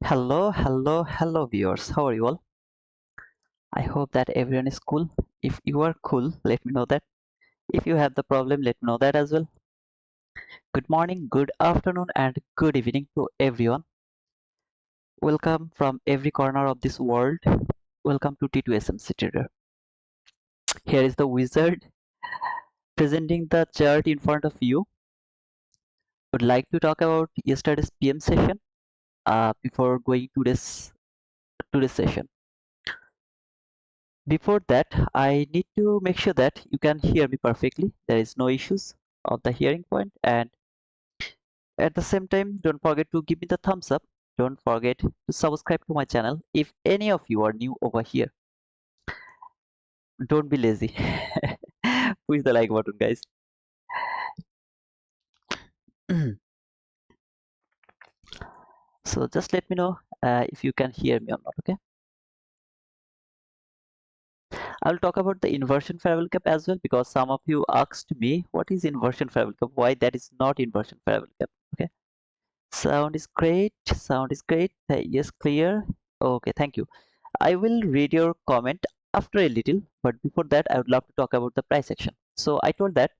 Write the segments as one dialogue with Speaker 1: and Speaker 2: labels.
Speaker 1: Hello viewers. How are you all? I hope that everyone is cool. If you are cool, let me know that. If you have the problem, let me know that as well. Good morning, good afternoon, and good evening to everyone. Welcome from every corner of this world. Welcome to T2SMC Trader. Here is the wizard presenting the chart in front of you. Would like to talk about yesterday's PM session before going to today's session. Before that, I need to make sure that you can hear me perfectly. There is no issues of the hearing point, and at the same time, don't forget to give me the thumbs up. Don't forget to subscribe to my channel. If any of you are new over here, don't be lazy. Push the like button, guys. So just let me know if you can hear me or not. Okay. I'll talk about the inversion variable cap as well, because some of you asked me what is inversion variable cap, why that is not inversion variable cap. Okay. Sound is great. Sound is great. Yes, clear. Okay, thank you. I will read your comment after a little, but before that, I would love to talk about the price action. So I told that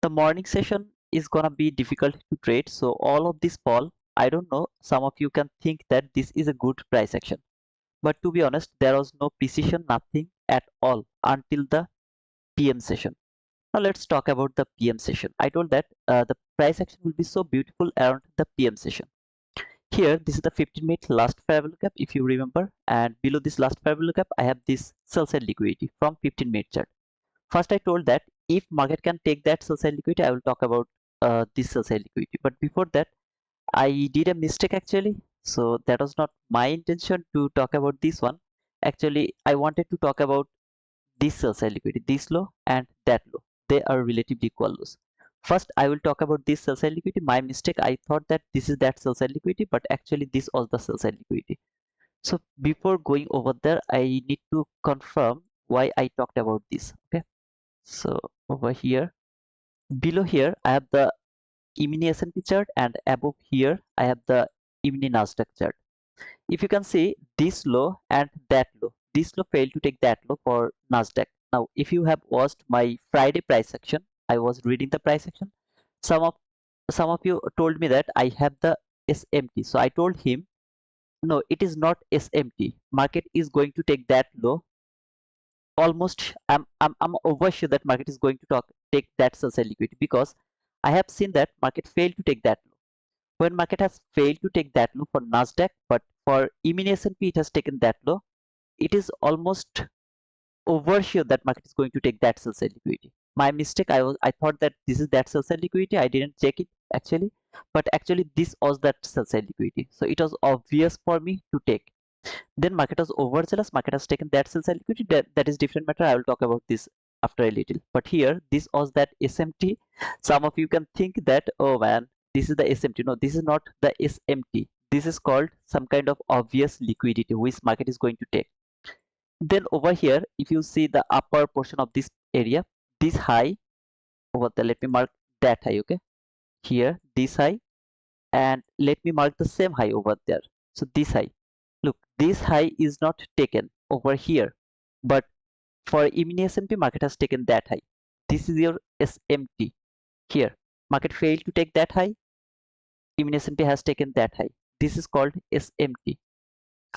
Speaker 1: the morning session is gonna be difficult to trade. So all of this fall, I don't know. Some of you can think that this is a good price action, but to be honest, there was no precision, nothing at all until the PM session. Now let's talk about the PM session. I told that the price action will be so beautiful around the PM session. Here, this is the 15-minute last fair value gap, if you remember, and below this last fair value gap, I have this sell side liquidity from 15-minute chart. First, I told that if market can take that sell side liquidity, I will talk about this sell side liquidity. But before that, I did a mistake actually. So that was not my intention to talk about this one. Actually, I wanted to talk about this sell side liquidity, this low and that low. They are relatively equal lows. First, I will talk about this sell side liquidity. My mistake, I thought that this is that sell side liquidity, but actually this was the sell side liquidity. So before going over there, I need to confirm why I talked about this. Okay. So over here, below here, I have the E-mini S&P chart, and above here, I have the E-mini Nasdaq chart. If you can see this low and that low, this low failed to take that low for Nasdaq. Now, if you have watched my Friday price action, I was reading the price action. Some of you told me that I have the SMT. So I told him, no, it is not SMT. Market is going to take that low. Almost, I'm over sure that market is going to take that sell side liquidity, because I have seen that market failed to take that low. When market has failed to take that low for Nasdaq, but for E-mini S&P it has taken that low, it is almost over sure that market is going to take that sell side liquidity. My mistake, I thought that this is that sell side liquidity. I didn't check it actually, but actually this was that sell side liquidity. So it was obvious for me to take. Then market was overzealous. Market has taken that sell side liquidity. That is different matter. I will talk about this after a little. But here, this was that SMT. Some of you can think that, oh man, this is the SMT. No, this is not the SMT. This is called some kind of obvious liquidity which market is going to take. Then over here, if you see the upper portion of this area, this high over there, let me mark that high. Okay, here this high, and let me mark the same high over there. So this high, look, this high is not taken over here, but for E-mini S&P, market has taken that high. This is your SMT. Here, market failed to take that high. E-mini S&P has taken that high. This is called SMT.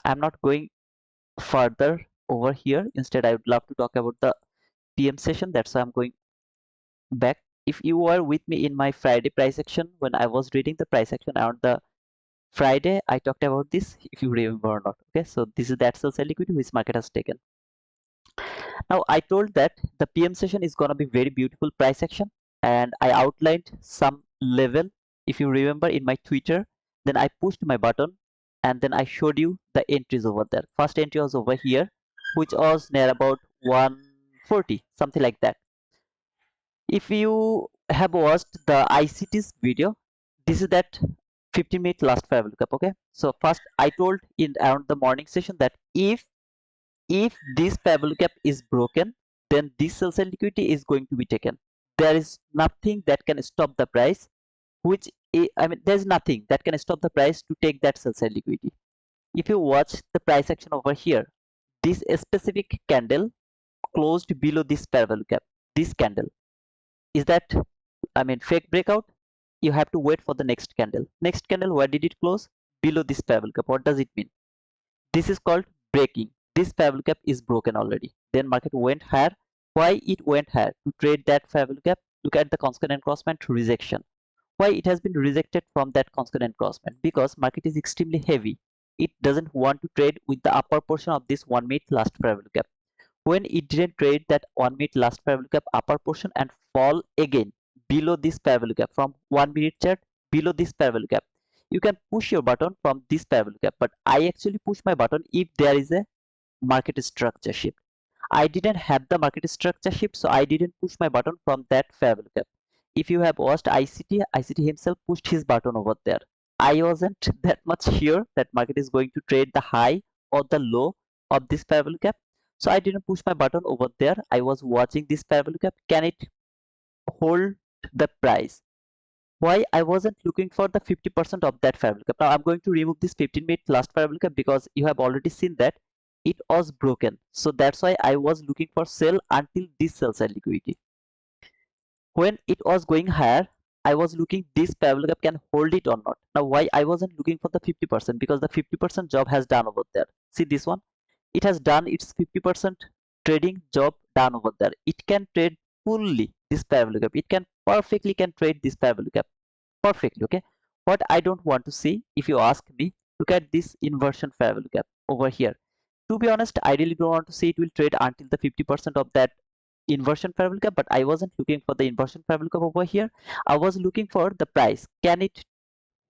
Speaker 1: I'm not going further over here. Instead, I would love to talk about the PM session. That's why I'm going back. If you were with me in my Friday price action, when I was reading the price action on the Friday, I talked about this, if you remember or not. Okay, so this is that sell side liquidity which market has taken. Now I told that the PM session is gonna be very beautiful price action, and I outlined some level. If you remember in my Twitter, then I pushed my button and then I showed you the entries over there. First entry was over here, which was near about 140, something like that. If you have watched the ICT's video, this is that 15-minute last fair value gap. Okay, so first I told in around the morning session that if this fair value gap is broken, then this sell side liquidity is going to be taken. There is nothing that can stop the price, there's nothing that can stop the price to take that sell side liquidity. If you watch the price action over here, this specific candle closed below this parallel gap. This candle, is that, I mean, fake breakout? You have to wait for the next candle. Next candle, where did it close? Below this parallel gap. What does it mean? This is called breaking. This parallel gap is broken already. Then market went higher. Why it went higher? To trade that parallel gap, look at the constant encroachment rejection. Why it has been rejected from that constant encroachment? Because market is extremely heavy. It doesn't want to trade with the upper portion of this 1 minute last parallel gap. When it didn't trade that 1 minute last parallel gap upper portion and fall again below this parallel gap from 1 minute chart below this parallel gap, you can push your button from this parallel gap, but I actually push my button if there is a market structure shift. I didn't have the market structure shift, so I didn't push my button from that parallel gap. If you have watched ICT himself pushed his button over there. I wasn't that much sure that market is going to trade the high or the low of this parallel gap, so I didn't push my button over there. I was watching this parallel gap. Can it hold the price? Why I wasn't looking for the 50% of that parallel gap. Now I'm going to remove this 15-minute last parallel gap because you have already seen that it was broken. So that's why I was looking for sell until this sell side liquidity. When it was going higher, I was looking this parallel gap can hold it or not. Now why I wasn't looking for the 50%? Because the 50% job has done over there. See this one? It has done its 50% trading job done over there. It can trade fully this parallel gap. It can perfectly trade this parallel gap perfectly. Okay, what I don't want to see, if you ask me, look at this inversion parallel gap over here. To be honest, I really don't want to see it will trade until the 50% of that inversion parallel gap, but I wasn't looking for the inversion parallel gap over here. I was looking for the price. Can it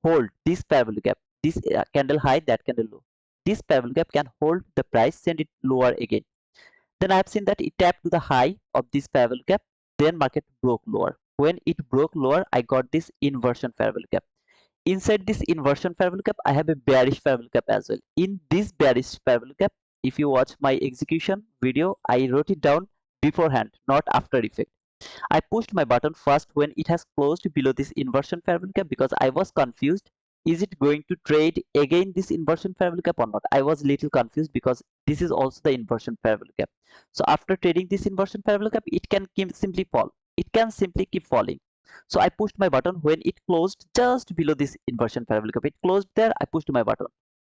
Speaker 1: hold this parallel gap, this candle high, that candle low? This parallel gap can hold the price, send it lower again. Then I have seen that it tapped to the high of this parallel gap, then market broke lower. When it broke lower, I got this inversion parallel gap. Inside this inversion parallel gap, I have a bearish parallel gap as well. In this bearish parallel gap, if you watch my execution video, I wrote it down beforehand, not after effect. I pushed my button first when it has closed below this inversion parallel gap because I was confused. Is it going to trade again this inversion parallel gap or not? I was little confused because this is also the inversion parallel gap. So after trading this inversion parallel gap, it can simply fall. It can simply keep falling. So I pushed my button when it closed just below this inversion parallel gap. It closed there, I pushed my button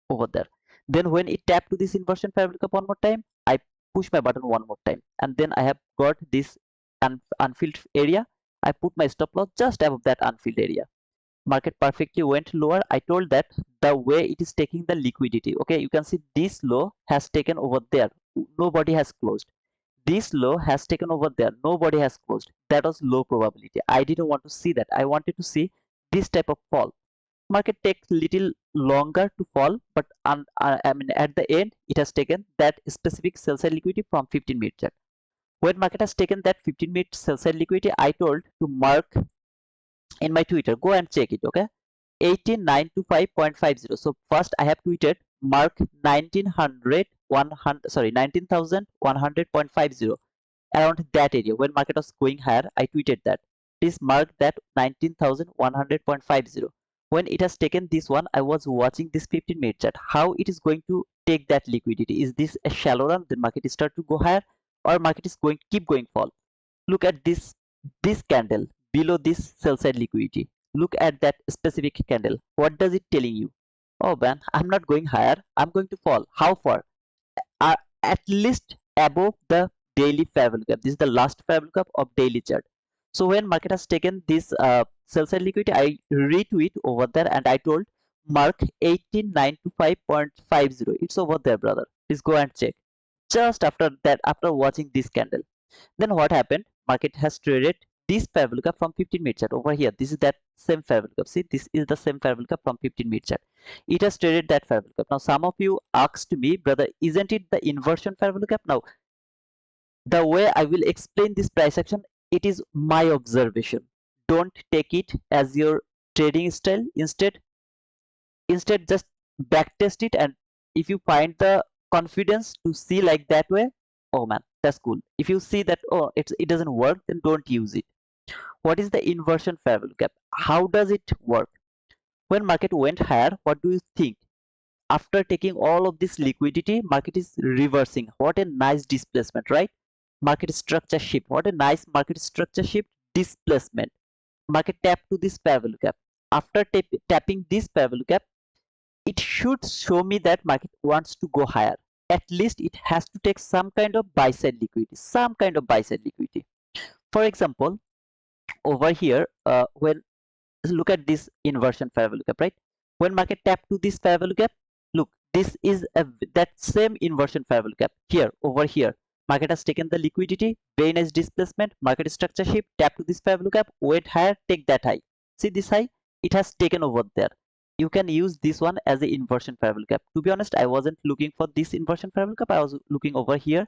Speaker 1: over there. Then when it tapped to this inversion parallel gap one more time, I push my button one more time, and then I have got this unfilled area. I put my stop loss just above that unfilled area. Market perfectly went lower. I told that the way it is taking the liquidity, okay, you can see this low has taken over there, nobody has closed. This low has taken over there, nobody has closed. That was low probability. I didn't want to see that. I wanted to see this type of fall. Market takes little longer to fall, but I mean at the end it has taken that specific sell side liquidity from 15-minute chart. When market has taken that 15-minute sell side liquidity, I told to mark in my Twitter, go and check it, okay? 18925.50. So first I have tweeted mark 1900 sorry 19,100.50 around that area. When market was going higher, I tweeted that please mark that 19,100.50. When it has taken this one, I was watching this 15-minute chart, how it is going to take that liquidity. Is this a shallow run, then market is start to go higher, or market is going keep going fall? Look at this candle below this sell side liquidity. Look at that specific candle. What does it telling you? Oh man, I'm not going higher, I'm going to fall. How far? At least above the daily parallel gap. This is the last parallel gap of daily chart. So when market has taken this sell side liquidity, I retweet over there and I told mark 18925.50. It's over there, brother. Please go and check. Just after that, after watching this candle, then what happened? Market has traded this parallel gap from 15-minute chart over here. This is that same parallel gap. See, this is the same parallel gap from 15-minute chart. It has traded that parallel gap. Now some of you asked me, brother, isn't it the inversion parallel gap? Now the way I will explain this price action, it is my observation. Don't take it as your trading style. Instead just backtest it, and if you find the confidence to see like that way, oh man, that's cool. If you see that, oh, it doesn't work, then don't use it. What is the inversion parallel gap? How does it work? When market went higher, what do you think? after taking all of this liquidity, market is reversing. What a nice displacement, right? Market structure shift. What a nice market structure shift displacement. Market tap to this fair value gap. After tapping this fair value gap, it should show me that market wants to go higher. At least it has to take some kind of buy side liquidity, some kind of buy side liquidity. For example, over here, when look at this inversion fair value gap, right? When market tap to this fair value gap, look, this is that same inversion fair value gap here. Over here, market has taken the liquidity, very nice displacement, market structure shift, tap to this fair value gap, wait higher, take that high. See this high, it has taken over there. You can use this one as the inversion fair value gap. To be honest, I wasn't looking for this inversion fair value gap, I was looking over here.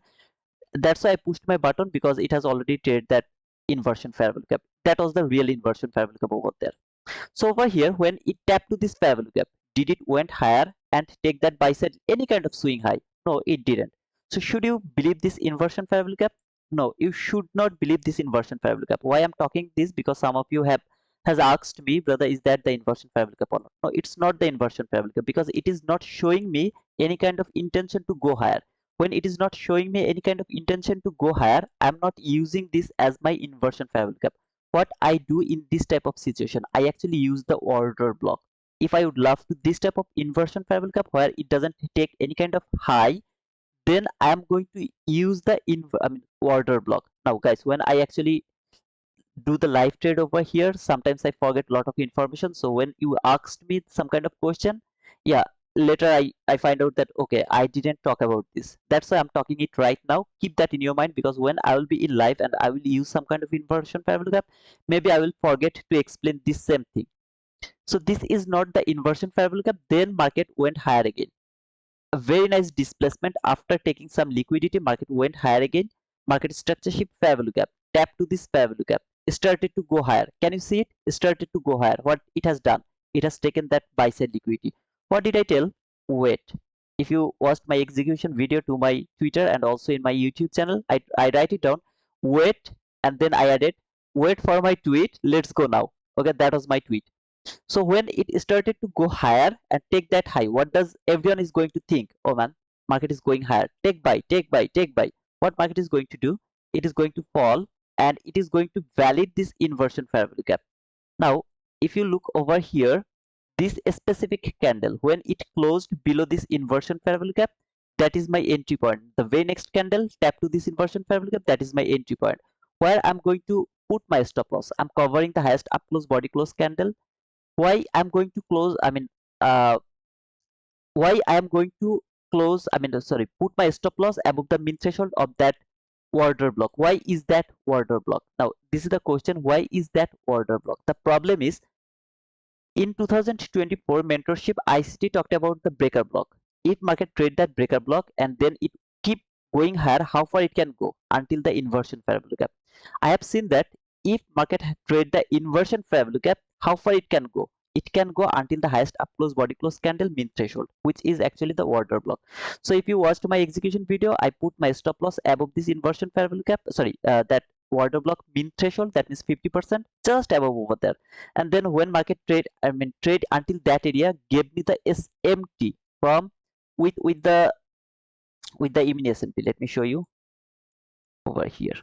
Speaker 1: That's why I pushed my button, because it has already traded that inversion fair value gap. That was the real inversion fair value gap over there. So over here, when it tapped to this fair value gap, did it went higher and take that buy side any kind of swing high? No, it didn't. So should you believe this inversion fair value gap? No, you should not believe this inversion fair value gap. Why I'm talking this? Because some of you has asked me, brother, is that the inversion fair value gap or not? No, it's not the inversion fair value gap, because it is not showing me any kind of intention to go higher. When it is not showing me any kind of intention to go higher, I'm not using this as my inversion fair value gap. What I do in this type of situation, I actually use the order block. If I would love to this type of inversion fair value gap where it doesn't take any kind of high, then I am going to use the order block. Now guys, when I actually do the live trade over here, sometimes I forget a lot of information. So when you asked me some kind of question, yeah, later I find out that okay, I didn't talk about this. That's why I'm talking it right now. Keep that in your mind, because when I will be in live and I will use some kind of inversion fair value gap, maybe I will forget to explain this same thing. So this is not the inversion fair value gap. Then market went higher again. A very nice displacement. After taking some liquidity, market went higher again. Market structure shift fair value gap, tap to this fair value gap, started to go higher. Can you see it? Started to go higher. What it has done, it has taken that buy side liquidity. What did I tell? Wait. If you watched my execution video to my Twitter and also in my YouTube channel, I write it down, wait, and then I added, wait for my tweet, let's go now. Okay, that was my tweet. So when it started to go higher and take that high, what does everyone is going to think? Oh man, market is going higher, take buy, take buy, take buy. What market is going to do? It is going to fall and it is going to validate this inversion fair value gap. Now if you look over here, this specific candle, when it closed below this inversion fair value gap, that is my entry point. The very next candle tap to this inversion fair value gap, that is my entry point, where I'm going to put my stop loss. I'm covering the highest up close body close candle. Why I'm going to close, why I am going to close, put my stop loss above the min threshold of that order block. Why is that order block? Now this is the question, why is that order block? The problem is, in 2024 mentorship, ICT talked about the breaker block. If market trade that breaker block and then it keep going higher, how far it can go? Until the inversion fair value gap. I have seen that if market trade the inversion fair value gap, how far it can go? It can go until the highest up close body close candle min threshold, which is actually the order block. So if you watched my execution video, I put my stop loss above this inversion fair value gap, that order block min threshold, that means 50%, just above over there. And then when market trade until that area, gave me the SMT from with the mini SMP. Let me show you over here.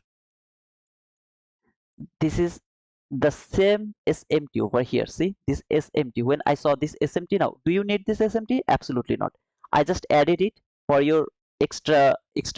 Speaker 1: This is the same SMT over here. See this SMT. When I saw this SMT, now do you need this SMT? Absolutely not. I just added it for your extra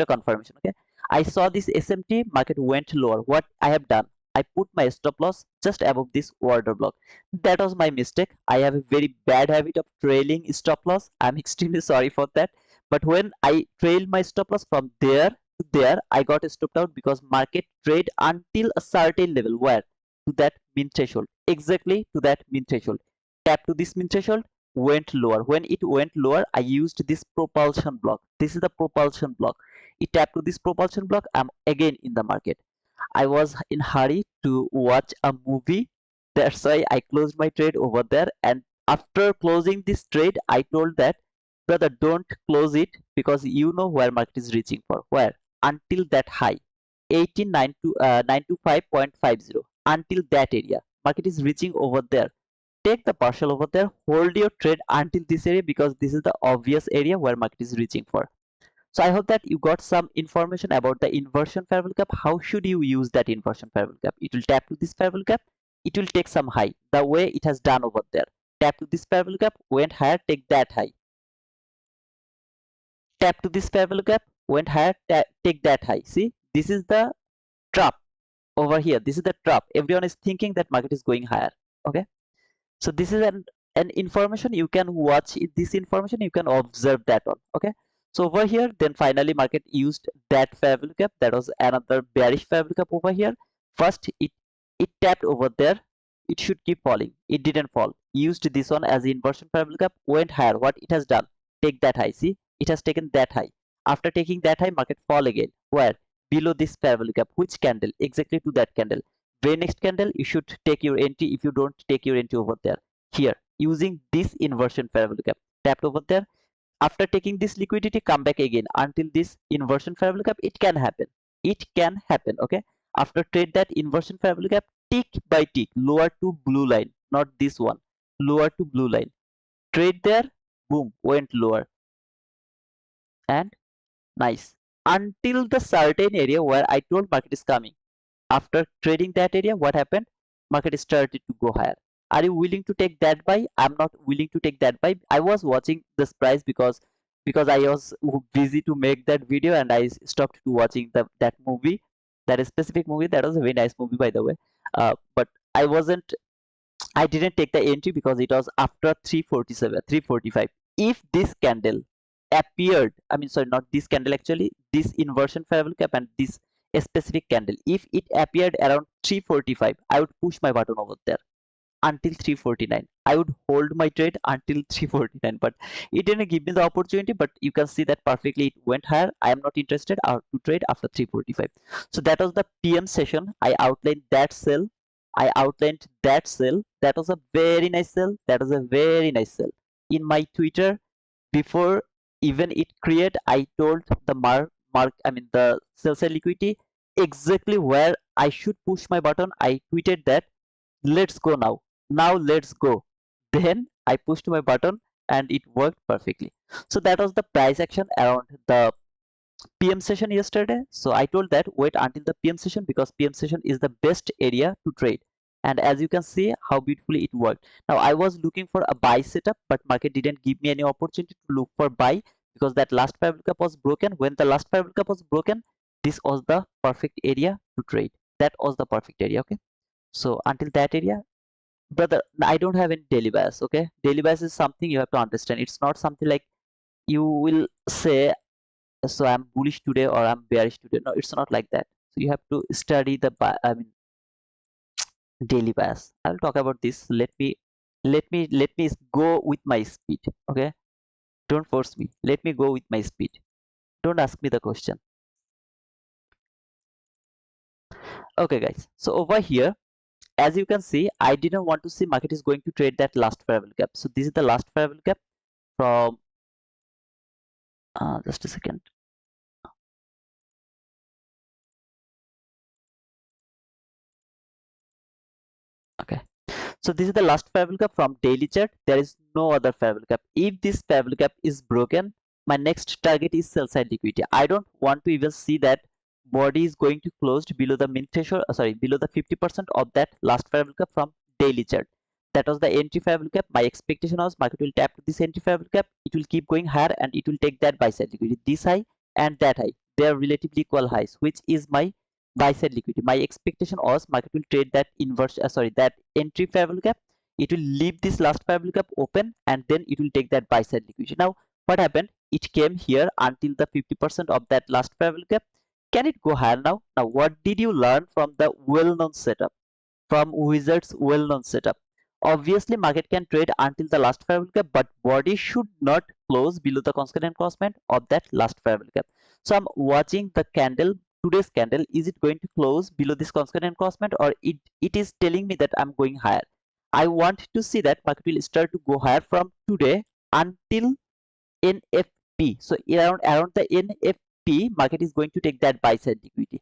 Speaker 1: confirmation. Okay, I saw this SMT, market went lower. What I have done, I put my stop loss just above this order block. That was my mistake. I have a very bad habit of trailing stop loss. I'm extremely sorry for that. But when I trailed my stop loss from there to there, I got stopped out because market trade until a certain level. Where? To that min threshold. Exactly to that min threshold. Tap to this min threshold, went lower. When it went lower, I used this propulsion block. This is the propulsion block. It tapped to this propulsion block. I'm again in the market. I was in hurry to watch a movie. That's why I closed my trade over there. And after closing this trade, I told that, brother, don't close it, because you know where market is reaching for. Where? Until that high, 18925.50. Until that area, market is reaching over there. take the partial over there, hold your trade until this area because this is the obvious area where market is reaching for. So I hope that you got some information about the inversion fair value gap. How should you use that inversion fair value gap? It will tap to this fair value gap, it will take some high, the way it has done over there. Tap to this fair value gap, went higher, take that high. Tap to this fair value gap, went higher, take that high. See, this is the trap over here. This is the trap. Everyone is thinking that market is going higher. Okay. So this is an information you can watch. This information you can observe that on. Okay. So over here, then finally market used that fair value gap. That was another bearish fair value gap over here. First, it tapped over there. It should keep falling. It didn't fall. Used this one as the inversion fair value gap. Went higher. What it has done? Take that high. See, it has taken that high. After taking that high, market fall again. Where? Below this fair value gap. Which candle? Exactly to that candle. Very next candle, you should take your entry. If you don't take your entry over there, here using this inversion fair value gap, tapped over there. After taking this liquidity, come back again until this inversion fair value gap. It can happen. It can happen. Okay. After trade that inversion fair value gap, tick by tick, lower to blue line, not this one, lower to blue line. Trade there, boom, went lower, and nice until the certain area where I told market is coming. After trading that area, what happened? Market started to go higher. Are you willing to take that buy? I'm not willing to take that buy. I was watching this price because I was busy to make that video and I stopped to watching that movie, that specific movie. That was a very nice movie, by the way. But I didn't take the entry because it was after 347, 345. If this candle appeared, I mean, sorry, not this candle actually, this inversion fair value gap and this specific candle, if it appeared around 345, I would push my button over there until 349. I would hold my trade until 349, but it didn't give me the opportunity. But you can see that perfectly it went higher. I am not interested to trade after 345. So that was the PM session. I outlined that sell. I outlined that sell. That was a very nice sell. That was a very nice sell. In my Twitter, before even it create, I told the the sell side liquidity exactly where I should push my button. I tweeted that let's go now let's go. Then I pushed my button and it worked perfectly. So that was the price action around the PM session yesterday. So I told that wait until the PM session because PM session is the best area to trade. And as you can see how beautifully it worked. Now I was looking for a buy setup, but market didn't give me any opportunity to look for buy because that last fair value gap was broken. When the last fair value gap was broken, this was the perfect area to trade. That was the perfect area. Okay. So until that area, brother, I don't have any daily bias. Okay. Daily bias is something you have to understand. It's not something like you will say, so I'm bullish today or I'm bearish today. No, it's not like that. So you have to study the daily bias. I will talk about this. Let me go with my speed. Okay. Don't force me. Let me go with my speed. Don't ask me the question. Okay, guys. So over here, as you can see, I didn't want to see market is going to trade that last fair value gap. So this is the last fair value gap from just a second. Okay. So this is the last fair value gap from daily chart. There is no other fair value gap. If this fair value gap is broken, my next target is sell side liquidity. I don't want to even see that body is going to close below the min threshold, below the 50% of that last fair value gap from daily chart. That was the entry fair value gap. My expectation was market will tap to this entry fair value gap. It will keep going higher and it will take that buy side liquidity. This high and that high, they are relatively equal highs, which is my buy side liquidity. My expectation was market will trade that that entry fair value gap. It will leave this last fair value gap open and then it will take that buy side liquidity. Now what happened? It came here until the 50% of that last fair value gap. Can it go higher now? Now what did you learn from the well-known setup? From Wizards well-known setup? Obviously market can trade until the last fair value gap, but body should not close below the constant crossment of that last fair value gap. So I'm watching the candle, today's candle. Is it going to close below this constant crossment, or it is telling me that I'm going higher? I want to see that market will start to go higher from today until NFP. So around the NFP, market is going to take that buy side liquidity.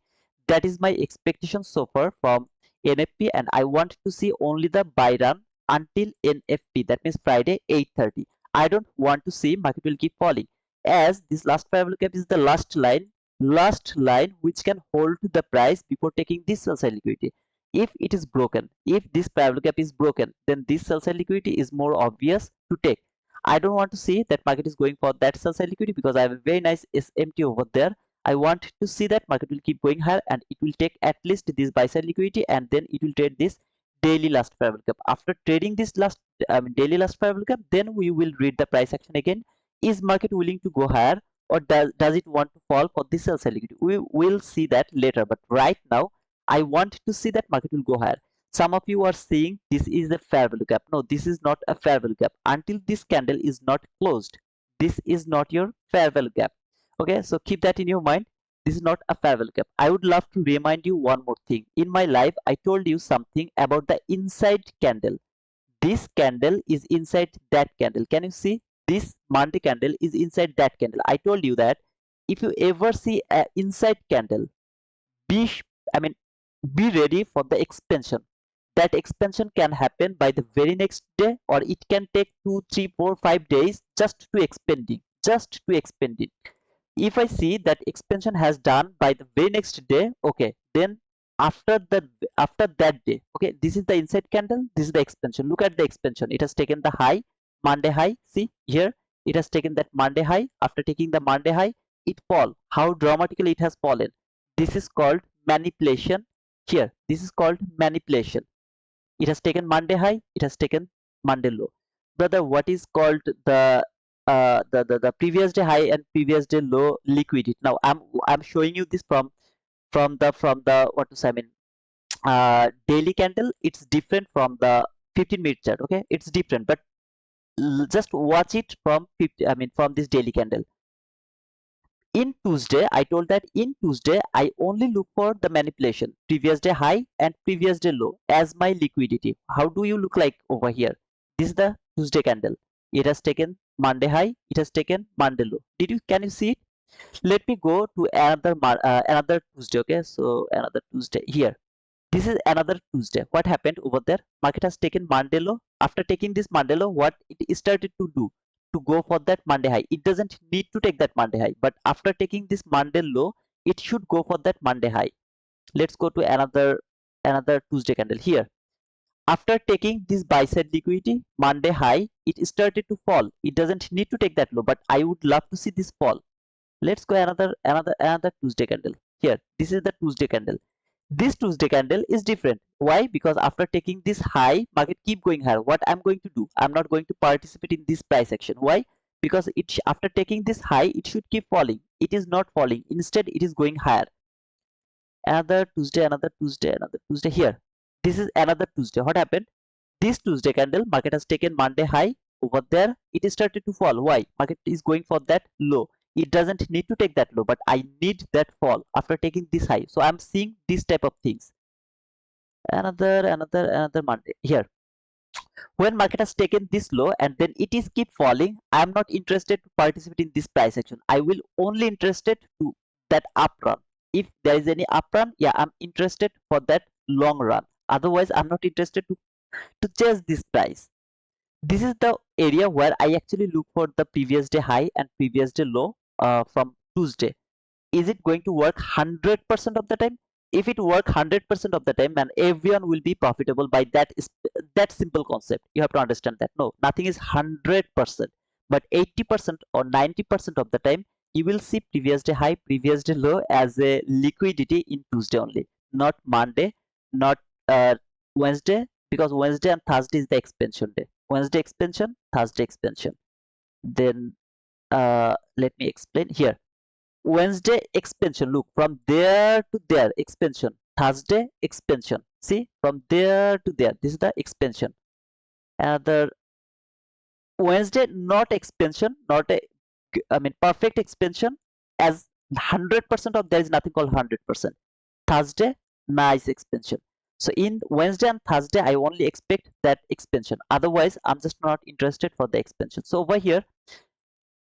Speaker 1: That is my expectation so far from NFP, and I want to see only the buy run until NFP, that means Friday 8:30. I don't want to see market will keep falling, as this last parabolic gap is the last line which can hold the price before taking this sell side liquidity. If it is broken, if this parabolic gap is broken, then this sell side liquidity is more obvious to take. I don't want to see that market is going for that sell side liquidity because I have a very nice SMT over there. I want to see that market will keep going higher and it will take at least this buy side liquidity, and then it will trade this daily last parabolic gap. After trading this daily last parabolic gap, then we will read the price action again. Is market willing to go higher, or does it want to fall for this sell side liquidity? We will see that later, but right now I want to see that market will go higher. Some of you are saying this is a fair value gap. No, this is not a fair value gap. Until this candle is not closed, this is not your fair value gap. Okay, so keep that in your mind. This is not a fair value gap. I would love to remind you one more thing. In my live, I told you something about the inside candle. This candle is inside that candle. Can you see? This Monday candle is inside that candle. I told you that if you ever see an inside candle, be I mean be ready for the expansion. That expansion can happen by the very next day, or it can take 2, 3, 4, 5 days just to expanding. If I see that expansion has done by the very next day, okay, then after that day, okay, this is the inside candle, this is the expansion. Look at the expansion. It has taken the high, Monday high. See here, it has taken that Monday high. After taking the Monday high, it fall. How dramatically it has fallen. This is called manipulation. Here, this is called manipulation. It has taken Monday high, it has taken Monday low. Brother, what is called the previous day high and previous day low liquidity? Now I'm showing you this from the what to say, I mean daily candle. It's different from the 15-minute chart. Okay, it's different, but just watch it from from this daily candle. In Tuesday, I told that in Tuesday, I only look for the manipulation, previous day high and previous day low as my liquidity. How do you look like over here? This is the Tuesday candle. It has taken Monday high, it has taken Monday low. Can you see it? Let me go to another Tuesday. Okay, so another Tuesday here. This is another Tuesday. What happened over there? Market has taken Monday low. After taking this Monday low, what it started to do? To go for that Monday high. It doesn't need to take that Monday high, but after taking this Monday low, it should go for that Monday high. Let's go to another Tuesday candle here. After taking this buy side liquidity, Monday high, it started to fall. It doesn't need to take that low, but I would love to see this fall. Let's go another Tuesday candle here. This is the Tuesday candle. This Tuesday candle is different. Why? Because after taking this high, market keep going higher. What I'm going to do? I'm not going to participate in this price action. Why? Because after taking this high, it should keep falling. It is not falling. Instead, it is going higher. Another Tuesday here. This is another Tuesday. What happened? This Tuesday candle, market has taken Monday high. Over there, it started to fall. Why? Market is going for that low. It doesn't need to take that low, but I need that fall after taking this high. So I'm seeing this type of things. Another Monday here. When market has taken this low and then it is keep falling, I am not interested to participate in this price action. I will only interested to that up run. If there is any up run, yeah, I'm interested for that long run. Otherwise, I'm not interested to chase this price. This is the area where I actually look for the previous day high and previous day low from Tuesday. Is it going to work 100% of the time? If it work 100% of the time, and everyone will be profitable by that simple concept. You have to understand that. No, nothing is 100%, but 80% or 90% of the time, you will see previous day high, previous day low as a liquidity in Tuesday only, not Monday, not Wednesday, because Wednesday and Thursday is the expansion day. Wednesday expansion, Thursday expansion. Then let me explain here. Wednesday expansion, look, from there to there expansion. Thursday expansion, see, from there to there, this is the expansion. Another Wednesday, not expansion, not a perfect expansion, as 100% of, there is nothing called 100%. Thursday, nice expansion. So in Wednesday and Thursday, I only expect that expansion. Otherwise, I'm just not interested for the expansion. So over here,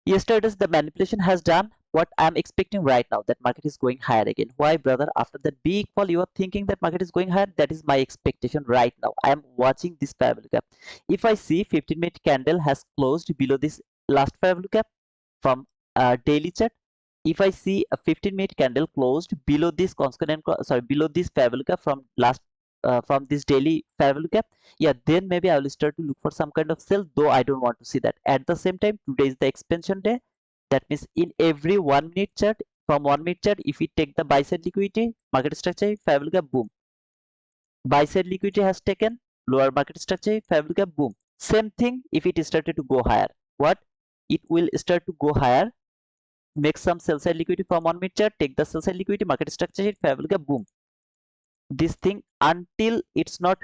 Speaker 1: yesterday's the manipulation has done. what I'm expecting right now, that market is going higher again. Why, brother? After that big fall, you are thinking that market is going higher. That is my expectation right now. I am watching this fair value gap. If I see 15-minute candle has closed below this last fair value gap from daily chart, if I see a 15-minute candle closed below this below this fair value gap from last from this daily fair value gap, yeah, then maybe I will start to look for some kind of sell, though I don't want to see that. At the same time, today is the expansion day. That means in every 1 minute chart, from 1 minute chart, if we take the buy side liquidity, market structure, fair value gap, boom. Buy side liquidity has taken, lower market structure, fair value gap, boom. Same thing if it started to go higher. What? It will start to go higher, make some sell side liquidity from 1 minute chart, take the sell side liquidity, market structure, fair value gap, boom. This thing until it's not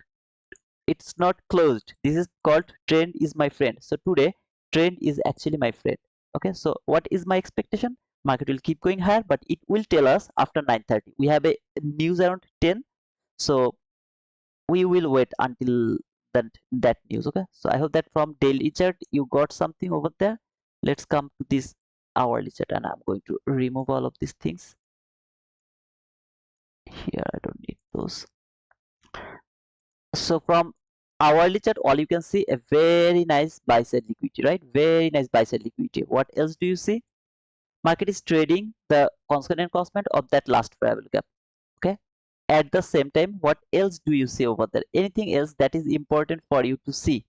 Speaker 1: closed. This is called trend is my friend. So today trend is actually my friend. Okay, so what is my expectation? Market will keep going higher, but it will tell us after 9:30. We have a news around 10, so we will wait until that news. Okay, so I hope that from daily chart you got something over there. Let's come to this hourly chart, and I'm going to remove all of these things here. I don't need those. So from hourly chart, all you can see a very nice buy side liquidity, right? Very nice buy side liquidity. What else do you see? Market is trading the constant constant of that last fair value gap. Okay, at the same time, what else do you see over there? Anything else that is important for you to see?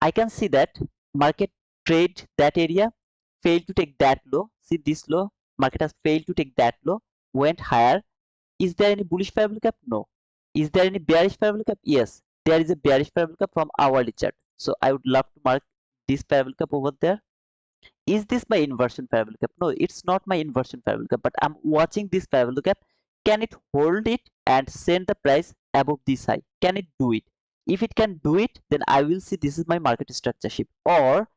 Speaker 1: I can see that market trade that area, failed to take that low. See this low, market has failed to take that low, went higher. Is there any bullish fair value gap? No. Is there any bearish fair value gap? Yes, there is a bearish fair value gap from hourly chart. So I would love to mark this fair value gap over there. Is this my inversion fair value gap? No, it's not my inversion fair value gap, but I'm watching this fair value gap. Can it hold it and send the price above this high? Can it do it? If it can do it, then I will see this is my market structure shift. Or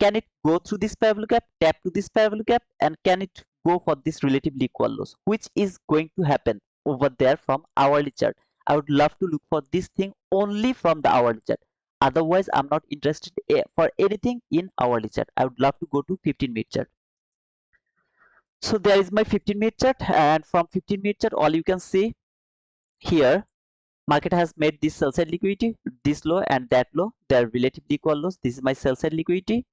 Speaker 1: can it go through this fair value gap, tap to this fair value gap, and can it go for this relatively equal lows, which is going to happen over there from hourly chart. I would love to look for this thing only from the hourly chart. Otherwise, I'm not interested for anything in hourly chart. I would love to go to 15-minute chart. So there is my 15-minute chart, and from 15-minute chart, all you can see here, market has made this sell side liquidity, this low and that low. They are relatively equal lows. This is my sell side liquidity,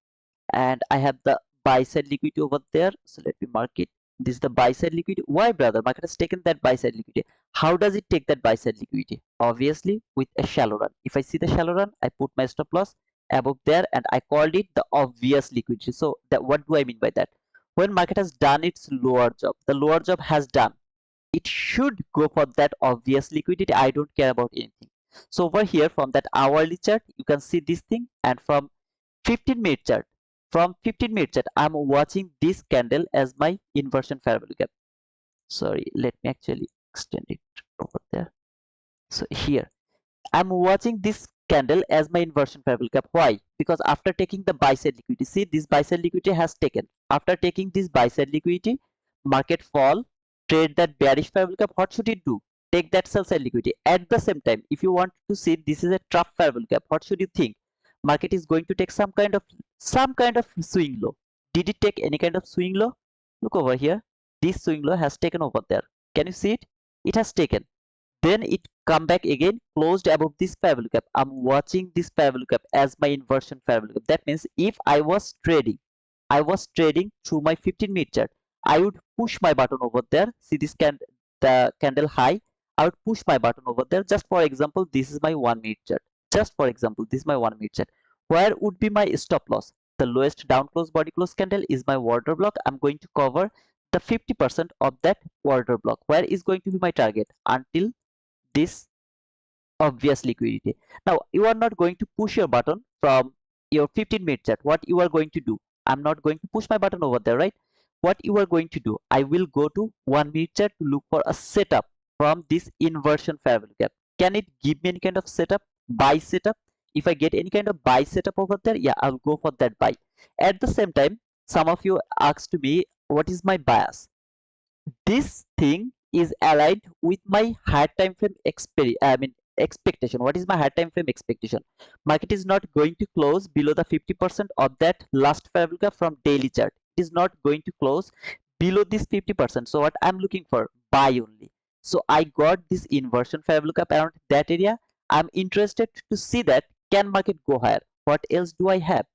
Speaker 1: and I have the buy side liquidity over there. So let me mark it. This is the buy side liquidity. Why, brother? Market has taken that buy side liquidity. How does it take that buy side liquidity? Obviously with a shallow run. If I see the shallow run, I put my stop loss above there, and I called it the obvious liquidity. So that, what do I mean by that? When market has done its lower job, the lower job has done, it should go for that obvious liquidity. I don't care about anything. So over here from that hourly chart, you can see this thing, and from 15-minute chart, I'm watching this candle as my inversion fair value gap. Sorry, let me actually extend it over there. So here I'm watching this candle as my inversion fair value gap. Why? Because after taking the buy side liquidity, see this buy side liquidity has taken. After taking this buy side liquidity, market fall, trade that bearish fair value gap. What should it do? Take that sell side liquidity. At the same time, if you want to see this is a trough fair value gap, what should you think? Market is going to take some kind of swing low. Did it take any kind of swing low? Look over here. This swing low has taken over there. Can you see it? It has taken. Then it come back again, closed above this fair value gap. I'm watching this fair value gap as my inversion fair value gap. That means if I was trading through my 15-minute chart, I would push my button over there. See this the candle high. I would push my button over there. Just for example, this is my 1-minute chart. Just for example, this is my 1-minute chart. Where would be my stop loss? The lowest down close body close candle is my order block. I'm going to cover the 50% of that order block. Where is going to be my target? Until this obvious liquidity. Now you are not going to push your button from your 15-minute chart. What you are going to do? I'm not going to push my button over there, right? What you are going to do? I will go to 1-minute chart to look for a setup from this inversion fair value gap. Can it give me any kind of setup? Buy setup? If I get any kind of buy setup over there, yeah, I'll go for that buy. At the same time, some of you asked me, what is my bias? This thing is aligned with my higher time frame expectation. What is my higher time frame expectation? Market is not going to close below the 50% of that last fair value gap from daily chart. it is not going to close below this 50%. So what I'm looking for, buy only. So I got this inversion fair value gap around that area. I'm interested to see that can market go higher. What else do I have?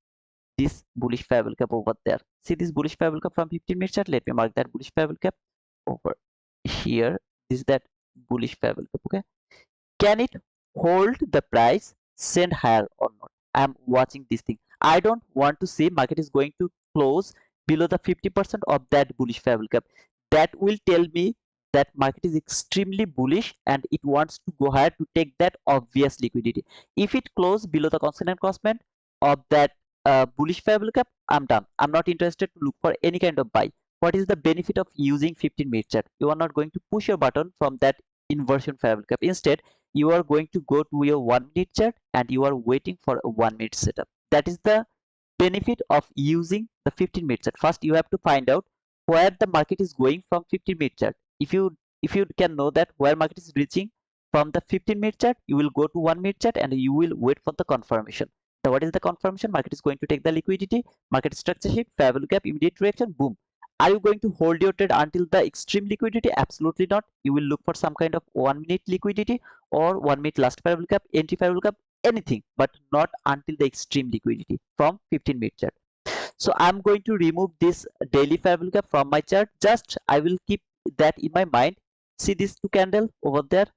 Speaker 1: This bullish fair value gap over there. See this bullish fair value gap from 15-minute chart. Let me mark that bullish fair value gap over here. This is that bullish fair value gap. Okay, can it hold the price, send higher or not? I'm watching this thing. I don't want to say market is going to close below the 50% of that bullish fair value gap. That will tell me that market is extremely bullish and it wants to go higher to take that obvious liquidity. If it close below the constant cost band of that bullish fair value gap, I'm done. I'm not interested to look for any kind of buy. What is the benefit of using 15-minute chart? You are not going to push your button from that inversion fair value gap. Instead, you are going to go to your 1-minute chart and you are waiting for a 1-minute setup. That is the benefit of using the 15-minute chart. First, you have to find out where the market is going from 15-minute chart. If you can know that where market is reaching from the 15-minute chart, you will go to 1-minute chart and you will wait for the confirmation. So what is the confirmation? Market is going to take the liquidity, market structure shift, fair value gap, immediate reaction, boom. Are you going to hold your trade until the extreme liquidity? Absolutely not. You will look for some kind of 1-minute liquidity or 1-minute last fair value gap, entry fair value gap, anything, but not until the extreme liquidity from 15-minute chart. So I'm going to remove this daily fair value gap from my chart. Just I will keep that in my mind. See this two candle over there.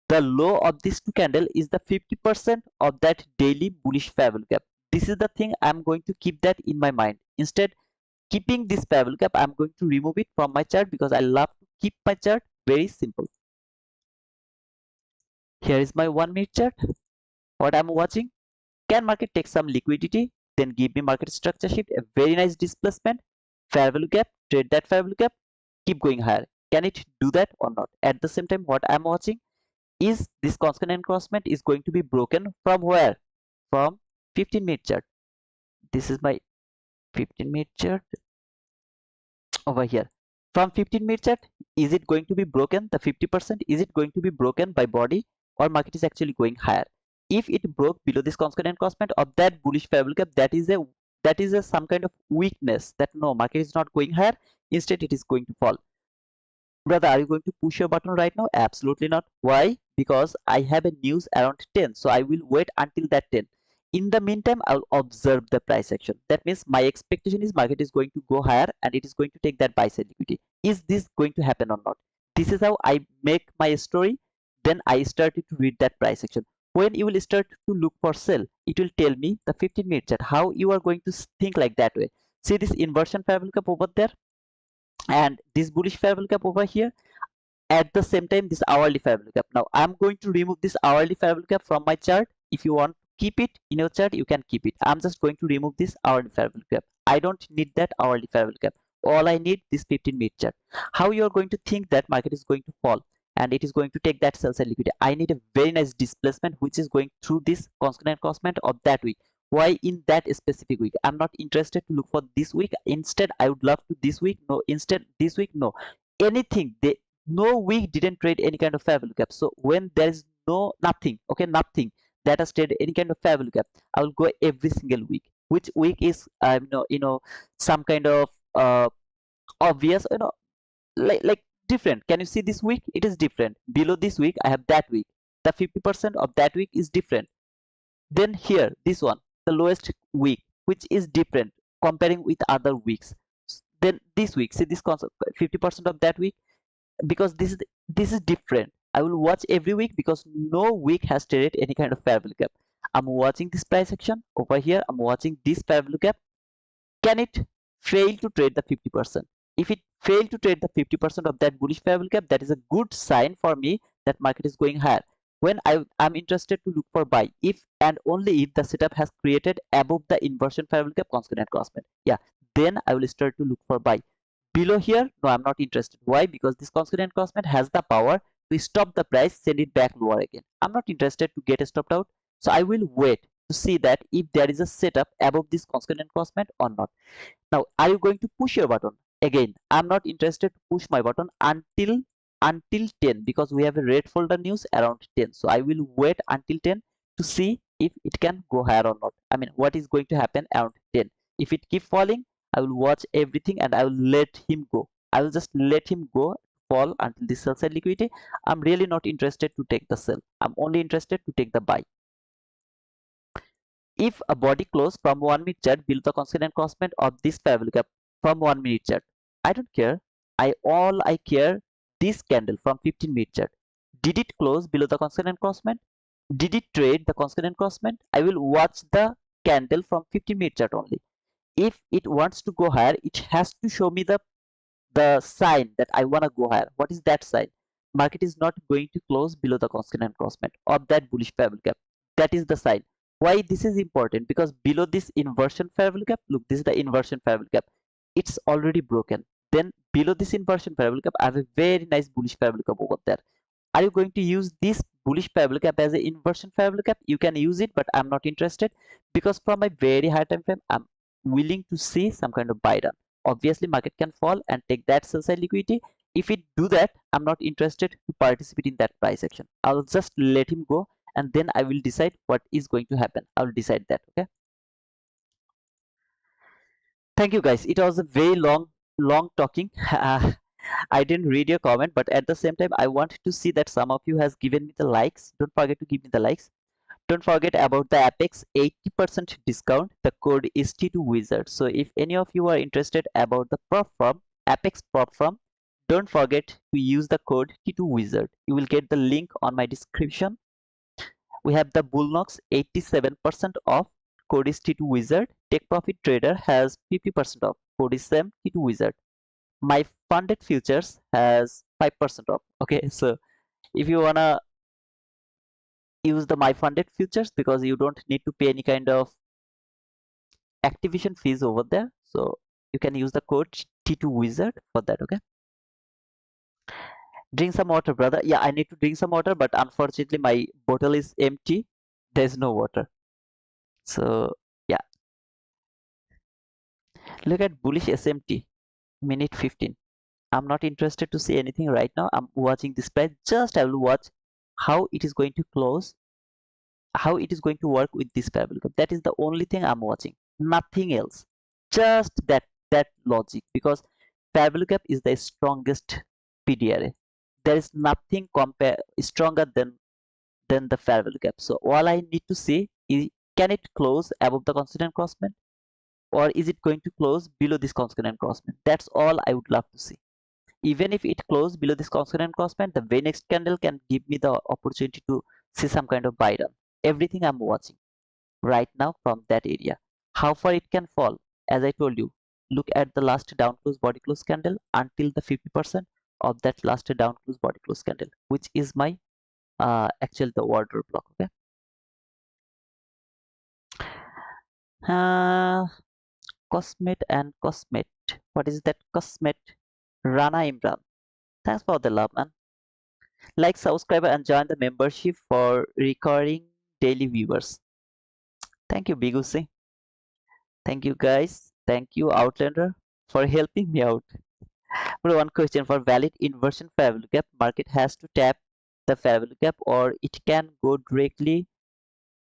Speaker 1: The low of this two candle is the 50% of that daily bullish fair value gap. This is the thing I'm going to keep that in my mind. Instead, keeping this fair value gap, I'm going to remove it from my chart because I love to keep my chart very simple. Here is my 1-minute chart. What I'm watching, can market take some liquidity, then give me market structure shift, a very nice displacement, fair value gap, trade that fair value gap, keep going higher. Can it do that or not? At the same time, what I'm watching is this constant encroachment is going to be broken from where? From 15-minute chart. This is my 15-minute chart over here. From 15-minute chart, is it going to be broken? The 50%, is it going to be broken by body or market is actually going higher? If it broke below this constant encroachment of that bullish fair value gap, that is a some kind of weakness that no, market is not going higher, instead it is going to fall. Brother, are you going to push your button right now? Absolutely not. Why? Because I have a news around 10, so I will wait until that 10. In the meantime, I'll observe the price action. That means my expectation is market is going to go higher and it is going to take that buy side liquidity. Is this going to happen or not? This is how I make my story. Then I started to read that price action. When you will start to look for sell, it will tell me the 15-minute chart how you are going to think like that way. See this inversion fair value gap over there and this bullish fair value gap over here. At the same time, this hourly fair value gap. Now I'm going to remove this hourly fair value gap from my chart. If you want to keep it in your chart, you can keep it. I'm just going to remove this hourly fair value gap. I don't need that hourly fair value gap. All I need this 15-minute chart. How you are going to think that market is going to fall and it is going to take that sell side liquidity? I need a very nice displacement which is going through this constant encroachment of that week. Why in that specific week? I'm not interested to look for this week. Instead, I would love to this week. No, instead this week, no. Anything, no week didn't trade any kind of fair value gap. So when there is nothing that has traded any kind of fair value gap, I will go every single week. Which week is some kind of obvious, like different. Can you see this week? It is different. Below this week, I have that week. The 50% of that week is different. Then here, this one, the lowest week, which is different comparing with other weeks. Then this week, see this concept, 50% of that week, because this is different. I will watch every week because no week has traded any kind of fair value gap. I'm watching this price action over here. I'm watching this fair value gap. Can it fail to trade the 50%? If it fail to trade the 50% of that bullish fair value gap, that is a good sign for me that market is going higher. When I'm interested to look for buy, if and only if the setup has created above the inversion fair value gap constant encroachment, yeah, then I will start to look for buy. Below here, no, I'm not interested. Why? Because this constant encroachment has the power to stop the price, send it back lower again. I'm not interested to get stopped out, so I will wait to see that if there is a setup above this constant encroachment or not. Now, are you going to push your button? Again, I'm not interested to push my button until 10 because we have a red folder news around 10. So I will wait until 10 to see if it can go higher or not. I mean, what is going to happen around 10? If it keep falling, I will watch everything and I will let him go. I will just let him go fall until the sell side liquidity. I'm really not interested to take the sell. I'm only interested to take the buy. If a body close from 1 minute chart below the constant crossment of this fair value gap from 1 minute chart, I don't care. I care this candle from 15 minute chart. Did it close below the constant crossment? Did it trade the constant crossment? I will watch the candle from 15 minute chart only. If it wants to go higher, it has to show me the sign that I want to go higher. What is that sign? Market is not going to close below the constant crossment of that bullish fair value gap. That is the sign. Why this is important? Because below this inversion fair value gap, look, this is the inversion fair value gap. It's already broken. Then below this inversion fair value gap, I have a very nice bullish fair value gap over there. Are you going to use this bullish fair value gap as an inversion fair value gap? You can use it, but I'm not interested because from a very high time frame, I'm willing to see some kind of buy down. Obviously, market can fall and take that sell side liquidity. If it do that, I'm not interested to participate in that price action. I'll just let him go and then I will decide what is going to happen. I'll decide that. Okay. Thank you guys. It was a very long talking. I didn't read your comment, but at the same time, I want to see that some of you has given me the likes. Don't forget to give me the likes. Don't forget about the Apex 80% discount. The code is T2Wizard. So if any of you are interested about the prop firm, Apex prop firm, don't forget to use the code T2Wizard. You will get the link on my description. We have the Bluenox 87% off. Code is T2Wizard. Take Profit Trader has 50% off. Code is same T2Wizard. My funded futures has 5% off. Okay, so if you wanna use the my funded futures, because you don't need to pay any kind of activation fees over there, so you can use the code T2Wizard for that. Okay, drink some water, brother. Yeah, I need to drink some water, but unfortunately my bottle is empty. There's no water. So yeah, look at bullish SMT minute 15. I'm not interested to see anything right now. I'm watching this price. Just I will watch how it is going to close, how it is going to work with this fair value gap. That is the only thing I'm watching. Nothing else. Just that logic, because fair value gap is the strongest PDRA. There is nothing compare stronger than the fair value gap. So all I need to see is, can it close above the constant crossment, or is it going to close below this constant crossment? That's all I would love to see. Even if it closes below this constant crossment, the very next candle can give me the opportunity to see some kind of buy down. Everything I'm watching right now from that area. How far it can fall? As I told you, look at the last down close body close candle until the 50% of that last down close body close candle, which is my actual the order block. Okay. Cosmet and Cosmet. What is that Cosmet? Rana Imran. Thanks for the love, man. Like, subscribe, and join the membership for recurring daily viewers. Thank you, Bigusi. Thank you, guys. Thank you, Outlander, for helping me out. But one question: for valid inversion fair value gap, market has to tap the fair value gap, or it can go directly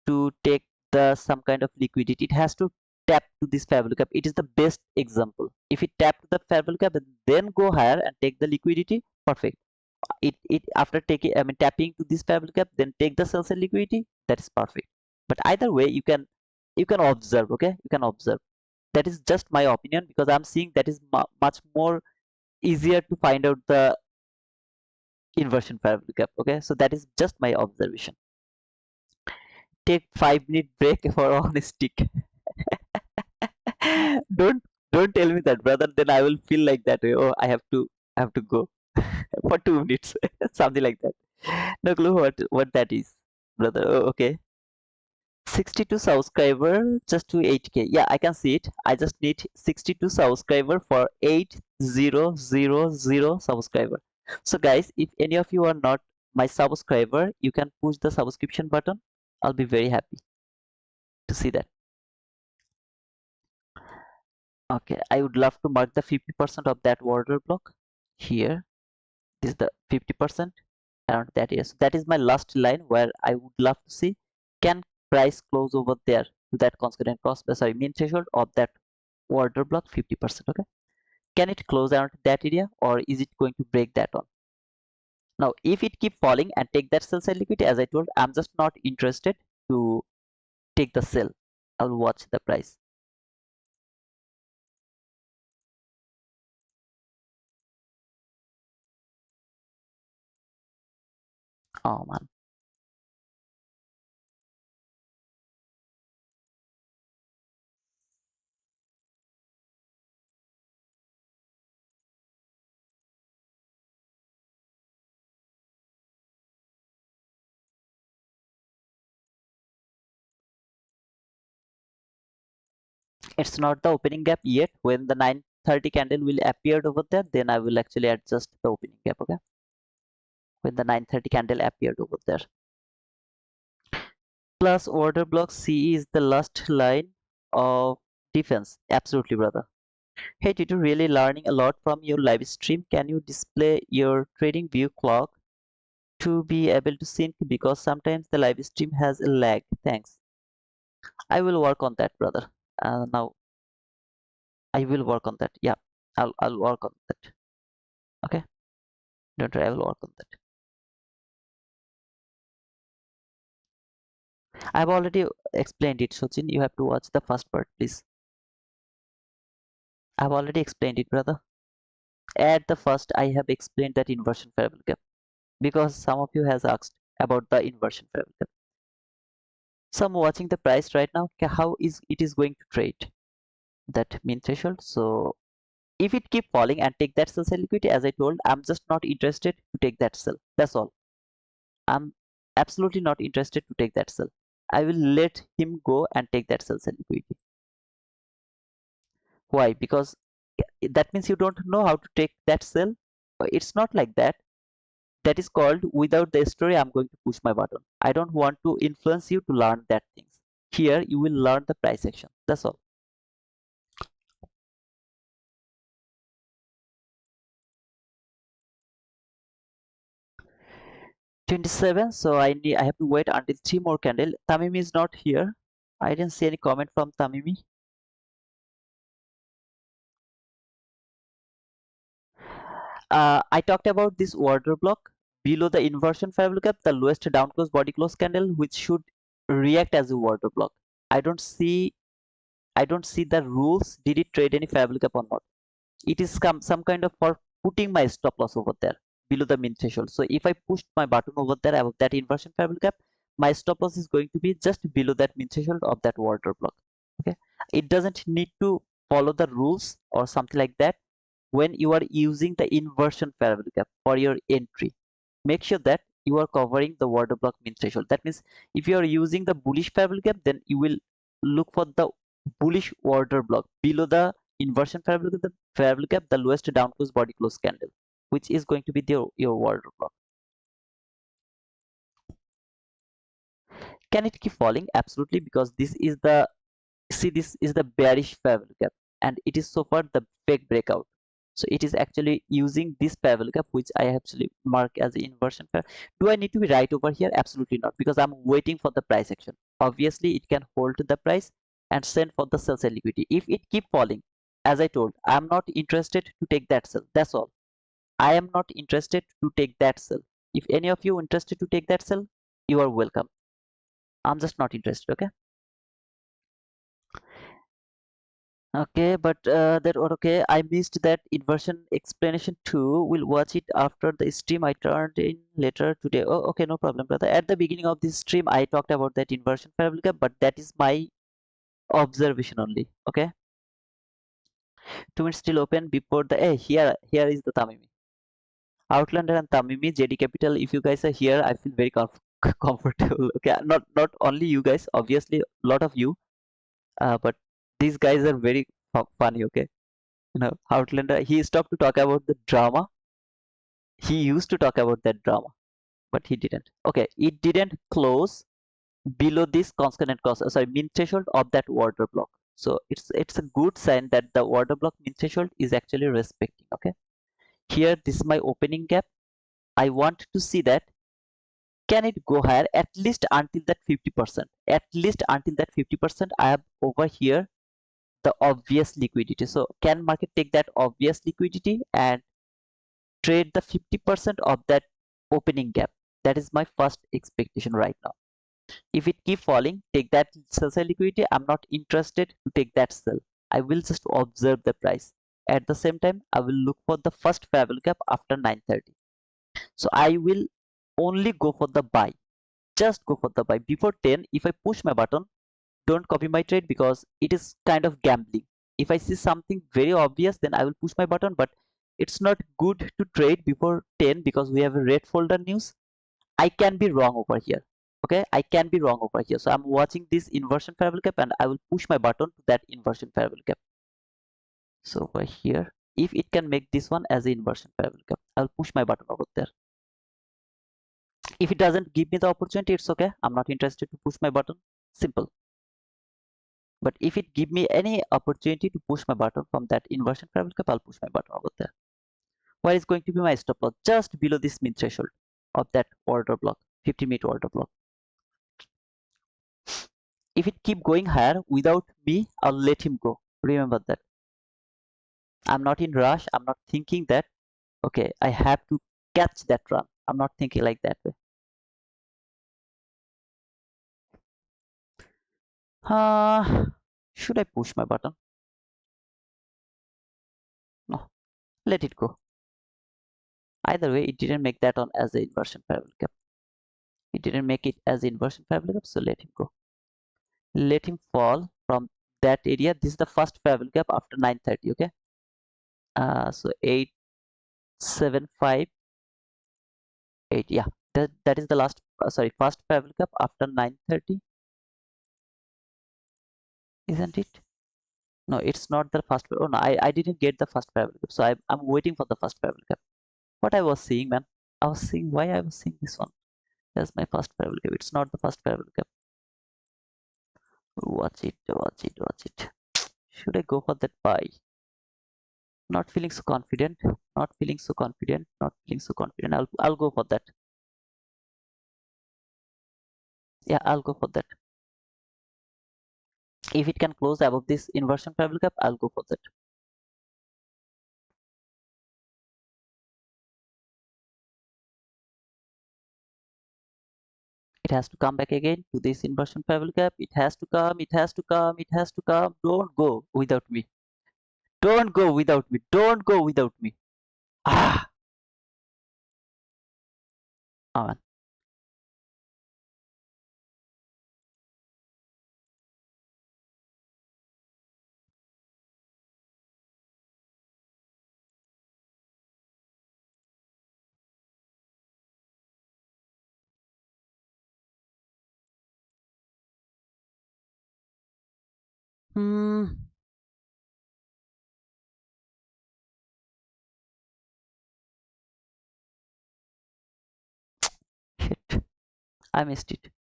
Speaker 1: to take the some kind of liquidity. It has to tap to this fair value gap. It is the best example. If it tap to the fair value gap and then go higher and take the liquidity, perfect. It after taking, I mean, tapping to this fair value gap, then take the sell side liquidity, that is perfect. But either way, you can observe. Okay, you can observe. That is just my opinion, because I'm seeing that is much more easier to find out the inversion fair value gap. Okay, so that is just my observation. Take 5 minute break for on stick. don't don't tell me that, brother, then I will feel like that way. Oh, I have to go for 2 minutes. Something like that. No clue what that is, brother. Oh, okay. 62 subscriber just to 8k. Yeah, I can see it. I just need 62 subscriber for 8000 subscriber. So guys, if any of you are not my subscriber, you can push the subscription button. I'll be very happy to see that. Okay, I would love to mark the 50% of that order block here. This is the 50% around that area. So that is my last line where I would love to see, can price close over there to that constant cost, sorry, mean threshold of that order block 50%. Okay, can it close around that area, or is it going to break that on? Now if it keep falling and take that sell side liquidity, as I told, I'm just not interested to take the sell. I'll watch the price. Oh man, it's not the opening gap yet. When the 930 candle will appear over there, then I will actually adjust the opening gap. Okay, when the 930 candle appeared over there. Plus order block C is the last line of defense. Absolutely, brother. Hey, did you really learning a lot from your live stream? Can you display your trading view clock to be able to sync, because sometimes the live stream has a lag? Thanks. I will work on that, brother. Now I will work on that. Yeah, I'll work on that. Okay, don't worry, I will work on that. I've already explained it, Sachin. You have to watch the first part, please. I've already explained it, brother. At the first, I have explained that inversion variable gap, because some of you has asked about the inversion variable gap. So I'm watching the price right now. How is it is going to trade that mean threshold? So if it keep falling and take that sell liquidity, as I told, I'm just not interested to take that sell. That's all. I'm absolutely not interested to take that sell. I will let him go and take that sell liquidity. Why? Because that means you don't know how to take that sell. It's not like that. That is called without the story. I'm going to push my button. I don't want to influence you to learn that things. Here you will learn the price action. That's all. 27. So I have to wait until 3 more candle. Tamimi is not here. I didn't see any comment from Tamimi. I talked about this order block below the inversion fair value gap, the lowest down close body close candle, which should react as a order block. I don't see the rules. Did it trade any fair value gap or not? It is some kind of for putting my stop loss over there below the min threshold. So if I pushed my button over there above that inversion fair value gap, my stop loss is going to be just below that min threshold of that order block. Okay, it doesn't need to follow the rules or something like that. When you are using the inversion fair value gap for your entry, make sure that you are covering the order block min threshold. That means if you are using the bullish fair value gap, then you will look for the bullish order block below the inversion fair value gap, the lowest down close body close candle, which is going to be your order block. Can it keep falling? Absolutely, because this is the bearish fair value gap, and it is so far the fake breakout. So it is actually using this fair value gap, which I actually mark as the inversion fair. Do I need to be right over here? Absolutely not, because I'm waiting for the price action. Obviously it can hold the price and send for the sell side liquidity. If it keep falling, as I told, I'm not interested to take that sell. That's all. I am not interested to take that sell. If any of you interested to take that sell, you are welcome. I'm just not interested. Okay. Okay, but that or okay, I missed that inversion explanation too. We'll watch it after the stream. I turned in later today. Oh, okay, no problem, brother. At the beginning of this stream, I talked about that inversion parabola, but that is my observation only. Okay, 2 minutes still open before the. Hey, here is the Tamimi, Outlander and Tamimi, JD Capital. If you guys are here, I feel very comfortable. Okay, not only you guys, obviously a lot of you, but these guys are very funny. Okay. Outlander, he stopped to talk about the drama. He used to talk about that drama, but he didn't. Okay, it didn't close below this consonant cost, sorry, mean threshold of that order block. So it's a good sign that the order block mean threshold is actually respecting. Okay, here this is my opening gap. I want to see that can it go higher at least until that 50%. At least until that 50%, I have over here the obvious liquidity. So can market take that obvious liquidity and trade the 50% of that opening gap? That is my first expectation right now. If it keep falling, take that sell side liquidity. I'm not interested to take that sell. I will just observe the price. At the same time, I will look for the first fair value gap after 9:30. So I will only go for the buy. Just go for the buy. Before 10, if I push my button, don't copy my trade because it is kind of gambling. If I see something very obvious, then I will push my button, but it's not good to trade before 10 because we have a red folder news. I can be wrong over here. Okay, I can be wrong over here. So I'm watching this inversion fair value gap and I will push my button to that inversion fair value gap. So over here, if it can make this one as an inversion fair value gap, I'll push my button over there. If it doesn't give me the opportunity, it's okay. I'm not interested to push my button. Simple. But if it give me any opportunity to push my button from that inversion fair value gap, I'll push my button over there. Where is going to be my stop loss? Just below this min threshold of that order block, 50-minute order block. If it keep going higher without me, I'll let him go. Remember that. I'm not in rush. I'm not thinking that, okay, I have to catch that run. I'm not thinking like that way. Should I push my button? No, let it go. Either way, it didn't make that on as an inversion fair value gap. It didn't make it as inversion fair value gap, so let him go. Let him fall from that area. This is the first fair value gap after 9:30. Okay. So 875.8. Yeah, that is the last. Sorry, first fair value gap after 9:30. Isn't it? No, it's not the first. Oh no, I didn't get the first fair value gap. So I'm waiting for the first fair value gap. What I was seeing, man. I was seeing why I was seeing this one. That's my first fair value gap. It's not the first fair value gap. Watch it, watch it, watch it. Should I go for that buy? Not feeling so confident. Not feeling so confident. Not feeling so confident. I'll go for that. Yeah, I'll go for that. If it can close above this inversion fair value gap, I'll go for that. It has to come back again to this inversion fair value gap. It has to come. It has to come. It has to come. Don't go without me. Don't go without me. Don't go without me. Ah, oh man. Hmm. Shit. I missed it.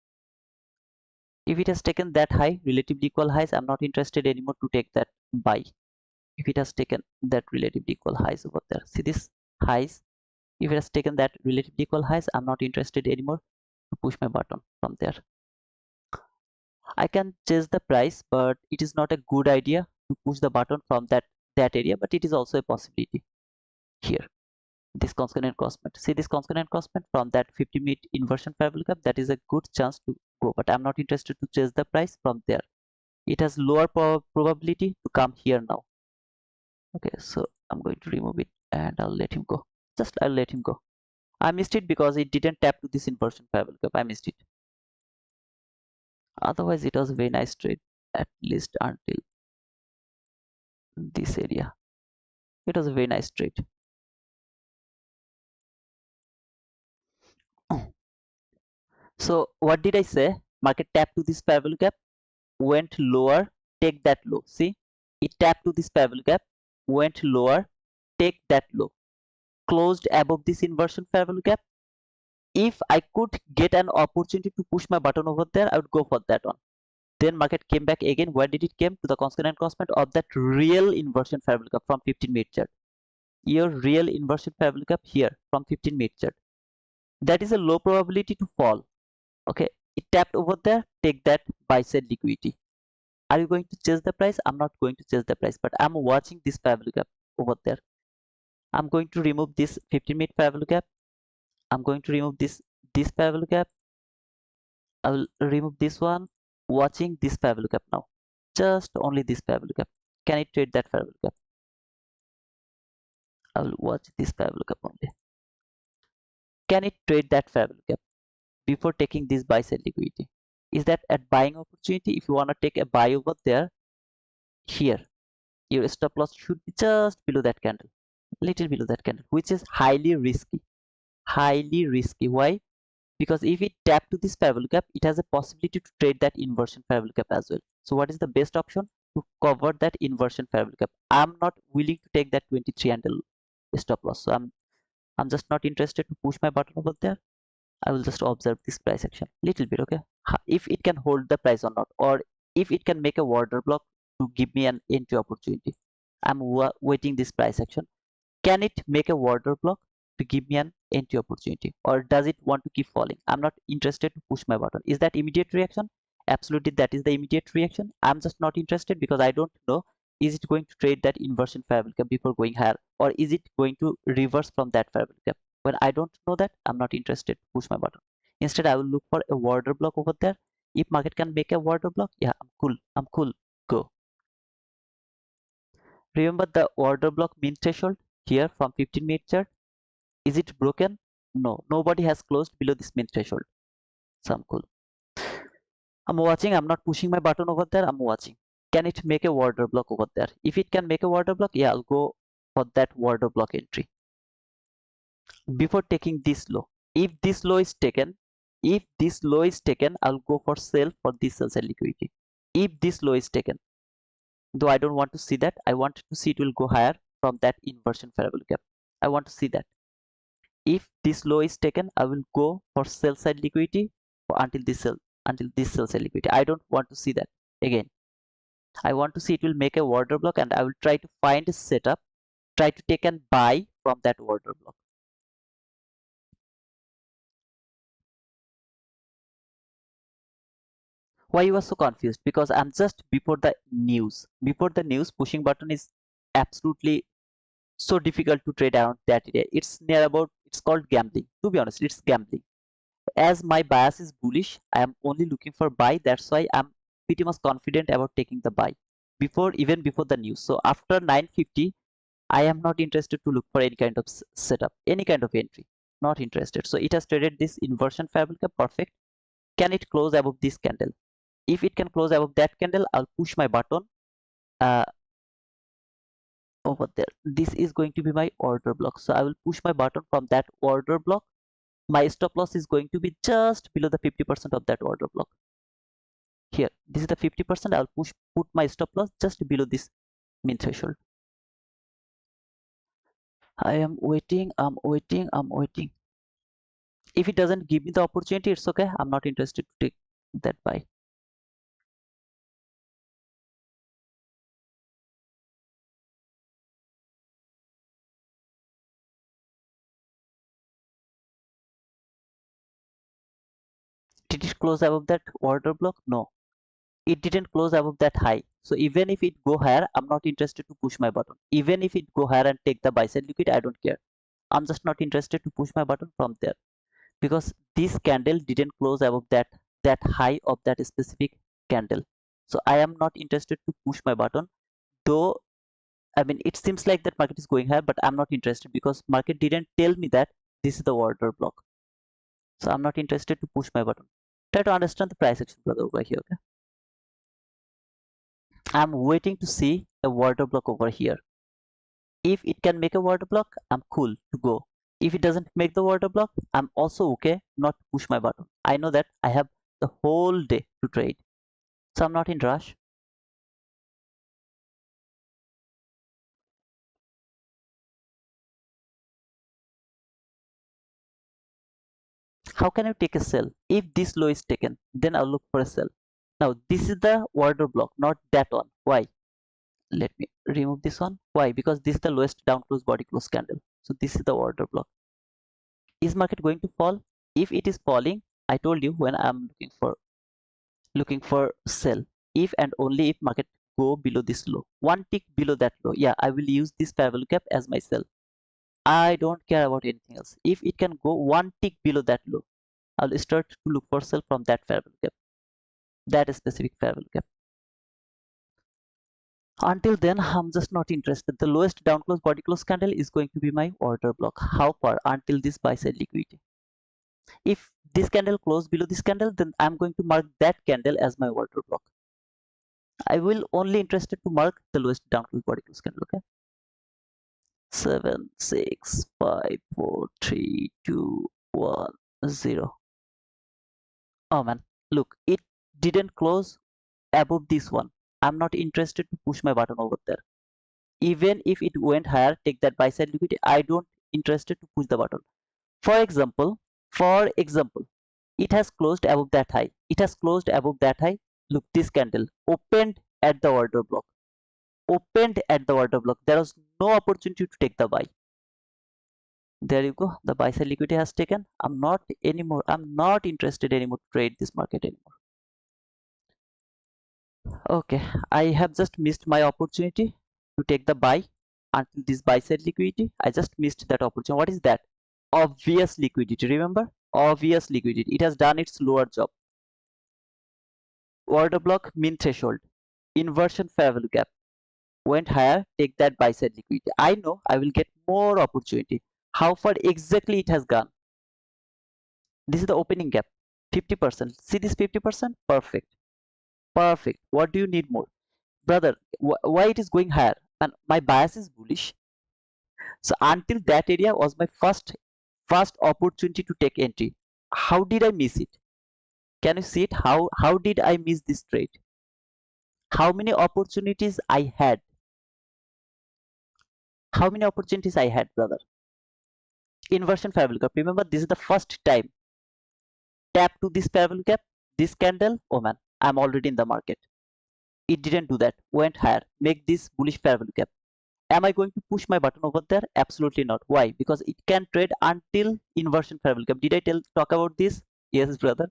Speaker 1: If it has taken that high, relatively equal highs, I'm not interested anymore to take that buy. If it has taken that relatively equal highs over there, see this highs. If it has taken that relatively equal highs, I'm not interested anymore to push my button from there. I can chase the price, but it is not a good idea to push the button from that area, but it is also a possibility here. This consonant crossment. See this consonant crossment from that 50-minute inversion fair value gap. That is a good chance to go, but I'm not interested to chase the price from there. It has lower probability to come here now. Okay, so I'm going to remove it and I'll let him go. Just I'll let him go. I missed it because it didn't tap to this inversion fair value gap. I missed it. Otherwise, it was a very nice trade, at least until this area. It was a very nice trade. So what did I say? Market tapped to this fair value gap, went lower, take that low. See, it tapped to this fair value gap, went lower, take that low, closed above this inversion fair value gap. If I could get an opportunity to push my button over there, I would go for that one. Then market came back again. Where did it came? To the consonant crossment of that real inversion fair value gap from 15-minute chart. Your real inversion fair value gap here from 15-minute chart. That is a low probability to fall. Okay, it tapped over there. Take that buy side liquidity. Are you going to change the price? I'm not going to change the price, but I'm watching this parallel gap over there. I'm going to remove this 15-minute parallel gap. I'm going to remove this parallel gap. I will remove this one. Watching this parallel gap now. Just only this parallel gap. Can I trade that parallel gap? I will watch this parallel gap only. Can it trade that parallel gap before taking this buy side liquidity? Is that a buying opportunity? If you want to take a buy over there, here your stop loss should be just below that candle, little below that candle, which is highly risky. Highly risky. Why? Because if it tap to this parallel gap, it has a possibility to trade that inversion parallel gap as well. So what is the best option? To cover that inversion parallel gap. I'm not willing to take that 23 handle stop loss. So I'm just not interested to push my button over there. I will just observe this price action little bit, okay? If it can hold the price or not, or if it can make a order block to give me an entry opportunity. I'm waiting this price action. Can it make a order block to give me an entry opportunity, or does it want to keep falling? I'm not interested to push my button. Is that immediate reaction? Absolutely, that is the immediate reaction. I'm just not interested because I don't know, is it going to trade that inversion parallel gap before going higher, or is it going to reverse from that parallel gap? When I don't know that, I'm not interested to push my button. Instead, I will look for a order block over there. If market can make a order block, yeah, I'm cool, go. Remember the order block mean threshold here from 15-minute chart. Is it broken? No, nobody has closed below this mean threshold. So I'm cool. I'm watching. I'm not pushing my button over there. I'm watching. Can it make a order block over there? If it can make a order block, yeah, I'll go for that order block entry. Before taking this low, if this low is taken, I'll go for sell for this sell side liquidity. If this low is taken, though I don't want to see that, I want to see it will go higher from that inversion parallel gap. I want to see that. If this low is taken, I will go for sell side liquidity until this sell side liquidity. I don't want to see that again. I want to see it will make a order block, and I will try to find a setup, try to take and buy from that order block. Why you are so confused? Because I'm just before the news. Before the news, pushing button is absolutely so difficult to trade around that area. It's near about, it's called gambling. To be honest, it's gambling. As my bias is bullish, I am only looking for buy. That's why I'm pretty much confident about taking the buy even before the news. So after 950, I am not interested to look for any kind of setup, any kind of entry. Not interested. So it has traded this inversion parallel gap. Perfect. Can it close above this candle? If it can close above that candle, I'll push my button uh, over there. This is going to be my order block. So I will push my button from that order block. My stop loss is going to be just below the 50% of that order block. Here, this is the 50%. I'll put my stop loss just below this mean threshold. I am waiting. I'm waiting. If it doesn't give me the opportunity, it's okay. I'm not interested to take that buy. Did it close above that order block? No, it didn't close above that high. So even if it go higher, I'm not interested to push my button. Even if it go higher and take the buy side liquidity, I don't care. I'm just not interested to push my button from there, because this candle didn't close above that high of that specific candle. So I am not interested to push my button, though I mean it seems like that market is going higher, but I'm not interested because market didn't tell me that this is the order block. So I'm not interested to push my button. Try to understand the price action, brother, over here. Okay, I'm waiting to see a order block over here. If it can make a order block, I'm cool to go. If it doesn't make the order block, I'm also okay not to push my button. I know that I have the whole day to trade, so I'm not in rush. How can you take a sell? If this low is taken, then I'll look for a sell. Now this is the order block, not that one. Why? Let me remove this one. Why? Because this is the lowest down close body close candle. So this is the order block. Is market going to fall? If it is falling, I told you when I'm looking for sell. if and only if market go below this low, one tick below that low, yeah, I will use this fair value gap as my sell. I don't care about anything else. If it can go one tick below that low, I'll start to look for sell from that fair value gap, that specific fair value gap. Until then, I'm just not interested. The lowest down close body close candle is going to be my order block. How far? Until this buy side liquidity. If this candle close below this candle, then I'm going to mark that candle as my order block. I will only interested to mark the lowest down close body close candle. Okay. 7, 6, 5, 4, 3, 2, 1, 0. Oh man, look, it didn't close above this one. I'm not interested to push my button over there. Even if it went higher, take that buy side liquidity, I don't interested to push the button. For example, it has closed above that high. It has closed above that high. Look, this candle opened at the order block. Opened at the order block. There was no opportunity to take the buy. There you go. The buy side liquidity has taken. I'm not interested anymore to trade this market anymore. Okay, I have just missed my opportunity to take the buy until this buy side liquidity. I just missed that opportunity. What is that? Obvious liquidity. Remember? Obvious liquidity. It has done its lower job. Order block, mean threshold. Inversion fair value gap. Went higher, take that buy side liquidity. I know I will get more opportunity. How far exactly it has gone? This is the opening gap. 50%. See this 50%? Perfect. Perfect. What do you need more? Brother, why it is going higher? And my bias is bullish. So until that area was my first opportunity to take entry. How did I miss it? Can you see it? How did I miss this trade? How many opportunities I had? How many opportunities I had, brother? Inversion fair value gap. Remember, this is the first time. Tap to this fair value gap, this candle. Oh man, I'm already in the market. It didn't do that. Went higher. Make this bullish fair value gap. Am I going to push my button over there? Absolutely not. Why? Because it can trade until inversion fair value gap. Did I talk about this? Yes, brother.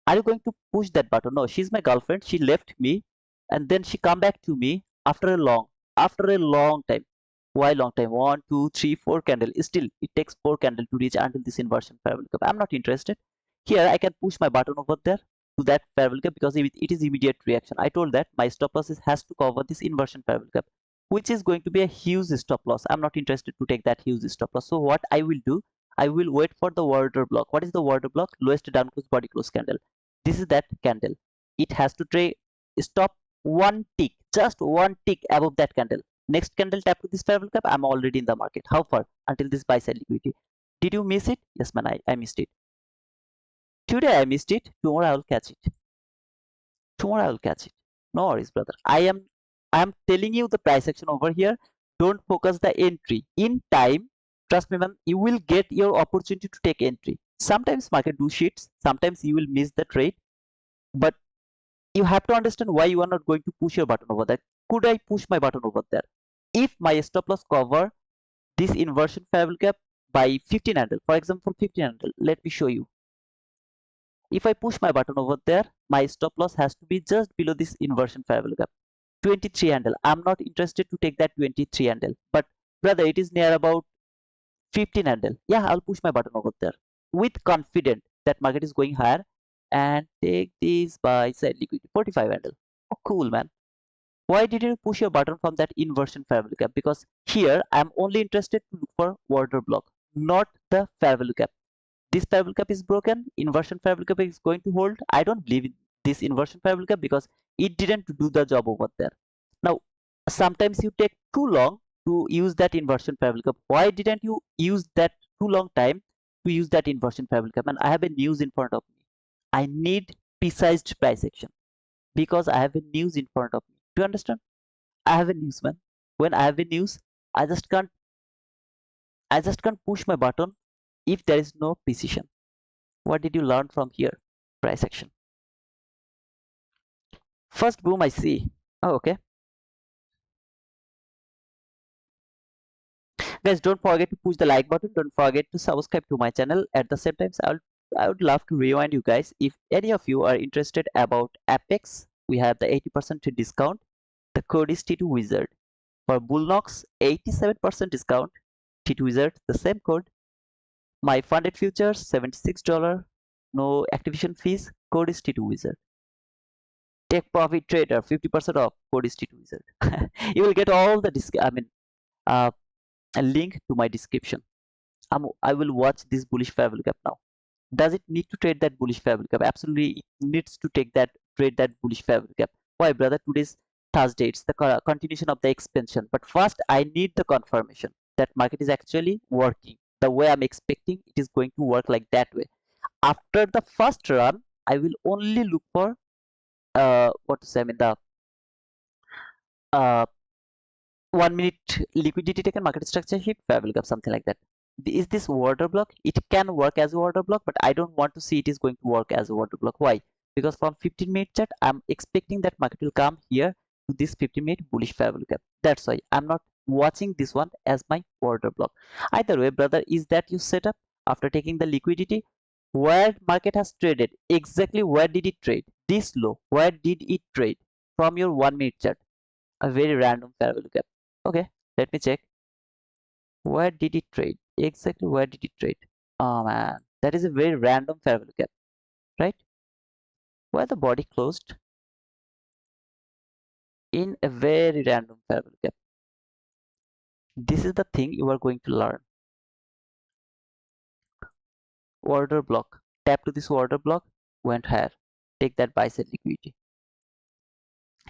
Speaker 1: Are you going to push that button? No, she's my girlfriend. She left me and then she come back to me after a long time. Why long time? 1, 2, 3, 4 candle. Still, it takes 4 candle to reach until this inversion fair value gap. I'm not interested. Here, I can push my button over there to that fair value gap because it is immediate reaction. I told that my stop loss has to cover this inversion fair value gap, which is going to be a huge stop loss. I'm not interested to take that huge stop loss. So what I will do, I will wait for the order block. What is the order block? Lowest down close body close candle. This is that candle. It has to trade stop one tick, just one tick above that candle. Next candle tap to this fair value gap. I'm already in the market. How far? Until this buy side liquidity. Did you miss it? Yes, man, I missed it. Today I missed it. Tomorrow I will catch it. Tomorrow I will catch it. No worries, brother. I am telling you the price action over here. Don't focus the entry. In time, trust me, man, you will get your opportunity to take entry. Sometimes market do shits. Sometimes you will miss the trade. But you have to understand why you are not going to push your button over there. Could I push my button over there? If my stop loss cover this inversion fair value gap by 15 handle, for example, 15 handle, let me show you. If I push my button over there, my stop loss has to be just below this inversion fair value gap. 23 handle. I'm not interested to take that 23 handle. But brother, it is near about 15 handle. Yeah, I'll push my button over there with confidence that market is going higher and take this buy side liquidity 45 handle. Oh, cool, man. Why did you push your button from that inversion fair value gap? Because here I'm only interested to look for order block, not the fair value gap. This fair value gap is broken, inversion fair value gap is going to hold. I don't believe in this inversion fair value gap because it didn't do the job over there. Now, sometimes you take too long to use that inversion fair value gap. Why didn't you use that too long time to use that inversion fair value gap? And I have a news in front of me. I need precise price action because I have a news in front of me. Do you understand? I have a news, man. When I have a news, I just can't push my button if there is no precision. What did you learn from here? Price action. First boom I see. Oh, okay. Guys, don't forget to push the like button. Don't forget to subscribe to my channel. At the same time, I would love to remind you guys, if any of you are interested about Apex we have the 80% discount. The code is T2 Wizard. For Bluenox, 87% discount. T2 Wizard, the same code. My funded futures, $76. No activation fees. Code is T2 Wizard. Take profit trader, 50% off. Code is T2 Wizard. You will get all the uh, a link to my description. I will watch this bullish fair value gap now. Does it need to trade that bullish fair value gap? Absolutely, it needs to trade that bullish fair value gap. Why, brother? Today's Thursday. It's the continuation of the expansion. But first, I need the confirmation that market is actually working the way I'm expecting. It is going to work like that way. After the first run, I will only look for what to say. I mean the uh, 1 minute liquidity taken market structure hit fair value gap, something like that. Is this order block? It can work as a order block, but I don't want to see it is going to work as a order block. Why? Because from 15-minute chart, I'm expecting that market will come here to this 15-minute bullish fair value gap. That's why I'm not watching this one as my order block. Either way, brother, is that you set up after taking the liquidity? Where market has traded? Exactly where did it trade? This low. Where did it trade? From your 1-minute chart. A very random fair value gap. Okay, let me check. Where did it trade? Exactly where did it trade? Oh man, that is a very random fair value gap, right? Where the body closed in a very random fair value gap. This is the thing you are going to learn. Order block. Tap to this order block, went higher. Take that buy side liquidity.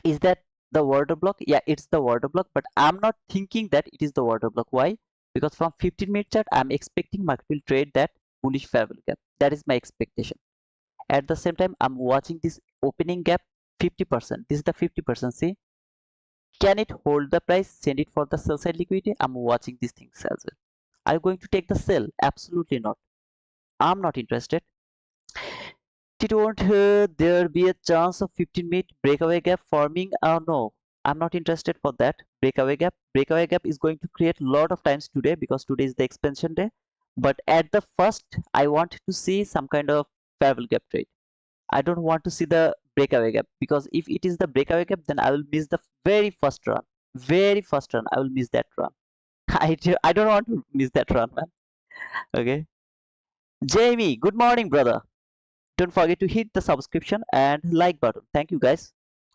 Speaker 1: Is that the order block? Yeah, it's the order block, but I'm not thinking that it is the order block. Why? Because from 15-minute chart, I'm expecting market will trade that bullish fair value gap. That is my expectation. At the same time, I'm watching this opening gap 50%. This is the 50%. See, can it hold the price? Send it for the sell side liquidity. I'm watching these things as well. Are you going to take the sell? Absolutely not. I'm not interested. It won't there be a chance of 15-minute breakaway gap forming? No, I'm not interested for that breakaway gap. Breakaway gap is going to create a lot of times today because today is the expansion day. But at the first, I want to see some kind of fair value gap trade. I don't want to see the breakaway gap because if it is the breakaway gap, then I will miss the very first run. Very first run, I will miss that run. I don't want to miss that run, man. Okay. Jamie, good morning, brother. Don't forget to hit the subscription and like button. Thank you, guys.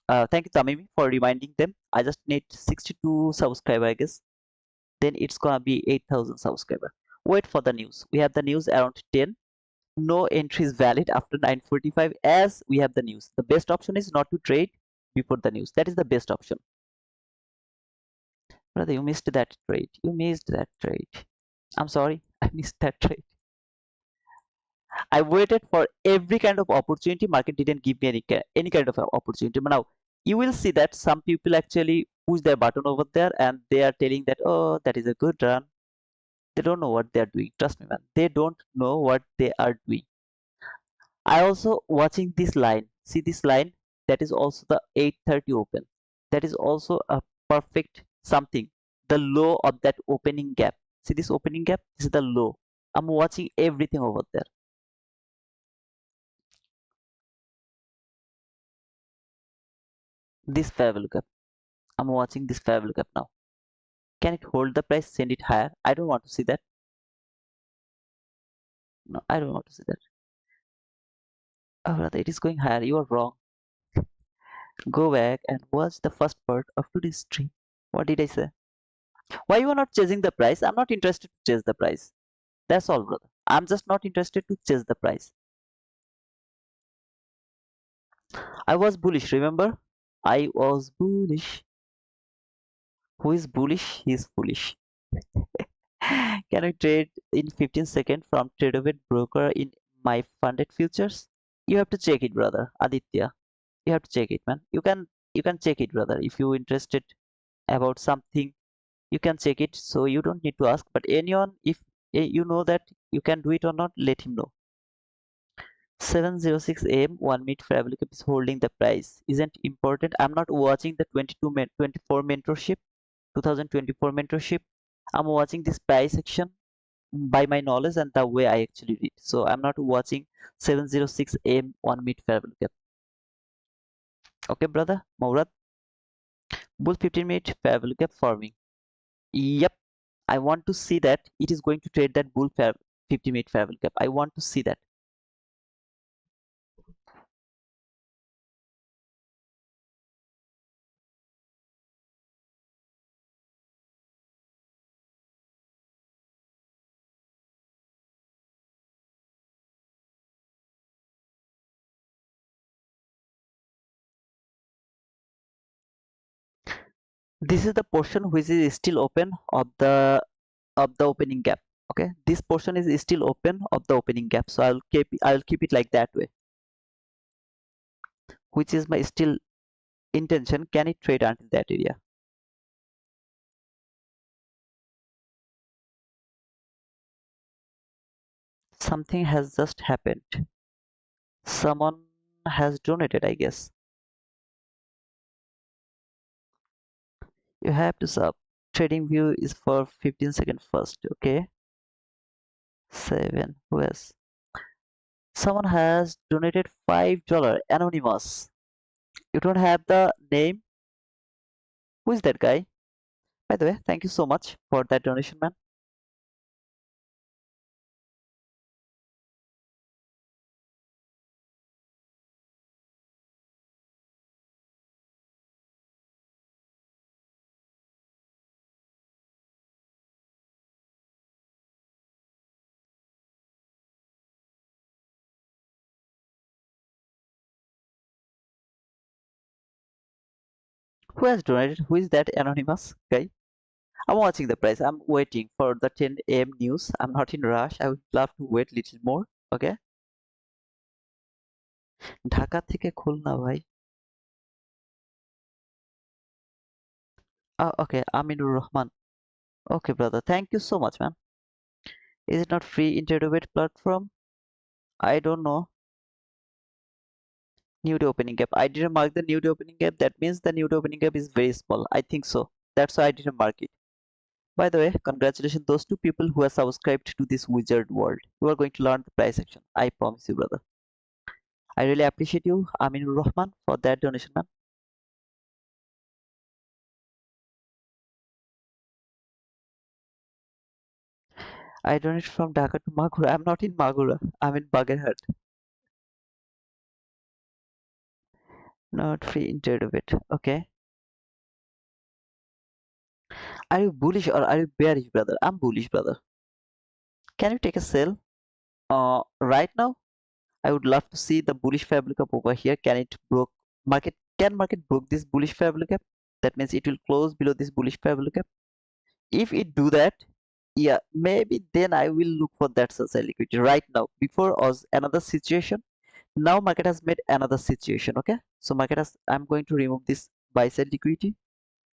Speaker 1: Thank you, Tamimi, for reminding them. I just need 62 subscriber, I guess. Then it's gonna be 8,000 subscriber. Wait for the news. We have the news around 10. No entry is valid after 9:45 as we have the news. The best option is not to trade before the news. That is the best option. Brother, you missed that trade. You missed that trade. I'm sorry. I missed that trade. I waited for every kind of opportunity. Market didn't give me any kind of opportunity. But now you will see that some people actually push their button over there and they are telling that, oh, that is a good run. They don't know what they are doing. Trust me, man. They don't know what they are doing. I also watching this line. See this line? That is also the 8:30 open. That is also a perfect something. The low of that opening gap. See this opening gap? This is the low. I'm watching everything over there. This fair value gap. I'm watching this fair value gap now. Can it hold the price? Send it higher? I don't want to see that. No, I don't want to see that. Oh, brother, it is going higher. You are wrong. Go back and watch the first part of today's stream. What did I say? Why you are not chasing the price? I'm not interested to chase the price. That's all, brother. I'm just not interested to chase the price. I was bullish, remember? I was bullish. Who is bullish? He is foolish. Can I trade in 15 seconds from Tradeovate broker in my funded futures? You have to check it, brother. Aditya. You have to check it, man. You can check it, brother. If you're interested about something, you can check it. So you don't need to ask. But anyone, if you know that you can do it or not, let him know. 7:06 a.m. 1 minute fair value gap is holding the price. Isn't important. I'm not watching the 24 mentorship, 2024 mentorship. I'm watching this price action by my knowledge and the way I actually read. So I'm not watching 7:06 a.m. 1 minute fair value gap. Okay, brother, Murad, bull 15-minute fair value gap forming. Yep, I want to see that it is going to trade that bull 50-minute fair value gap. I want to see that. This is the portion which is still open of the opening gap. Okay, this portion is still open of the opening gap, so I'll keep it like that way, which is my still intention. Can it trade until that area? Something has just happened. Someone has donated, I guess. You have to sub. Trading view is for 15 seconds first. Okay, 7. Who has? Someone has donated $5. Anonymous. You don't have the name. Who is that guy? By the way, thank you so much for that donation, man. Who has donated? Who is that anonymous guy? I'm watching the price. I'm waiting for the 10 a.m. news. I'm not in rush. I would love to wait little more. Okay. Dhaka থেকে খুলনা ভাই. Okay. Aminur Rahman. Okay, brother. Thank you so much, man. Is it not free internet platform? I don't know. New day opening gap. I didn't mark the new day opening gap. That means the new day opening gap is very small. I think so. That's why I didn't mark it. By the way, congratulations those two people who are subscribed to this wizard world. You are going to learn the price action. I promise you, brother. I really appreciate you, Aminur Rahman, for that donation, man. I donate from Dhaka to Magura. I'm not in Magura. I'm in Bagerhat. Not free internet. Okay. Are you bullish or are you bearish, brother? I'm bullish, brother. Can you take a sell? Right now, I would love to see the bullish fabric up over here. Can it broke market? Can market broke this bullish fabric up? That means it will close below this bullish fabric up. If it do that, yeah, maybe then I will look for that sell side liquidity. Right now, before was another situation. Now market has made another situation. Okay, so market has. I'm going to remove this buy side liquidity.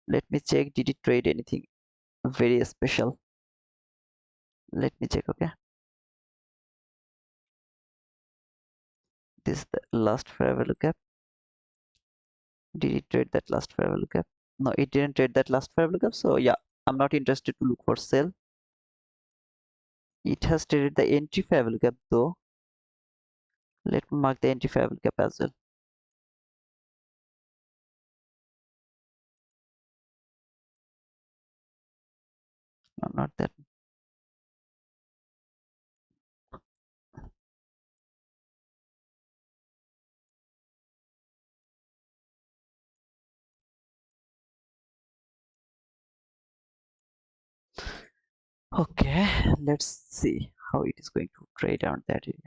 Speaker 1: Let me check. Did it trade anything very special? Let me check. Okay, this is the last fair value gap. Did it trade that last fair value gap? No, it didn't trade that last fair value gap. So yeah, I'm not interested to look for sell. It has traded the entry fair value gap though. Let me mark the entry fair value gap as well. No, not that. Okay, let's see how it is going to trade around that area.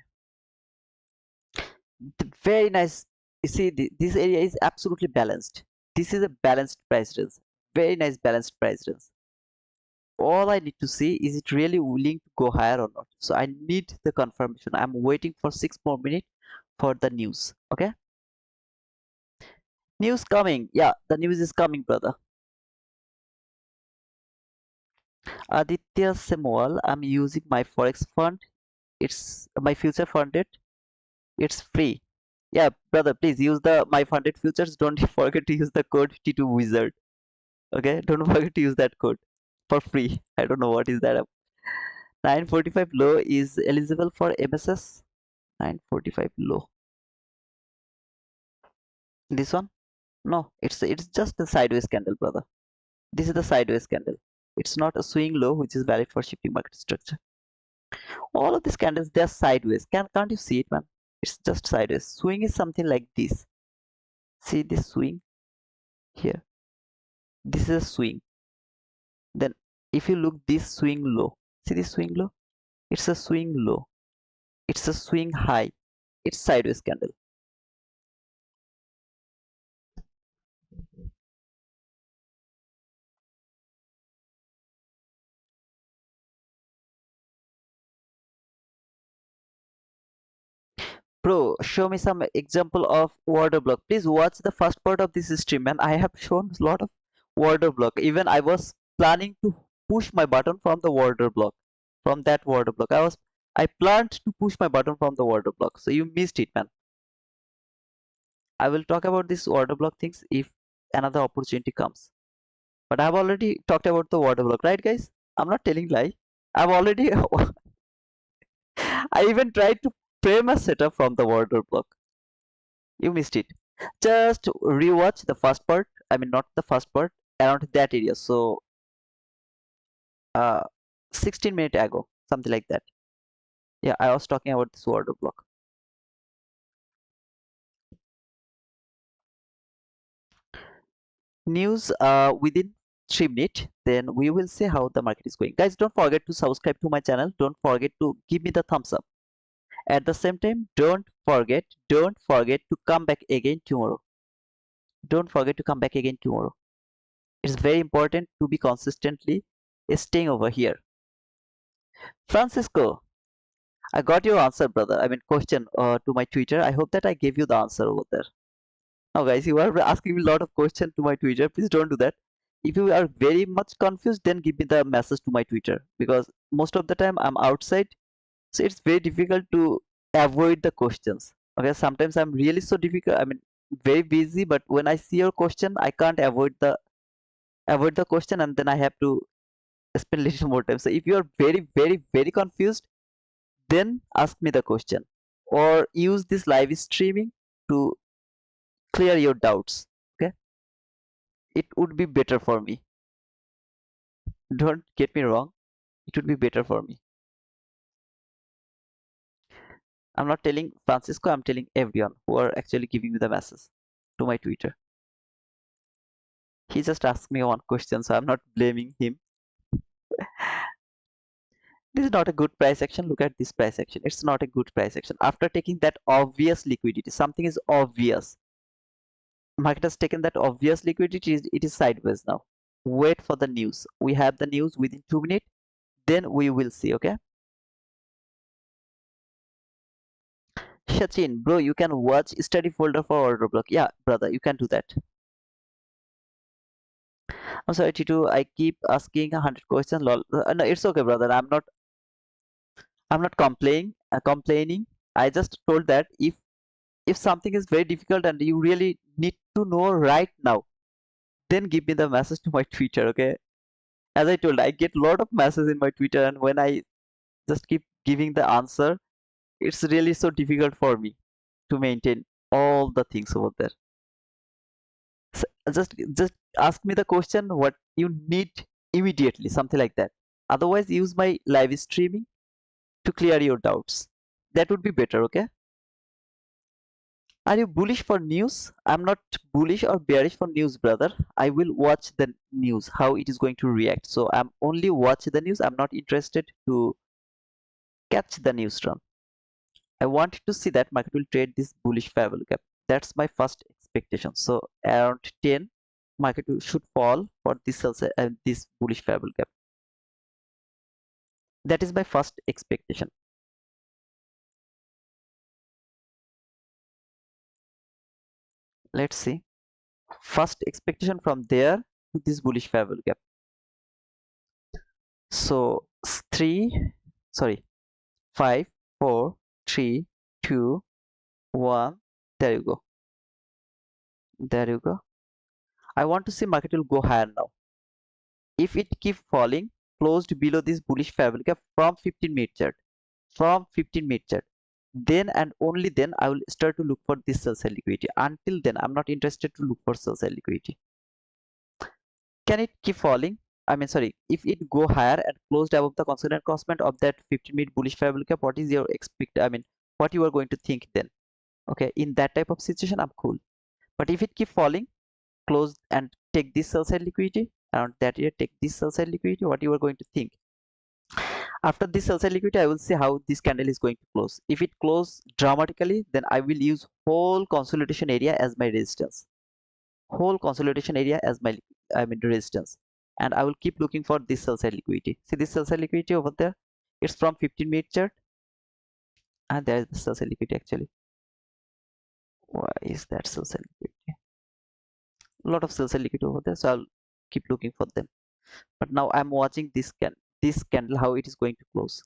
Speaker 1: Very nice. You see, this area is absolutely balanced. This is a balanced price range. Very nice balanced price range. All I need to see is it really willing to go higher or not. So I need the confirmation. I'm waiting for 6 more minutes for the news. Okay, news coming. Yeah, the news is coming, brother. Aditya Semwal. I'm using my forex fund. It's my future funded. It's free. Yeah, brother, please use the my funded futures. Don't forget to use the code T2 Wizard. Okay, don't forget to use that code for free. I don't know what is that. 945 low is eligible for MSS. 945 low. This one. No, it's just a sideways candle, brother. This is the sideways candle. It's not a swing low which is valid for shifting market structure. All of these candles, they're sideways. Can't you see it, man? It's just sideways. Swing is something like this. See this swing here. This is a swing. Then if you look this swing low, see this swing low? It's a swing low. It's a swing high. It's sideways candle. Bro, show me some example of water block. Please watch the first part of this stream, man. I have shown a lot of water block. Even I was planning to push my button from the water block, from that water block. I planned to push my button from the water block. So you missed it, man. I will talk about this water block things if another opportunity comes. But I've already talked about the water block, right, guys? I'm not telling lie. I've already I even tried to frame a setup from the water block. You missed it. Just rewatch the first part. I mean, not the first part, around that area. So, uh, 16 minutes ago, something like that. Yeah, I was talking about this water block. News within 3 minutes, then we will see how the market is going. Guys, don't forget to subscribe to my channel. Don't forget to give me the thumbs up. At the same time, don't forget to come back again tomorrow. Don't forget to come back again tomorrow. It's very important to be consistently staying over here. Francisco, I got your answer, brother. I mean, question to my Twitter. I hope that I gave you the answer over there. Now, guys, you are asking me a lot of questions to my Twitter. Please don't do that. If you are very much confused, then give me the message to my Twitter, because most of the time I'm outside, so it's very difficult to avoid the questions. Okay, sometimes I'm really so difficult. I mean, very busy, but when I see your question, I can't avoid the question, and then I have to spend a little more time. So if you are very confused, then ask me the question or use this live streaming to clear your doubts. Okay, it would be better for me. Don't get me wrong, it would be better for me. I'm not telling Francisco, I'm telling everyone who are actually giving me the message to my Twitter. He just asked me one question, so I'm not blaming him. This is not a good price action. Look at this price action. It's not a good price action. After taking that obvious liquidity, something is obvious. Market has taken that obvious liquidity, it is sideways now. Wait for the news. We have the news within 2 minutes, then we will see. Okay, Shachin, bro, you can watch study folder for order block. Yeah, brother, you can do that. I'm sorry, Titu, I keep asking 100 questions. Lol. No, it's okay, brother. I'm not complaining. I just told that if something is very difficult and you really need to know right now, then give me the message to my Twitter. Okay, as I told, I get a lot of messages in my Twitter, and when I just keep giving the answer, it's really so difficult for me to maintain all the things over there. So just ask me the question what you need immediately, something like that. Otherwise, use my live streaming to clear your doubts. That would be better. Okay, are you bullish for news? I'm not bullish or bearish for news, brother. I will watch the news, how it is going to react. So I'm only watch the news. I'm not interested to catch the news run. I want to see that market will trade this bullish fair value gap. That's my first expectation. So around 10, market should fall for this this bullish fair value gap. That is my first expectation. Let's see. First expectation from there to this bullish fair value gap. So 5, 4, 3, 2, 1. There you go. There you go. I want to see market will go higher now. If it keep falling, closed below this bullish fair value gap from 15 minute chart, then and only then I will start to look for this sell side liquidity. Until then, I'm not interested to look for sell side liquidity. Can it keep falling? I mean, sorry, if it go higher and closed above the consolidated crossment of that 15-minute bullish fair value gap, what is your expect? I mean, what you are going to think then? Okay, in that type of situation, I'm cool. But if it keep falling, close and take this sell side liquidity, around that area, take this sell side liquidity, what you are going to think? After this sell side liquidity, I will see how this candle is going to close. If it close dramatically, then I will use whole consolidation area as my resistance. Whole consolidation area as my resistance. And I will keep looking for this sell side liquidity. See this sell side liquidity over there? It's from 15-minute chart. And there is the sell side liquidity actually. Why is that sell side liquidity? A lot of sell side liquidity over there. So I'll keep looking for them. But now I'm watching this candle, how it is going to close.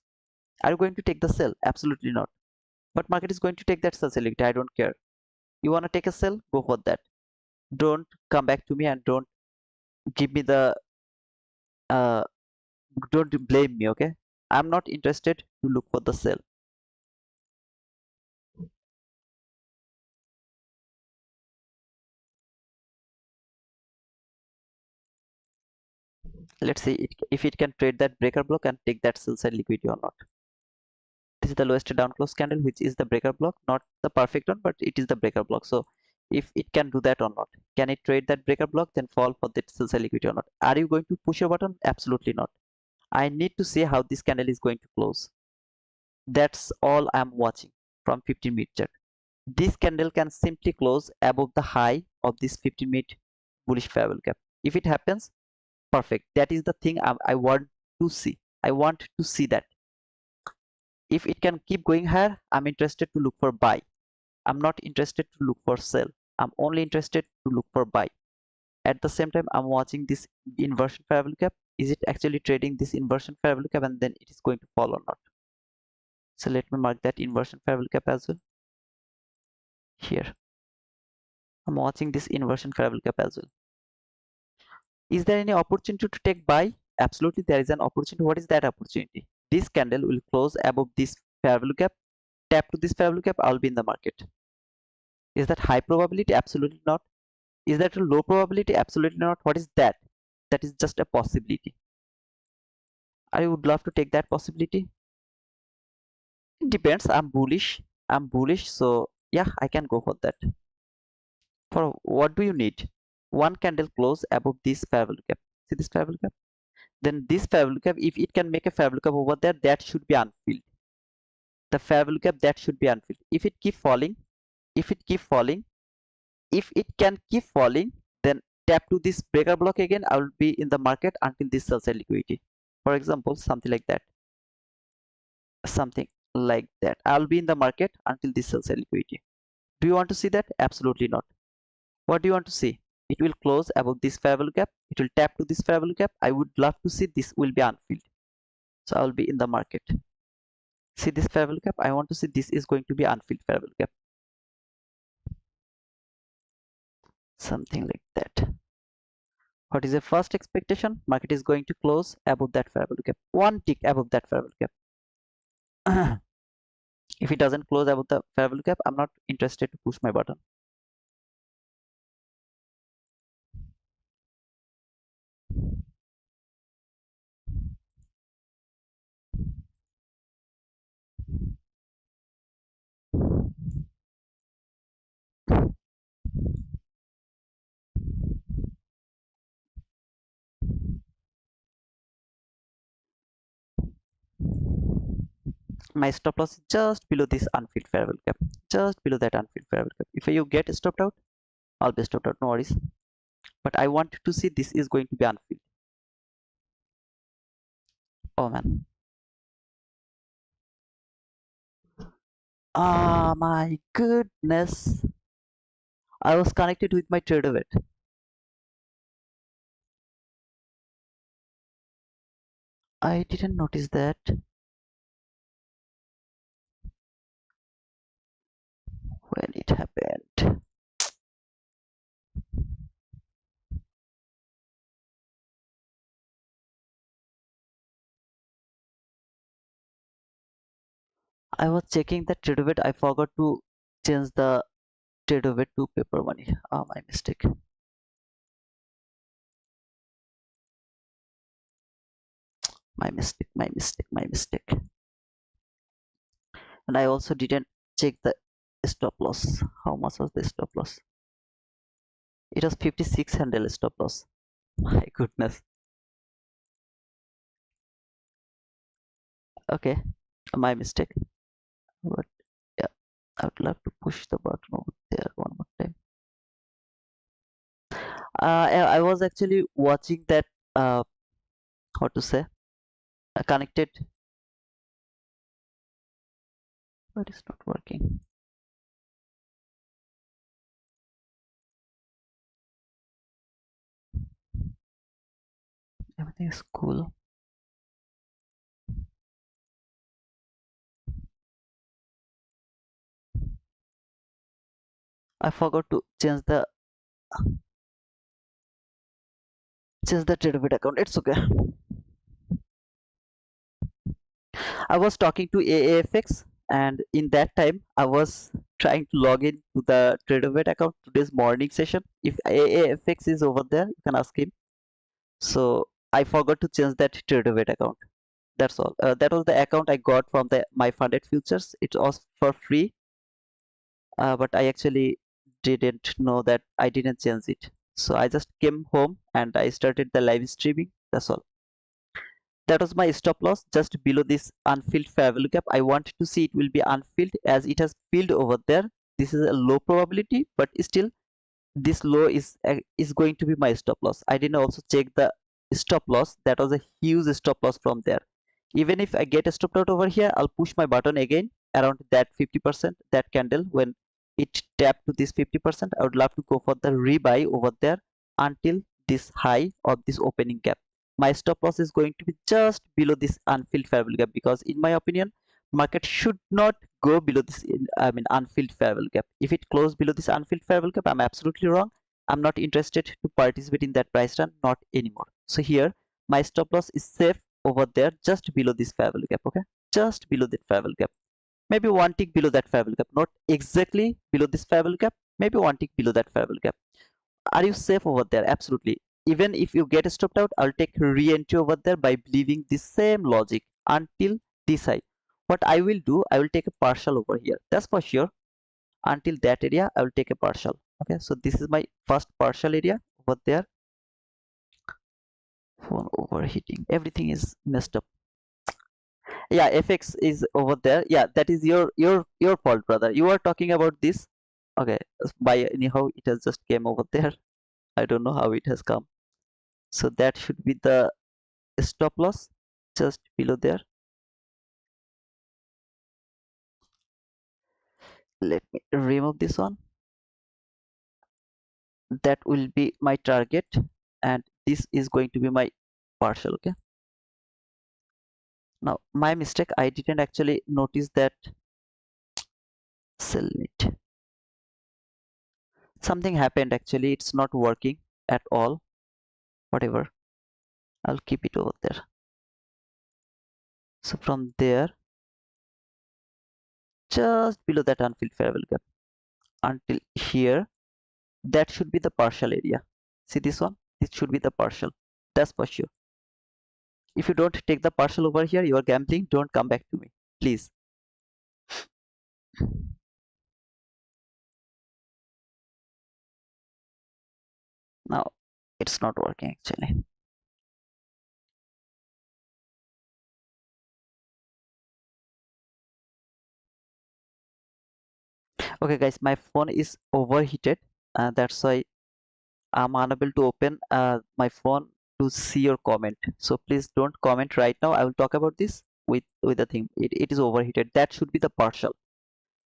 Speaker 1: Are you going to take the sell? Absolutely not. But market is going to take that sell side liquidity. I don't care. You want to take a sell? Go for that. Don't come back to me and don't give me the uh, don't blame me. Okay, I'm not interested to look for the sell. Let's see if it can trade that breaker block and take that sell side liquidity or not. This is the lowest down close candle, which is the breaker block, not the perfect one, but it is the breaker block. So if it can do that or not, can it trade that breaker block, then fall for that sell side liquidity or not? Are you going to push your button? Absolutely not. I need to see how this candle is going to close. That's all I'm watching from 15-minute chart. This candle can simply close above the high of this 15-minute bullish fair value gap. If it happens, perfect. That is the thing I want to see. I want to see that. If it can keep going higher, I'm interested to look for buy. I'm not interested to look for sell. I'm only interested to look for buy. At the same time, I'm watching this inversion fair value gap. Is it actually trading this inversion fair value gap and then it is going to fall or not? So let me mark that inversion fair value gap as well. Here, I'm watching this inversion fair value gap as well. Is there any opportunity to take buy? Absolutely, there is an opportunity. What is that opportunity? This candle will close above this fair value gap. Tap to this fair value gap, I'll be in the market. Is that high probability? Absolutely not. Is that a low probability? Absolutely not. What is that? That is just a possibility. I would love to take that possibility. It depends. I'm bullish. I'm bullish, so yeah, I can go for that. For what do you need? One candle close above this fair value gap. See this fair value gap? Then this fair value gap, if it can make a fair value gap over there, that should be unfilled. The fair value gap, that should be unfilled. If it keep falling, if it keep falling, if it can keep falling, then tap to this breaker block again. I will be in the market until this sell side liquidity. For example, something like that. Something like that. I'll be in the market until this sell side liquidity. Do you want to see that? Absolutely not. What do you want to see? It will close above this fair value gap. It will tap to this fair value gap. I would love to see this will be unfilled. So I will be in the market. See this fair value gap? I want to see this is going to be unfilled fair value gap. Something like that. What is the first expectation? Market is going to close above that fair value gap. One tick above that fair value gap. If it doesn't close above the fair value gap, I'm not interested to push my button. My stop loss is just below this unfilled fair value gap. Just below that unfilled fair value gap. If you get stopped out, I'll be stopped out, no worries. But I want to see this is going to be unfilled. Oh man. Ah, my goodness. I was connected with my trader bit. I didn't notice that. When it happened. I was checking the trade weight. I forgot to change the trade weight to paper money. My mistake. My mistake. My mistake. My mistake. And I also didn't check the stop loss. How much was the stop loss? It was 56 handle stop loss. My goodness. Okay, my mistake. But yeah, I would love to push the button over there one more time. I was actually watching that. How to say? Connected, but it's not working. Everything is cool. I forgot to change the TradeBit account. It's okay. I was talking to AAFX, and in that time I was trying to log in to the TradeBit account today's morning session. If AAFX is over there, you can ask him. So I forgot to change that TradeBit account. That's all. That was the account I got from the my funded futures. It was for free, but I actually didn't know that I didn't change it. So I just came home and I started the live streaming. That's all. That was my stop loss just below this unfilled fair value gap. I want to see it will be unfilled as it has filled over there. This is a low probability, but still this low is going to be my stop loss. I didn't also check the stop loss. That was a huge stop loss from there. Even if I get a stop out over here, I'll push my button again around that 50%, that candle. When it tapped to this 50%, I would love to go for the rebuy over there until this high of this opening gap. My stop loss is going to be just below this unfilled fair value gap, because in my opinion market should not go below this unfilled fair value gap. If it closed below this unfilled fair value gap, I'm absolutely wrong. I'm not interested to participate in that price run, not anymore. So here my stop loss is safe over there just below this fair value gap. Okay, just below that fair value gap, maybe one tick below that fair value gap, not exactly below this fair value gap, maybe one tick below that fair value gap. Are you safe over there? Absolutely. Even if you get stopped out, I'll take re-entry over there by believing the same logic until this high. What I will do, I will take a partial over here, that's for sure. Until that area I will take a partial. Okay, so this is my first partial area over there. Phone overheating, everything is messed up. Yeah, FX is over there. Yeah, that is your fault, brother. You are talking about this. Okay, by anyhow it has just came over there. I don't know how it has come. So that should be the stop loss just below there. Let me remove this one. That will be my target, and this is going to be my partial. Okay, now my mistake, I didn't actually notice that sell limit. Something happened actually, it's not working at all. Whatever, I'll keep it over there. So from there, just below that unfilled fair value gap until here, that should be the partial area. See this one, this should be the partial, that's for sure. If you don't take the partial over here, you are gambling. Don't come back to me, please. Now it's not working actually. Okay guys, my phone is overheated, that's why I'm unable to open my phone to see your comment. So please don't comment right now. I will talk about this with the thing. It is overheated. That should be the partial.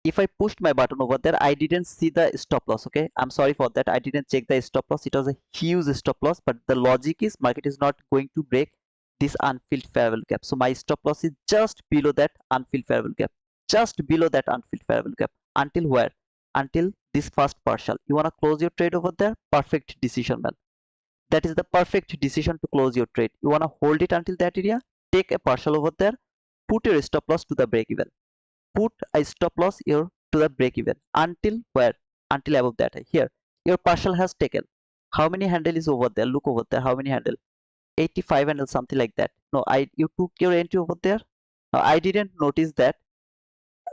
Speaker 1: If I pushed my button over there, I didn't see the stop loss. Okay, I'm sorry for that. I didn't check the stop loss. It was a huge stop loss, but the logic is market is not going to break this unfilled fair value gap. So my stop loss is just below that unfilled fair value gap, just below that unfilled fair value gap. Until where? Until this first partial. You want to close your trade over there? Perfect decision, man. That is the perfect decision to close your trade. You want to hold it until that area, take a partial over there, put your stop loss to the break even. put a stop loss here to the break even until where? Until above that. Here your partial has taken. How many handle is over there? Look over there. How many handle? 85 handle, something like that. No, you took your entry over there. I didn't notice that.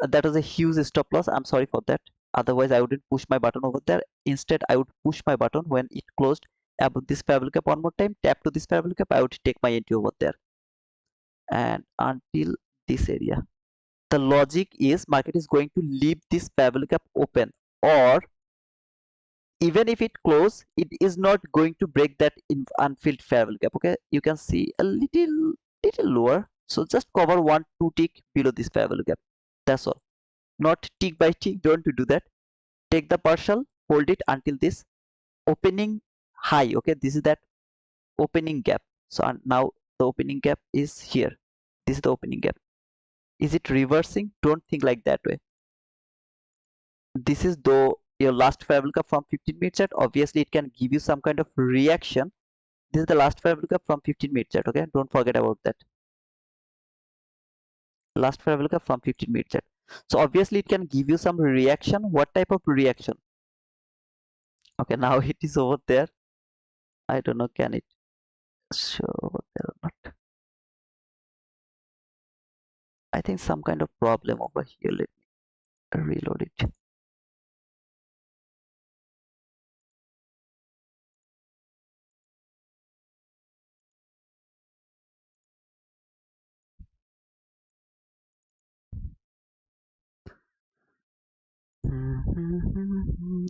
Speaker 1: That was a huge stop loss. I'm sorry for that. Otherwise, I wouldn't push my button over there. Instead, I would push my button when it closed above this parallel cap one more time. Tap to this parallel cap. I would take my entry over there and until this area. The logic is market is going to leave this parallel cap open, or even if it close, it is not going to break that in unfilled parallel gap. Okay, you can see a little lower, so just cover 1-2 tick below this parallel gap. That's all, not tick by tick. Don't do that. Take the partial, hold it until this opening high. Okay, this is that opening gap. So now the opening gap is here. This is the opening gap. Is it reversing? Don't think like that way. This is though your last parallel gap from 15-minute chart. Obviously it can give you some kind of reaction. This is the last parallel gap from 15-minute chart. Okay, don't forget about that. Last parallel gap from 15-minute chart. So obviously it can give you some reaction. What type of reaction? Okay, now it is over there. I don't know, can it show over there or not? I think some kind of problem over here. Let me reload it.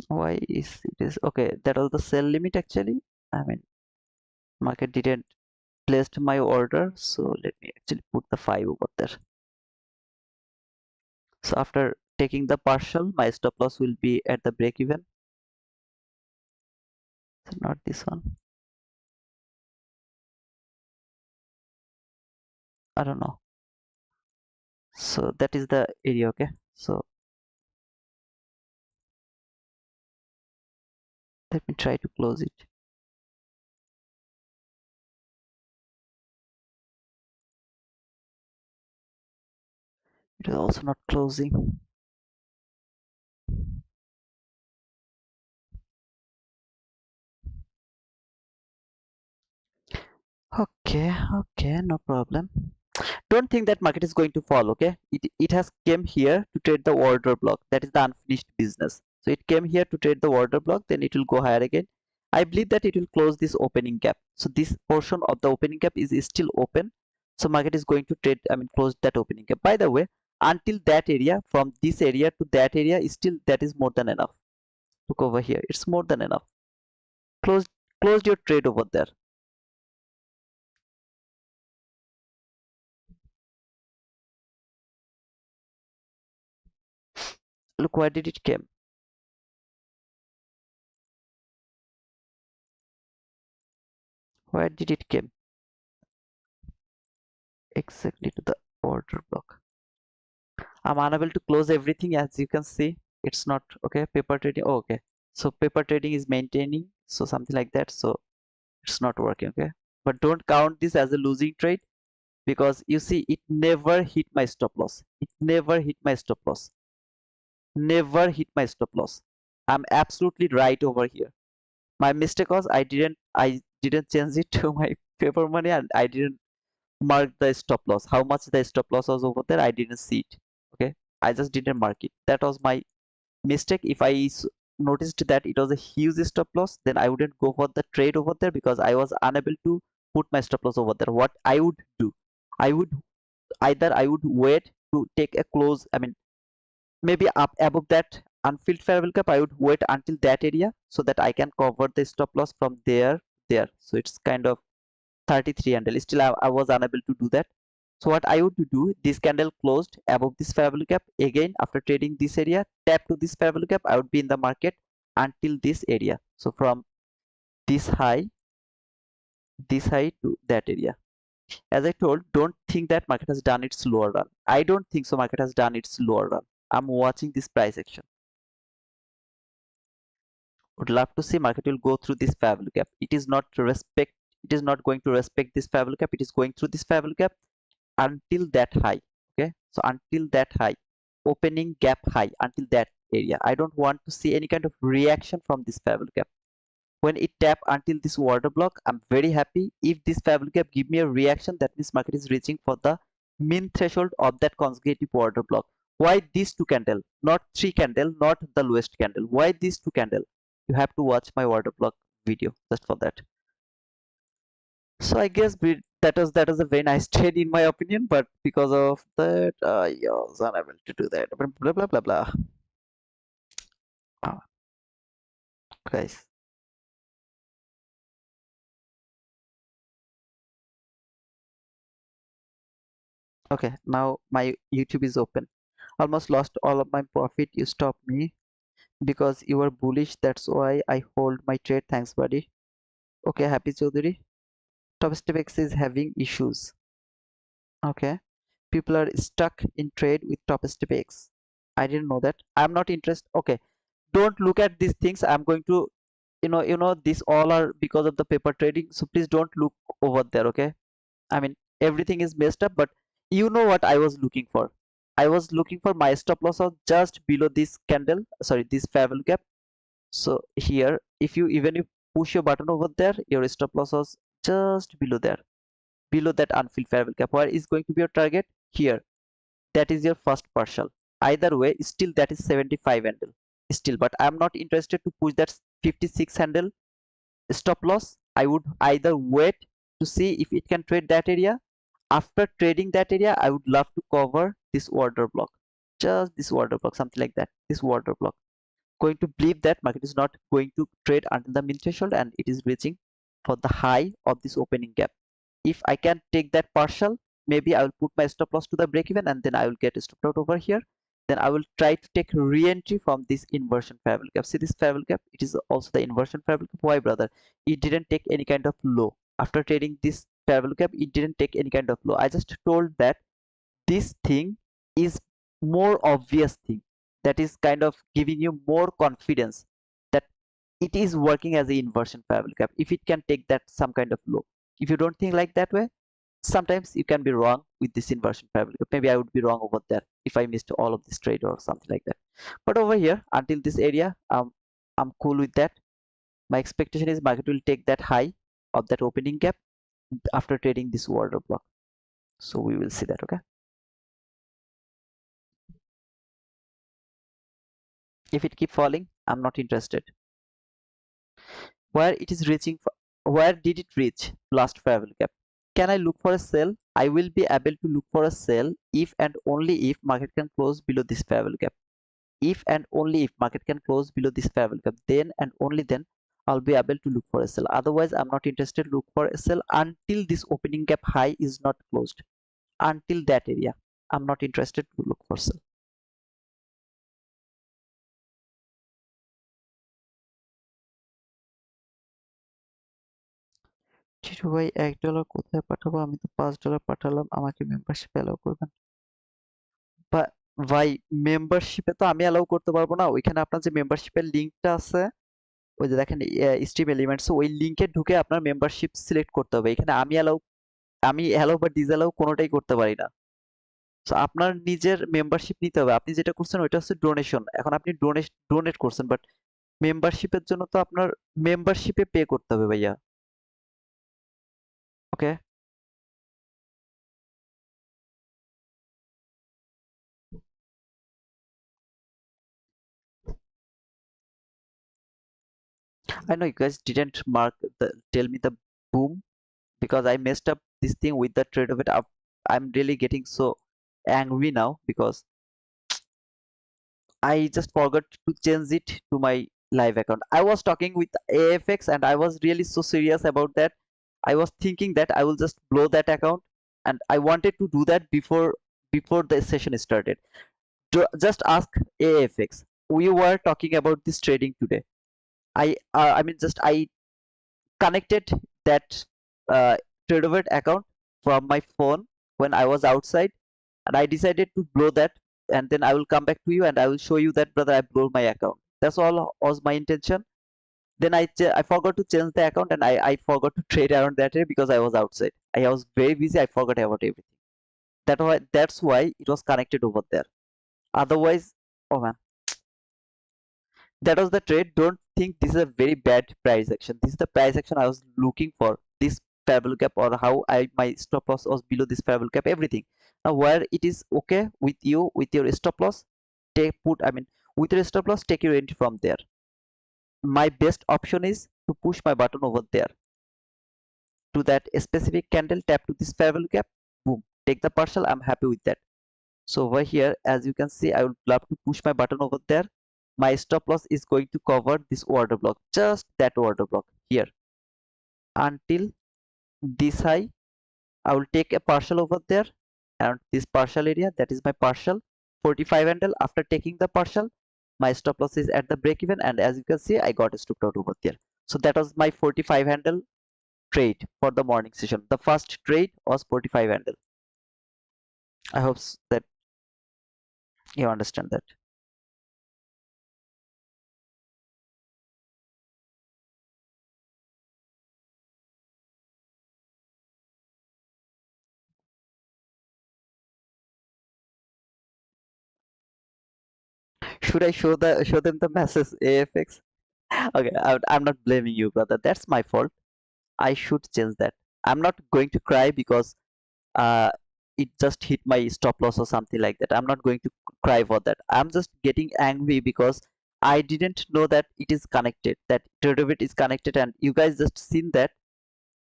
Speaker 1: Why is it is okay? That was the sell limit actually. I mean, market didn't placed my order, so let me actually put the 5 over there. So after taking the partial, my stop loss will be at the break even. So not this one. I don't know. So that is the area. Okay, so let me try to close it. It is also not closing. Okay, no problem. Don't think that market is going to fall. Okay, it has came here to trade the order block. That is the unfinished business. So it came here to trade the order block, then it will go higher again. I believe that it will close this opening gap. So this portion of the opening gap is still open. So market is going to trade, I mean, close that opening gap. By the way, until that area, from this area to that area, is still that is more than enough. Look over here, it's more than enough. Close your trade over there. Look, where did it came? Where did it came? Exactly to the order block. I'm unable to close everything, as you can see. It's not okay. Paper trading. Oh, okay. So paper trading is maintaining. So something like that. So it's not working. Okay. But don't count this as a losing trade, because you see it never hit my stop loss. It never hit my stop loss. Never hit my stop loss. I'm absolutely right over here. My mistake was I didn't change it to my paper money, and I didn't mark the stop loss. How much the stop loss was over there, I didn't see it. Okay, I just didn't mark it. That was my mistake. If I noticed that it was a huge stop loss, then I wouldn't go for the trade over there, because I was unable to put my stop loss over there. What I would do, I would either I would wait to take a close, I mean, maybe up above that unfilled fair value cap. I would wait until that area so that I can cover the stop loss from there. So it's kind of 33 handle. Still I was unable to do that. So what I would do, this candle closed above this fair value cap. Again, after trading this area, tap to this fair value cap, I would be in the market until this area. So from this high to that area. As I told, don't think that market has done its lower run. I don't think so market has done its lower run. I'm watching this price action. Would love to see market will go through this fair value gap. It is not going to respect this fair value gap. It is going through this fair value gap until that high. Okay, so until that high. opening gap high until that area. I don't want to see any kind of reaction from this parallel gap. When it tap until this order block, I'm very happy. If this parallel gap give me a reaction, that means market is reaching for the min threshold of that consecutive order block. Why these two candle, not three candle, not the lowest candle? Why these two candle? You have to watch my order block video just for that. So I guess that was a very nice trade in my opinion, but because of that, I was unable to do that. Blah blah blah blah. Ah, guys. Okay, now my YouTube is open. Almost lost all of my profit. You stopped me because you were bullish. That's why I hold my trade. Thanks, buddy. Okay, Happy Chaudhary. Top Step X is having issues. Okay, people are stuck in trade with Top Step X. I didn't know that. I'm not interested. Okay, don't look at these things. I'm going to, these all are because of the paper trading. So please don't look over there. Okay, I mean everything is messed up, but you know what I was looking for. I was looking for my stop loss of just below this candle, sorry, this fair value gap. So here, if you even you push your button over there, your stop loss was just below there, below that unfilled fair value gap. Where is going to be your target? Here. That is your first partial. Either way, still that is 75 handle. Still, but I'm not interested to push that 56 handle stop loss. I would either wait to see if it can trade that area. After trading that area, I would love to cover this order block, just this order block, something like that. This order block, going to believe that market is not going to trade until the min threshold and it is reaching for the high of this opening gap. If I can take that partial, maybe I will put my stop loss to the break even and then I will get stopped out over here. Then I will try to take re-entry from this inversion fair value gap. See this fair value gap, it is also the inversion fair value gap. Why, brother? It didn't take any kind of low. After trading this fair value gap, it didn't take any kind of low. I just told that this thing is more obvious thing, that is kind of giving you more confidence that it is working as a inversion fair value gap if it can take that some kind of low. If you don't think like that way, sometimes you can be wrong with this inversion fair value gap. Maybe I would be wrong over there if I missed all of this trade or something like that. But over here until this area, I'm cool with that. My expectation is market will take that high of that opening gap after trading this order block. So we will see that. Okay, if it keep falling, I'm not interested. Where it is reaching, where did it reach last fair value gap? Can I look for a sell? I will be able to look for a sell if and only if market can close below this fair value gap. If and only if market can close below this fair value gap, then and only then I'll be able to look for a sell. Otherwise, I'm not interested to look for a sell until this opening gap high is not closed. Until that area, I'm not interested to look for sell. Situ ভাই $1 কোথায় পাঠাবো? আমি তো $5 পাঠালাম, আমাকে membership allow করবেন? বা ভাই, মেম্বারশিপে তো আমি অ্যালাউ করতে পারবো না। ওইখানে আপনার যে মেম্বারশিপের লিঙ্কটা আছে, ওই যে দেখেন স্ট্রিম এলিমেন্টস, ওই লিঙ্কে ঢুকে আপনার মেম্বারশিপ সিলেক্ট করতে হবে। এখানে আমি অ্যালাউ বা ডিসঅ্যালাউ কোনোটাই করতে পারি না। সো আপনার নিজের মেম্বারশিপ নিতে হবে। আপনি যেটা করছেন ওইটা হচ্ছে ডোনেশন। এখন আপনি ডোনেট করছেন, বাট মেম্বারশিপের জন্য তো আপনার মেম্বারশিপে পে করতে হবে ভাইয়া। ওকে, I know you guys didn't tell me the boom because I messed up this thing with the trade of it. I'm really getting so angry now because I just forgot to change it to my live account. I was talking with AFX and I was really so serious about that. I was thinking that I will just blow that account, and I wanted to do that before the session started. Just ask AFX. We were talking about this trading today. I connected that Tradeovert account from my phone when I was outside, and I decided to blow that, and then I will come back to you and I will show you that, brother, I blew my account. That's all was my intention. Then I forgot to change the account, and I forgot to trade around that day because I was outside. I was very busy. I forgot about everything. That's why it was connected over there. Otherwise, oh man, that was the trade. Don't think this is a very bad price action. This is the price action I was looking for. This parallel gap, or how I my stop loss was below this parallel gap, everything. Now where it is okay with you with your stop loss, take put I mean with your stop loss, take your entry from there. My best option is to push my button over there to that specific candle, tap to this parallel gap, boom, take the partial. I'm happy with that. So over here, as you can see, I would love to push my button over there. My stop loss is going to cover this order block, just that order block here, until this high. I will take a partial over there, and this partial area, that is my partial 45 handle. After taking the partial, my stop loss is at the break even, and as you can see, I got stopped out over there. So that was my 45 handle trade for the morning session. The first trade was 45 handle. I hope that you understand that. Should I show them the message AFX? Okay, I'm not blaming you, brother. That's my fault. I should change that. I'm not going to cry because uh, it just hit my stop loss or something like that. I'm not going to cry for that. I'm just getting angry because I didn't know that it is connected, that Tradovit is connected, and you guys just seen that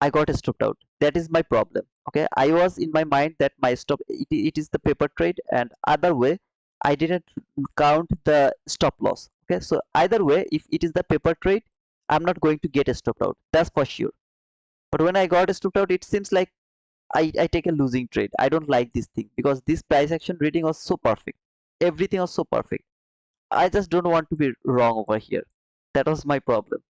Speaker 1: I got stopped out. That is my problem. Okay, I was in my mind that my stop it is the paper trade, and other way I didn't count the stop loss. Okay, so either way, if it is the paper trade, I'm not going to get stopped out. That's for sure. But when I got stopped out, it seems like I take a losing trade. I don't like this thing because this price action reading was so perfect. Everything was so perfect. I just don't want to be wrong over here. That was my problem.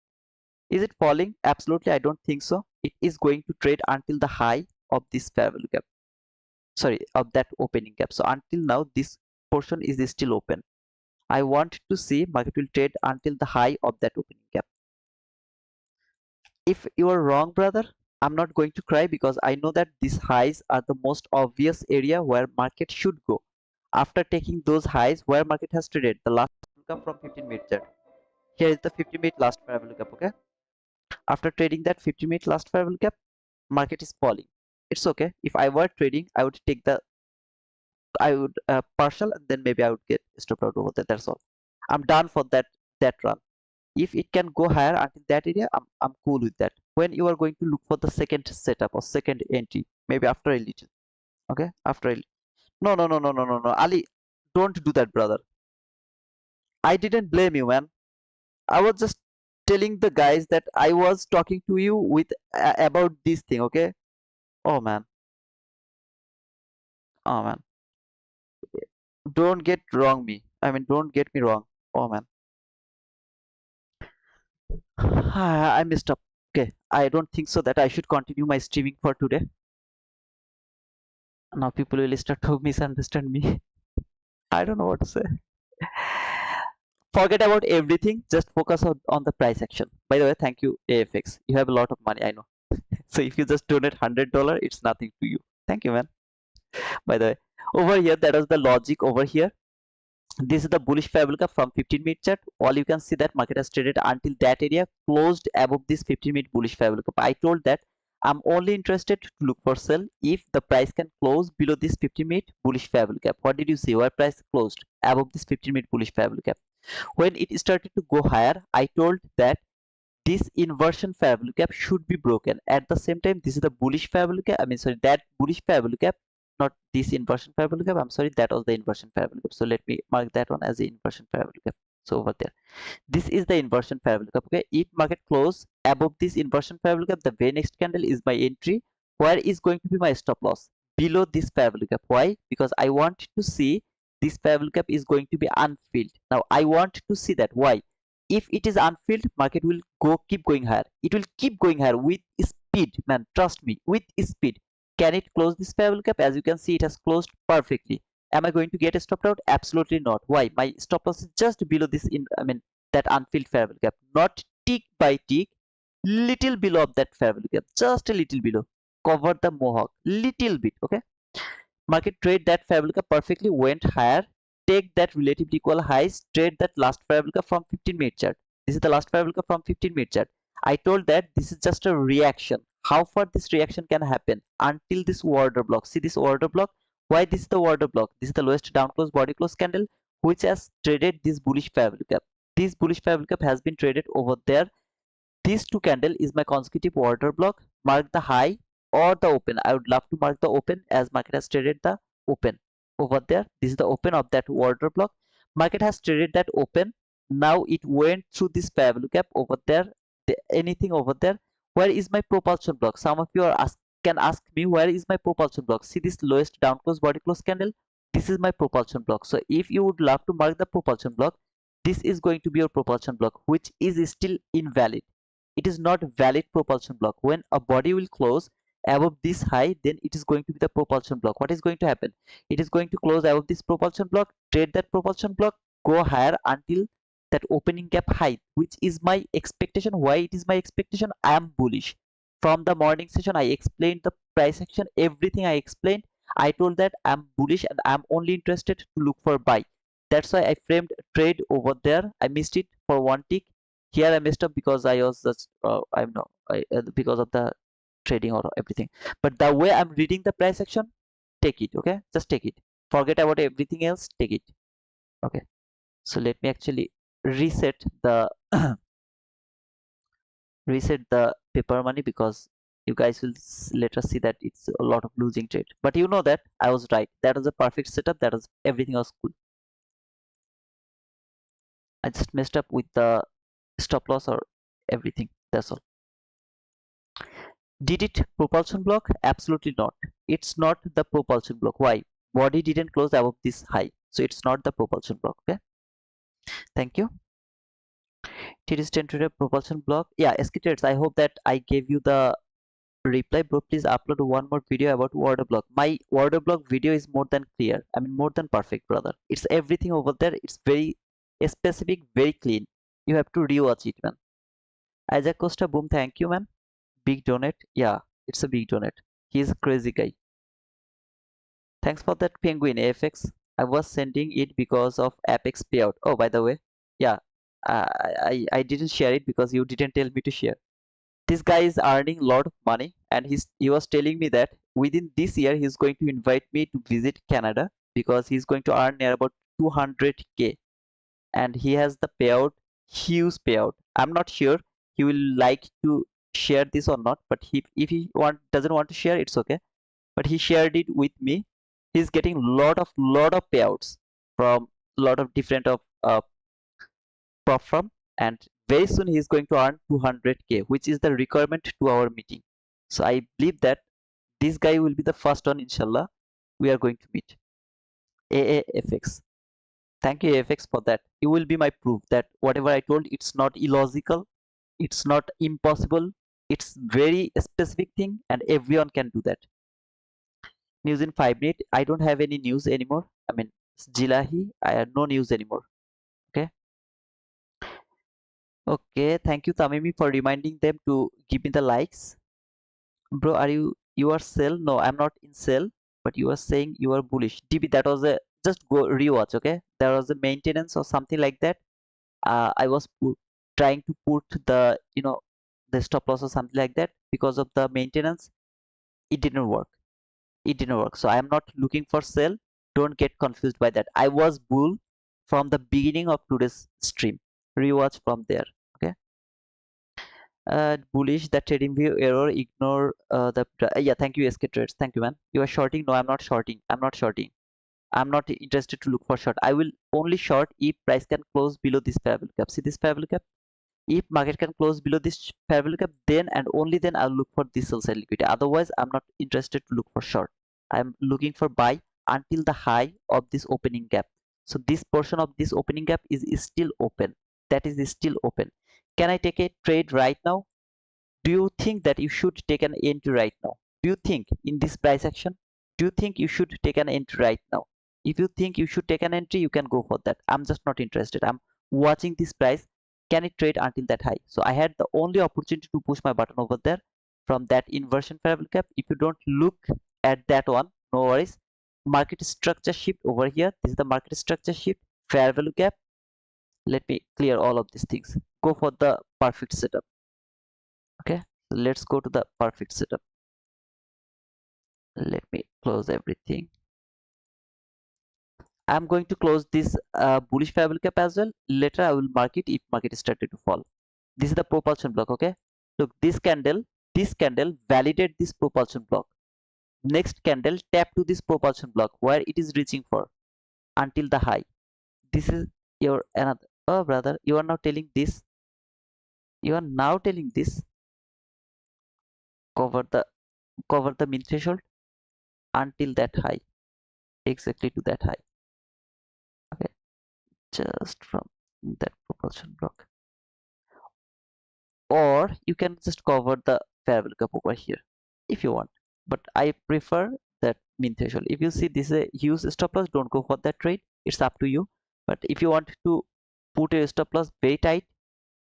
Speaker 1: Is it falling? Absolutely, I don't think so. It is going to trade until the high of this fair value gap. Sorry, of that opening gap. So until now, this portion is still open. I want to see market will trade until the high of that opening gap. If you are wrong, brother, I'm not going to cry because I know that these highs are the most obvious area where market should go. After taking those highs, where market has traded, the last will come from 15-minute chart. Here is the 50-minute last fair value gap. Okay, after trading that 50-minute last fair value gap, market is falling. It's okay. If I were trading, I would take the partial, and then maybe I would get stopped out over there. That's all. I'm done for that run. If it can go higher until that area, I'm cool with that. When you are going to look for the second setup or second entry, maybe after a little. Okay, after a no, no, no, no, no, no, no, Ali, don't do that, brother. I didn't blame you, man. I was just telling the guys that I was talking to you with about this thing. Okay. Oh man. Oh man. Don't get wrong me. I mean, don't get me wrong. Oh man. I messed up. Okay. I don't think so that I should continue my streaming for today. Now people will start to misunderstand me. I don't know what to say. Forget about everything. Just focus on the price action. By the way, thank you, AFX. You have a lot of money, I know. So if you just donate $100, it's nothing to you. Thank you, man. By the way, over here, that was the logic over here. This is the bullish fair value gap from 15-minute chart. All you can see that market has traded until that area closed above this 15-minute bullish fair value gap. I told that I'm only interested to look for sell if the price can close below this 15-minute bullish fair value gap. What did you see? Where price closed above this 15-minute bullish fair value gap. When it started to go higher, I told that this inversion fair value gap should be broken. At the same time, this is the bullish fair value gap. I mean, sorry, that bullish fair value gap, not this inversion fair value gap. I'm sorry, that was the inversion fair value gap. So let me mark that one as the inversion fair value gap. So over there, this is the inversion fair value gap. Okay, if market close above this inversion fair value gap, the very next candle is my entry. Where is going to be my stop loss? Below this fair value gap. Why? Because I want to see this fair value gap is going to be unfilled. Now I want to see that. Why? If it is unfilled, market will keep going higher. It will keep going higher with speed, man. Trust me, with speed. Can it close this fair value gap? As you can see, it has closed perfectly. Am I going to get a stop out? Absolutely not. Why? My stop loss is just below this that unfilled fair value gap, not tick by tick, little below of that fair value gap, just a little below. Cover the mohawk little bit. Okay, market trade that fair value gap perfectly, went higher, take that relatively equal highs, trade that last variable curve from 15-minute chart. This is the last variable curve from 15-minute chart. I told that this is just a reaction. How far this reaction can happen until this order block. See this order block. Why this is the order block? This is the lowest down close body close candle which has traded this bullish variable cap. This bullish variable cap has been traded over there. These two candle is my consecutive order block. Mark the high or the open. I would love to mark the open as market has traded the open over there. This is the open of that order block. Market has traded that open. Now it went through this parallel gap over there. Anything over there. Where is my propulsion block? Some of you can ask me, where is my propulsion block? See this lowest down close body close candle. This is my propulsion block. So if you would love to mark the propulsion block, this is going to be your propulsion block, which is still invalid. It is not valid propulsion block. When a body will close above this high, then it is going to be the propulsion block. What is going to happen? It is going to close above this propulsion block, trade that propulsion block, go higher until that opening gap high, which is my expectation. Why it is my expectation? I am bullish. From the morning session, I explained the price action, everything I explained. I told that I'm bullish and I'm only interested to look for buy. That's why I framed trade over there. I missed it for one tick. Here I messed up because I was just because of the trading or everything. But the way I'm reading the price action, take it. Okay, just take it. Forget about everything else. Take it. Okay. So let me actually reset the reset the paper money, because you guys will later see that it's a lot of losing trade. But you know that I was right. That was a perfect setup. That was everything was cool. I just messed up with the stop loss or everything. That's all. Did it propulsion block? Absolutely not. It's not the propulsion block. Why? Body didn't close above this high, so it's not the propulsion block. Okay, thank you. It is tentative propulsion block. Yeah, SK I hope that I gave you the reply. Bro, please upload one more video about order block. My order block video is more than clear. I mean, more than perfect, brother. It's everything over there. It's very specific, very clean. You have to rewatch it, man. Isaac Costa, boom, thank you, man. Big donate. Yeah, it's a big donate. He's a crazy guy. Thanks for that penguin, AFX. I was sending it because of Apex payout. Oh, by the way, yeah, I didn't share it because you didn't tell me to share. This guy is earning a lot of money, and he was telling me that within this year he's going to invite me to visit Canada because he's going to earn near about 200k, and he has the payout, huge payout. I'm not sure he will like to share this or not, but if he doesn't want to share, it's okay. But he shared it with me. He's getting lot of payouts from lot of different of prop firm, and very soon he's going to earn 200k, which is the requirement to our meeting. So I believe that this guy will be the first one, inshallah, we are going to meet. AAFX. Thank you, AFX, for that. You will be my proof that whatever I told, it's not illogical, it's not impossible, it's very specific thing, and everyone can do that. News in 5 minutes. I don't have any news anymore. I mean, Jilahi, I have no news anymore. Okay. Okay, thank you, Tamimi, for reminding them to give me the likes. Bro, you are sell? No, I'm not in sell, but you are saying you are bullish. DB, that was a just go rewatch. Okay, there was a maintenance or something like that. I was trying to put the the stop loss or something like that. Because of the maintenance, it didn't work. So I am not looking for sell. Don't get confused by that. I was bull from the beginning of today's stream. Rewatch from there. Okay. Bullish, the trading view error, ignore yeah, thank you, SK Trades. Thank you, man. You are shorting? No, I'm not shorting. I'm not interested to look for short. I will only short if price can close below this parallel gap. See this parallel gap? If market can close below this parallel gap, then and only then I'll look for this sell side liquidity. Otherwise, I'm not interested to look for short. I'm looking for buy until the high of this opening gap. So this portion of this opening gap is still open. That is still open. Can I take a trade right now? Do you think that you should take an entry right now? Do you think in this price action? Do you think you should take an entry right now? If you think you should take an entry, you can go for that. I'm just not interested. I'm watching this price. Can it trade until that high? So I had the only opportunity to push my button over there from that inversion parallel gap. If you don't look at that one, no worries. market structure shift over here. This is the market structure shift, fair value gap. Let me clear all of these things. Go for the perfect setup. Okay, so let's go to the perfect setup. Let me close everything. I'm going to close this bullish fair value gap as well. Later I will mark it if market started to fall. This is the propulsion block. Okay, look, this candle validate this propulsion block. Next candle tap to this propulsion block where it is reaching for until the high. This is your another. Oh brother, you are now telling this. You are now telling this. Cover the mean threshold until that high, exactly to that high. Okay, just from that propulsion block, or you can just cover the fair value gap over here if you want, but I prefer that mean threshold. If you see this is a huge stop loss, don't go for that trade. It's up to you. But if you want to put your stop loss very tight,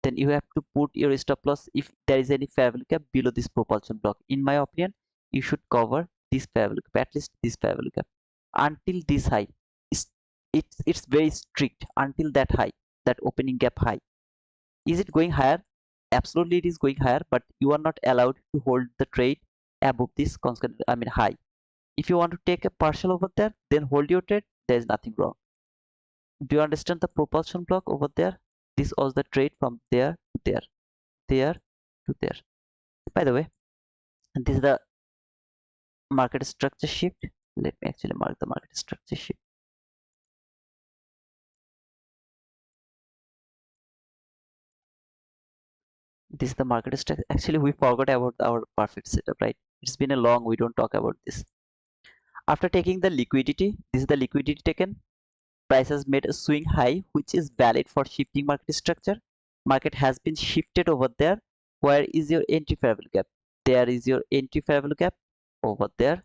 Speaker 1: then you have to put your stop loss if there is any fair value gap below this propulsion block. In my opinion, you should cover this fair value gap, at least this fair value gap until this high. It's very strict until that high, that opening gap high. Is it going higher? Absolutely, it is going higher, but you are not allowed to hold the trade above this constant, high. If you want to take a partial over there, then hold your trade. There is nothing wrong. Do you understand the propulsion block over there? This was the trade from there to there, there to there. By the way, and this is the market structure shift. Let me actually mark the market structure shift. This is the market structure. Actually, we forgot about our perfect setup, right? It's been a long, we don't talk about this. After taking the liquidity, this is the liquidity taken. Price has made a swing high, which is valid for shifting market structure. Market has been shifted over there. Where is your entry fair value gap? There is your entry fair value gap over there.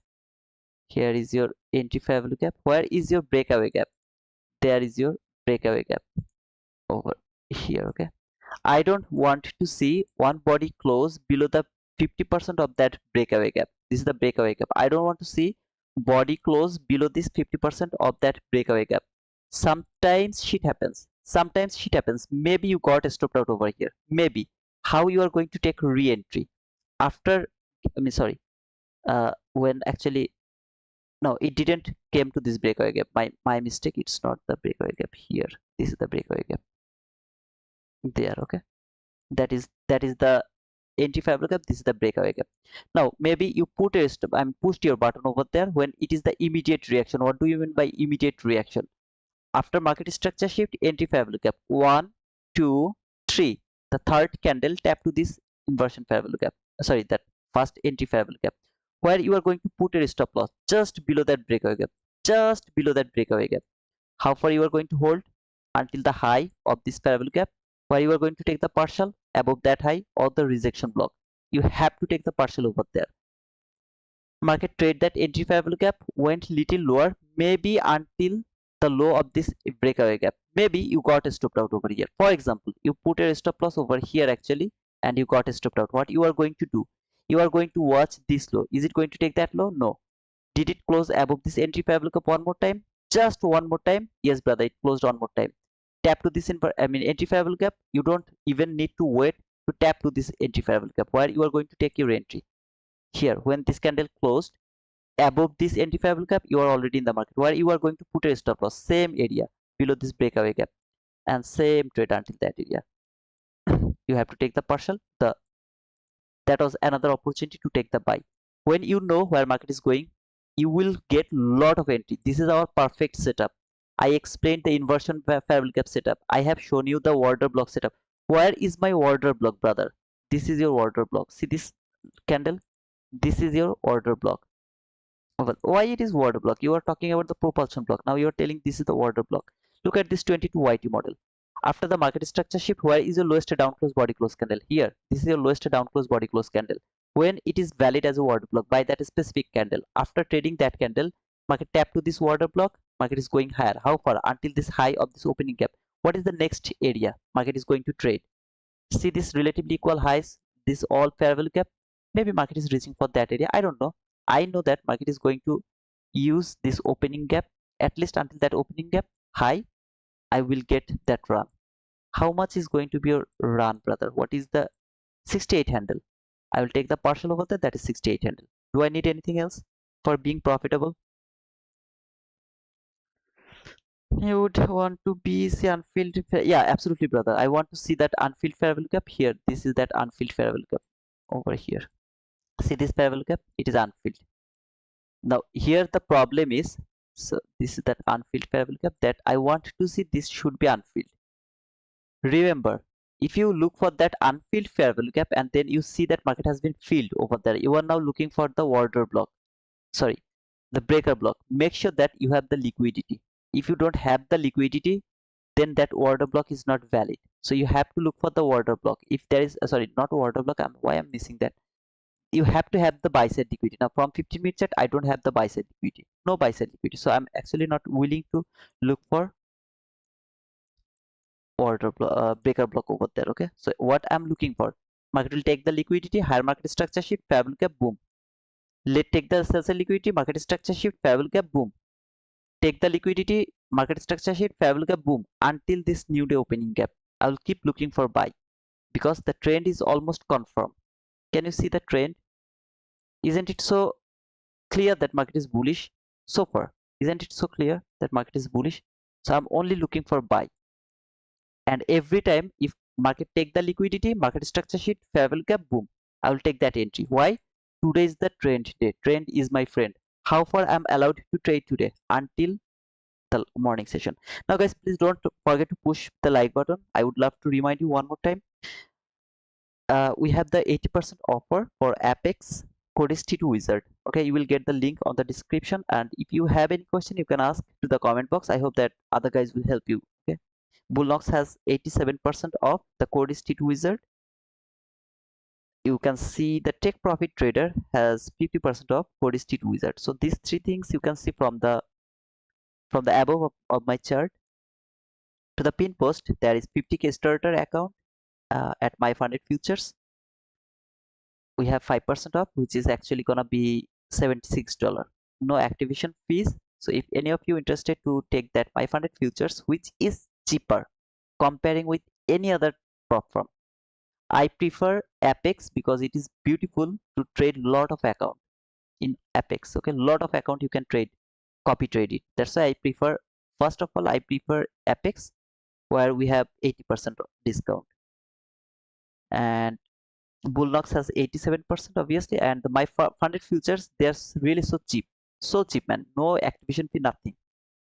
Speaker 1: Here is your entry fair value gap. Where is your breakaway gap? There is your breakaway gap over here. Okay, I don't want to see one body close below the 50% of that breakaway gap. This is the breakaway gap. I don't want to see body close below this 50% of that breakaway gap. Sometimes shit happens. Sometimes shit happens. Maybe you got stopped out over here. Maybe. How you are going to take re-entry after, sorry, when actually, no, it didn't came to this breakaway gap. My mistake. It's not the breakaway gap here. This is the breakaway gap there. Okay, that is the entry fair value gap. This is the breakaway gap. Now maybe you put a stop, pushed your button over there when it is the immediate reaction. What do you mean by immediate reaction? After market structure shift, entry fair value gap 1, 2, 3. The third candle tap to this inversion fair value gap. Sorry, that first entry fair value gap, where you are going to put a stop loss just below that breakaway gap, just below that breakaway gap. How far you are going to hold? Until the high of this fair value gap, where you are going to take the partial above that high or the rejection block. You have to take the partial over there. Market trade that entry fair value gap went little lower, maybe until the low of this breakaway gap. Maybe you got stopped out over here. For example, you put a stop loss over here actually, and you got stopped out. What you are going to do? You are going to watch this low. Is it going to take that low? No. Did it close above this entry fair value gap one more time? Just one more time? Yes, brother, it closed one more time. Tap to this entry fair value gap. You don't even need to wait to tap to this entry fair value gap where you are going to take your entry. Here, when this candle closed above this entry fair value gap, you are already in the market where you are going to put a stop loss, same area below this breakaway gap, and same trade until that area. You have to take the partial. That was another opportunity to take the buy. When you know where market is going, you will get lot of entry. This is our perfect setup. I explained the inversion fair value gap setup. I have shown you the order block setup. Where is my order block, brother? This is your order block. See this candle? This is your order block. Well, why it is order block? You are talking about the propulsion block. Now you are telling this is the order block. Look at this 22 YT model. After the market structure shift, where is your lowest down close body close candle? Here, this is your lowest down close body close candle. When it is valid as a order block by that specific candle, after trading that candle, market tap to this order block, market is going higher. How far? Until this high of this opening gap. What is the next area market is going to trade? See this relatively equal highs, this all fair value gap. Maybe market is reaching for that area. I don't know. I know that market is going to use this opening gap at least until that opening gap high. I will get that run. How much is going to be your run, brother? What is the 68 handle? I will take the partial over there, that is 68 handle. Do I need anything else for being profitable? You would want to be see unfilled yeah, absolutely, brother. I want to see that unfilled fair value gap here. This is that unfilled fair value gap over here. See this fair value gap, it is unfilled. Now here the problem is, so this is that unfilled fair value gap that I want to see. This should be unfilled. Remember, if you look for that unfilled fair value gap and then you see that market has been filled over there, you are now looking for the order block, sorry, the breaker block. Make sure that you have the liquidity. If you don't have the liquidity, then that order block is not valid. So you have to look for the order block. If there is sorry, not order block, why I'm missing that. You have to have the buy side liquidity. Now from 15 minute chart, I don't have the buy side liquidity, no buy side liquidity, so I'm actually not willing to look for breaker block over there. Okay, so what I'm looking for, market will take the liquidity, higher market structure shift, fair value gap, boom. Let take the sell side liquidity, market structure shift, fair value gap, boom. Take the liquidity, market structure shift, fair value gap, boom, until this new day opening gap. I will keep looking for buy because the trend is almost confirmed. Can you see the trend? Isn't it so clear that market is bullish so far? Isn't it so clear that market is bullish? So I'm only looking for buy. And every time if market take the liquidity, market structure sheet, fair value gap, boom, I will take that entry. Why? Today is the trend day. Trend is my friend. How far I'm allowed to trade today? Until the morning session. Now guys, please don't forget to push the like button. I would love to remind you one more time, we have the 80% offer for Apex code is T2 Wizard. Okay, you will get the link on the description, and if you have any question you can ask to the comment box. I hope that other guys will help you. Okay, Bluenox has 87% off, the code is T2 Wizard. You can see the Take Profit Trader has 50% off, code is T2 Wizard. So these three things you can see from the above of my chart to the pin post. There is 50k starter account at my funded futures. We have 5% off, which is actually gonna be $76. No activation fees. So if any of you interested to take that 500 futures, which is cheaper comparing with any other platform, I prefer Apex because it is beautiful to trade lot of account in Apex. Okay, lot of account you can trade, copy trade it. That's why I prefer, first of all, I prefer Apex, where we have 80% discount, and Bluenox has 87% obviously, and my funded futures, they're really so cheap, man. No activation fee, nothing.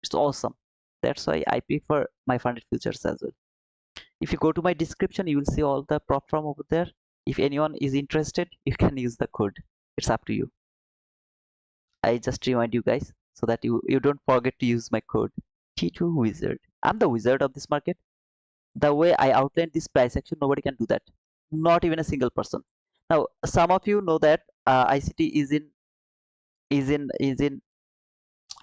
Speaker 1: It's awesome. That's why I prefer my funded futures as well. If you go to my description, you will see all the prop from over there. If anyone is interested, you can use the code. It's up to you. I just remind you guys so that you don't forget to use my code. T2 Wizard. I'm the wizard of this market. The way I outlined this price action, nobody can do that. Not even a single person. Now, some of you know that ICT is in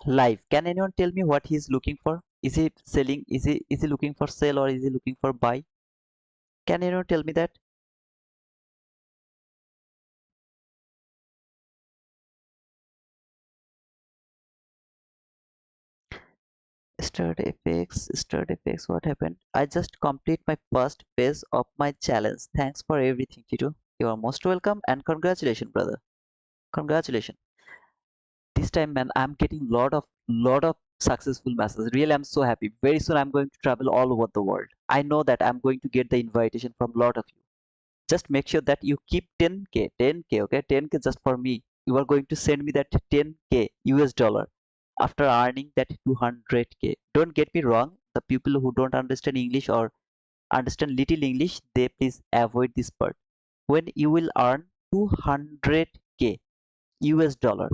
Speaker 1: live. Can anyone tell me what he's looking for? Is he selling? Is he looking for sell, or is he looking for buy? Can anyone tell me that? Start effects. What happened? I just complete my first phase of my challenge. Thanks for everything, Tito. You are most welcome, and congratulations, brother. Congratulations. This time, man, I'm getting lot of successful messages. Really, I'm so happy. Very soon I'm going to travel all over the world. I know that I'm going to get the invitation from lot of you. Just make sure that you keep 10k, okay, 10k just for me. You are going to send me that 10k US dollar after earning that 200k. Don't get me wrong, the people who don't understand English or understand little English, they please avoid this part. When you will earn 200k US dollar,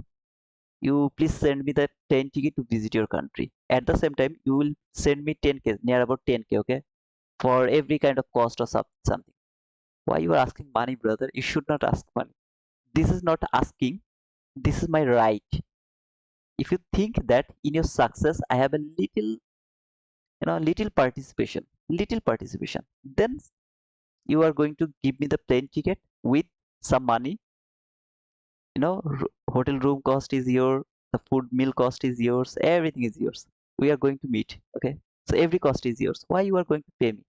Speaker 1: you please send me the 10 ticket to visit your country. At the same time, you will send me 10k, near about 10k, okay, for every kind of cost or something. Why you are asking money, brother? You should not ask money. This is not asking, this is my right. If you think that in your success I have a little participation, then you are going to give me the plane ticket with some money. Hotel room cost is your The food meal cost is yours, everything is yours. We are going to meet, okay? So every cost is yours. Why you are going to pay me?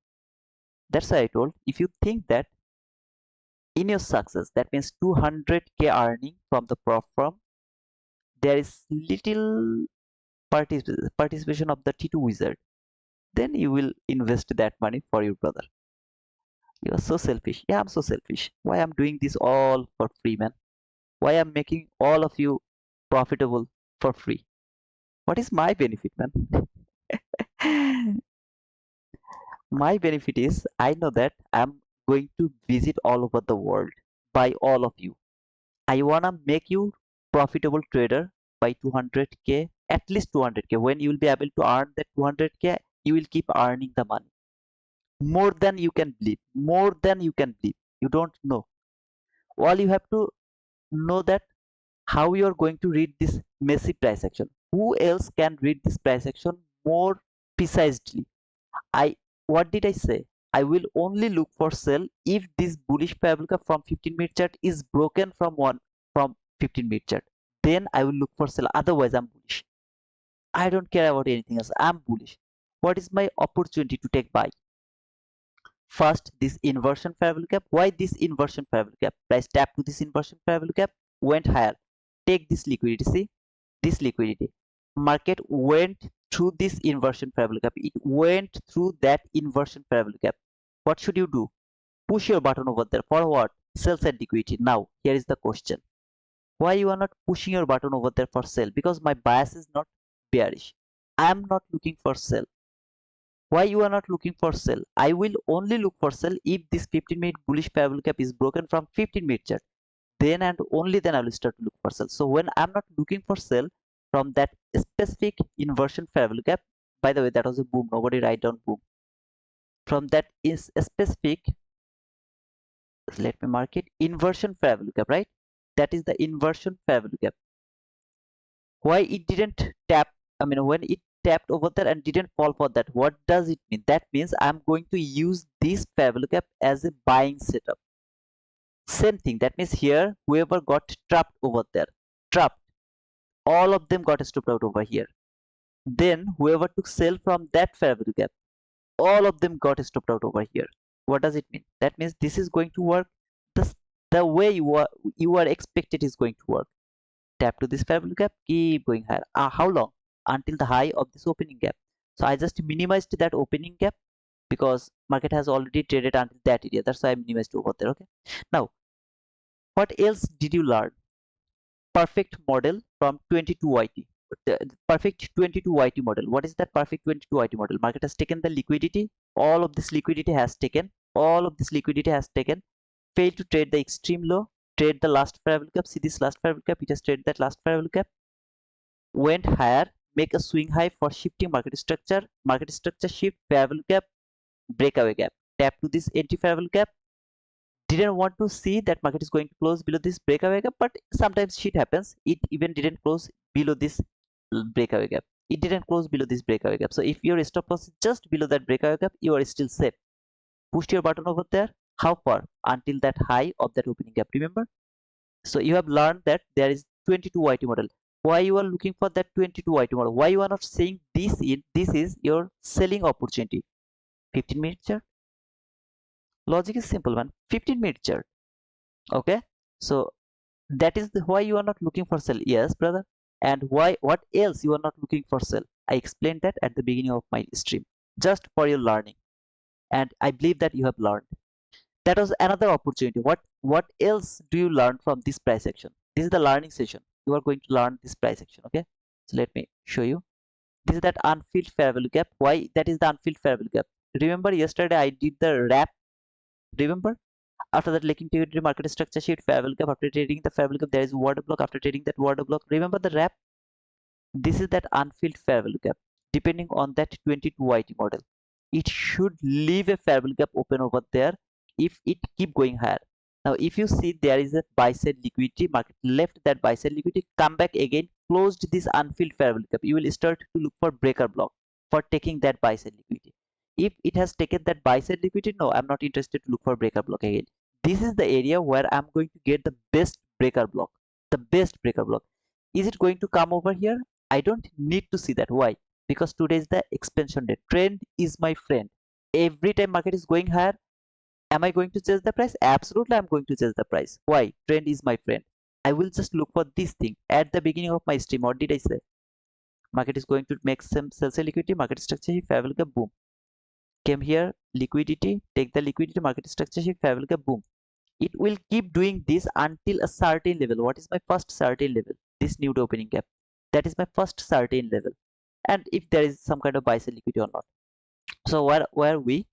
Speaker 1: That's why I told, if you think that in your success, that means 200k earning from the prop firm, there is little participation of the T2 wizard, then you will invest that money for your brother. You are so selfish. Yeah, I'm so selfish. Why I'm doing this all for free, man? Why I'm making all of you profitable for free? What is my benefit, man? My benefit is I know that I'm going to visit all over the world by all of you. I wanna make you profitable trader by 200k, at least 200k. When you will be able to earn that 200k, you will keep earning the money more than you can believe, more than you can believe. You don't know. All you have to know that how you are going to read this messy price action. Who else can read this price action more precisely? I What did I say? I will only look for sell if this bullish parabolic from 15-minute chart is broken from 15-minute chart. Then I will look for sell. Otherwise, I'm bullish. I don't care about anything else. I'm bullish. What is my opportunity to take buy? First, this inversion parabolic gap. Why this inversion parabolic gap? Price tap to this inversion parabolic gap, went higher. Take this liquidity. See this liquidity. Market went through this inversion parabolic gap. It went through that inversion parabolic gap. What should you do? Push your button over there. For what? Sell side liquidity. Now, here is the question. Why you are not pushing your button over there for sell? Because my bias is not bearish. I am not looking for sell. Why you are not looking for sell? I will only look for sell if this 15-minute bullish parabolic gap is broken from 15-minute chart. Then and only then I will start to look for sell. So when I'm not looking for sell from that specific inversion parabolic gap, by the way, that was a boom. Nobody write down boom. From that is a specific, let me mark it, inversion parabolic gap, right? That is the inversion parabolic gap. Why it didn't tap? I mean, when it tapped over there and didn't fall for that, what does it mean? That means I'm going to use this parabolic gap as a buying setup. Same thing. That means here, whoever got trapped over there, trapped, all of them got stopped out over here. Then whoever took sell from that parabolic gap, all of them got stopped out over here. What does it mean? That means this is going to work the way you are expected is going to work. Tap to this parabolic gap, keep going higher. How long? Until the high of this opening gap. So I just minimized that opening gap because market has already traded until that area. That's why I minimized over there. Okay. Now, what else did you learn? Perfect model from 22YT. The perfect 22YT model. What is that perfect 22YT model? Market has taken the liquidity. All of this liquidity has taken. All of this liquidity has taken. Failed to trade the extreme low. Trade the last parabolic gap. See this last parabolic gap. It has traded that last parabolic gap. Went higher. Make a swing high for shifting market structure. Market structure shift parabolic gap. Breakaway gap. Tap to this anti parabolic gap. Didn't want to see that market is going to close below this breakaway gap, but sometimes shit happens. It even didn't close below this breakaway gap. It didn't close below this breakaway gap. So if your stop loss is just below that breakaway gap, you are still safe. Push your button over there. How far? Until that high of that opening gap. Remember? So you have learned that there is 22YT model. Why you are looking for that 22YT model? Why you are not saying this is your selling opportunity? 15-minute chart. Logic is simple one. 15-minute chart. Okay. So that is why you are not looking for sell. Yes, brother. And why? What else you are not looking for sell? I explained that at the beginning of my stream, just for your learning, and I believe that you have learned. That was another opportunity. What else do you learn from this price action? This is the learning session. You are going to learn this price action. Okay. So let me show you. This is that unfilled fair value gap. Why that is the unfilled fair value gap? Remember yesterday I did the wrap. Remember? After that, looking to the market structure sheet, fair value gap. After trading the fair value gap, there is water block. After trading that water block, remember the wrap? This is that unfilled fair value gap. Depending on that 22YT model, it should leave a fair value gap open over there if it keep going higher. Now, if you see there is a buy side liquidity, market left that buy side liquidity, come back again, closed this unfilled fair value gap. You will start to look for breaker block for taking that buy side liquidity. If it has taken that buy side liquidity, no, I'm not interested to look for breaker block again. This is the area where I'm going to get the best breaker block, the best breaker block. Is it going to come over here? I don't need to see that. Why? Because today is the expansion day. Trend is my friend. Every time market is going higher, am I going to change the price? Absolutely, I'm going to change the price. Why? Trend is my friend. I will just look for this thing at the beginning of my stream. What did I say? Market is going to make some sell liquidity, market structure shift, fair value gap, boom. Came here, liquidity, take the liquidity, market structure shift, fair value gap, boom. It will keep doing this until a certain level. What is my first certain level? This new opening gap. That is my first certain level. And if there is some kind of buy sell liquidity or not. So where we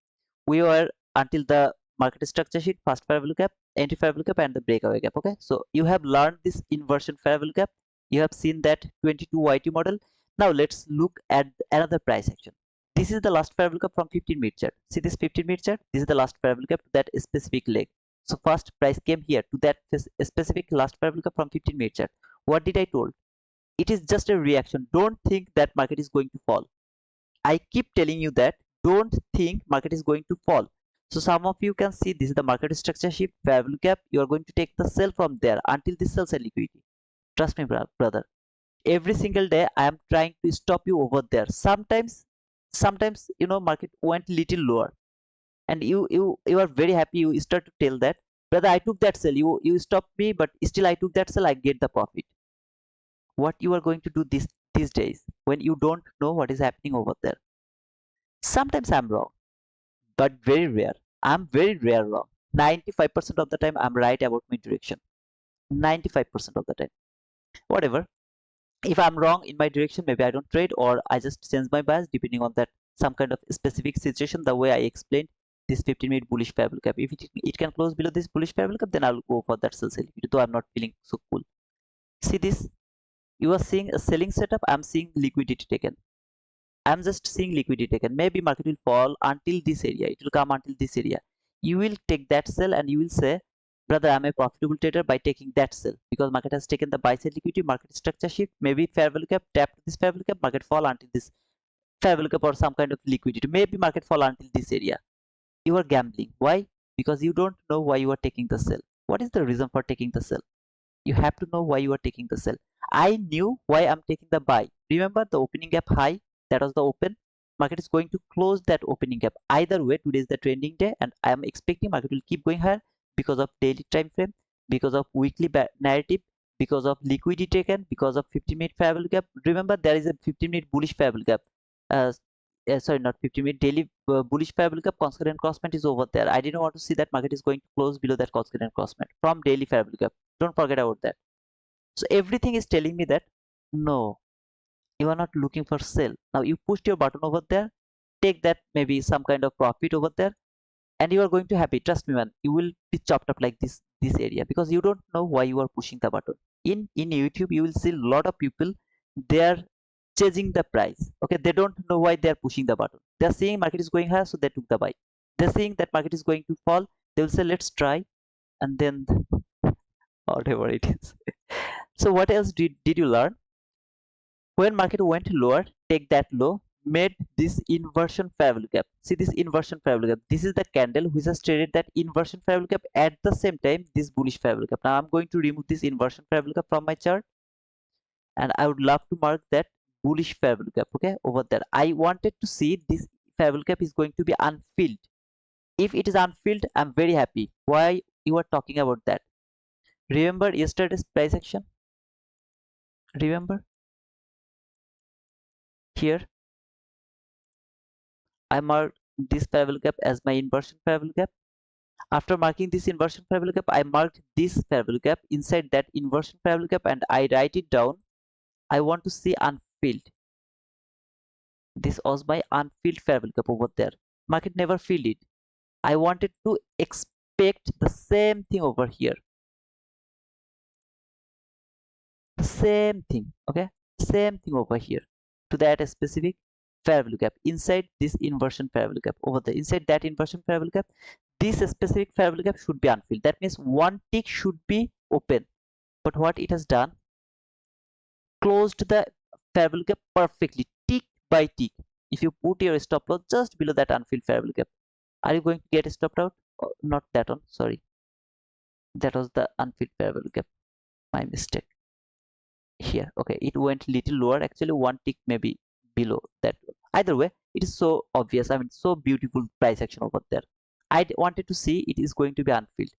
Speaker 1: were until the market structure sheet, first fair value gap, entry fair value gap, and the breakaway gap. Okay, so you have learned this inversion fair value gap. You have seen that 22 YT model. Now let's look at another price action. This is the last fair value gap from 15-minute chart. See this 15-minute chart? This is the last fair value gap to that specific leg. So first price came here to that specific last fair value gap from 15-minute chart. What did I told? It is just a reaction. Don't think that market is going to fall. I keep telling you that don't think market is going to fall. So some of you can see this is the market structure shift, fair value gap. You are going to take the sell from there until this sells a liquidity. Trust me, brother. Every single day I am trying to stop you over there. Sometimes market went little lower, and you are very happy. You start to tell that, brother, I took that sell. You stopped me, but still I took that sell. I get the profit. What you are going to do these days when you don't know what is happening over there? Sometimes I'm wrong, but very rare. I'm very rare wrong. 95% of the time I'm right about my direction. 95% of the time. Whatever. If I'm wrong in my direction, maybe I don't trade or I just change my bias depending on that some kind of specific situation. The way I explained this 15-minute bullish fair value gap. If it can close below this bullish fair value gap, then I'll go for that sell liquidity, though I'm not feeling so cool. See this? You are seeing a selling setup. I'm seeing liquidity taken. I'm just seeing liquidity taken. Maybe market will fall until this area. It will come until this area. You will take that sell and you will say, brother, I'm a profitable trader by taking that sell because market has taken the buy side liquidity, market structure shift, maybe fair value gap, tap this fair value gap, market fall until this fair value gap or some kind of liquidity. Maybe market fall until this area. You are gambling. Why? Because you don't know why you are taking the sell. What is the reason for taking the sell? You have to know why you are taking the sell. I knew why I'm taking the buy. Remember the opening gap high? That was the open. Market is going to close that opening gap. Either way, today is the trending day and I am expecting market will keep going higher because of daily time frame, because of weekly narrative, because of liquidity taken, because of 15-minute fair value gap. Remember there is a 15-minute bullish fair value gap. Sorry, not 15-minute daily bullish fair value gap. Constant crossment is over there. I didn't want to see that market is going to close below that constant crossment from daily fair value gap. Don't forget about that. So everything is telling me that no, you are not looking for sell. Now you pushed your button over there, take that maybe some kind of profit over there, and you are going to happy. Trust me, man, you will be chopped up like this area because you don't know why you are pushing the button. In YouTube, you will see a lot of people, they are chasing the price. Okay, they don't know why they are pushing the button. They are seeing market is going higher, so they took the buy. They're seeing that market is going to fall, they will say let's try, and then whatever it is. So what else did you learn? When market went lower, take that low, made this inversion fair value gap. See this inversion fair value gap. This is the candle which has traded that inversion fair value gap at the same time this bullish fair value gap. Now I'm going to remove this inversion fair value gap from my chart, and I would love to mark that bullish fair value gap. Okay, over there. I wanted to see this fair value gap is going to be unfilled. If it is unfilled, I'm very happy. Why you are talking about that? Remember yesterday's price action? Remember here? I marked this fair value gap as my inversion fair value gap. After marking this inversion fair value gap, I marked this fair value gap inside that inversion fair value gap and I write it down. I want to see unfilled. This was my unfilled fair value gap over there. Market never filled it. I wanted to expect the same thing over here. The same thing, okay? Same thing over here to that specific fair value gap inside this inversion fair value gap over there. Inside that inversion fair value gap, this specific fair value gap should be unfilled. That means one tick should be open. But what it has done, closed the fair value gap perfectly, tick by tick. If you put your stop loss just below that unfilled fair value gap, are you going to get stopped out? Oh, not that one, sorry. That was the unfilled fair value gap. My mistake. here. Okay, it went little lower, actually one tick maybe below that. Either way, it is so obvious, I mean so beautiful price action over there. I wanted to see it is going to be unfilled.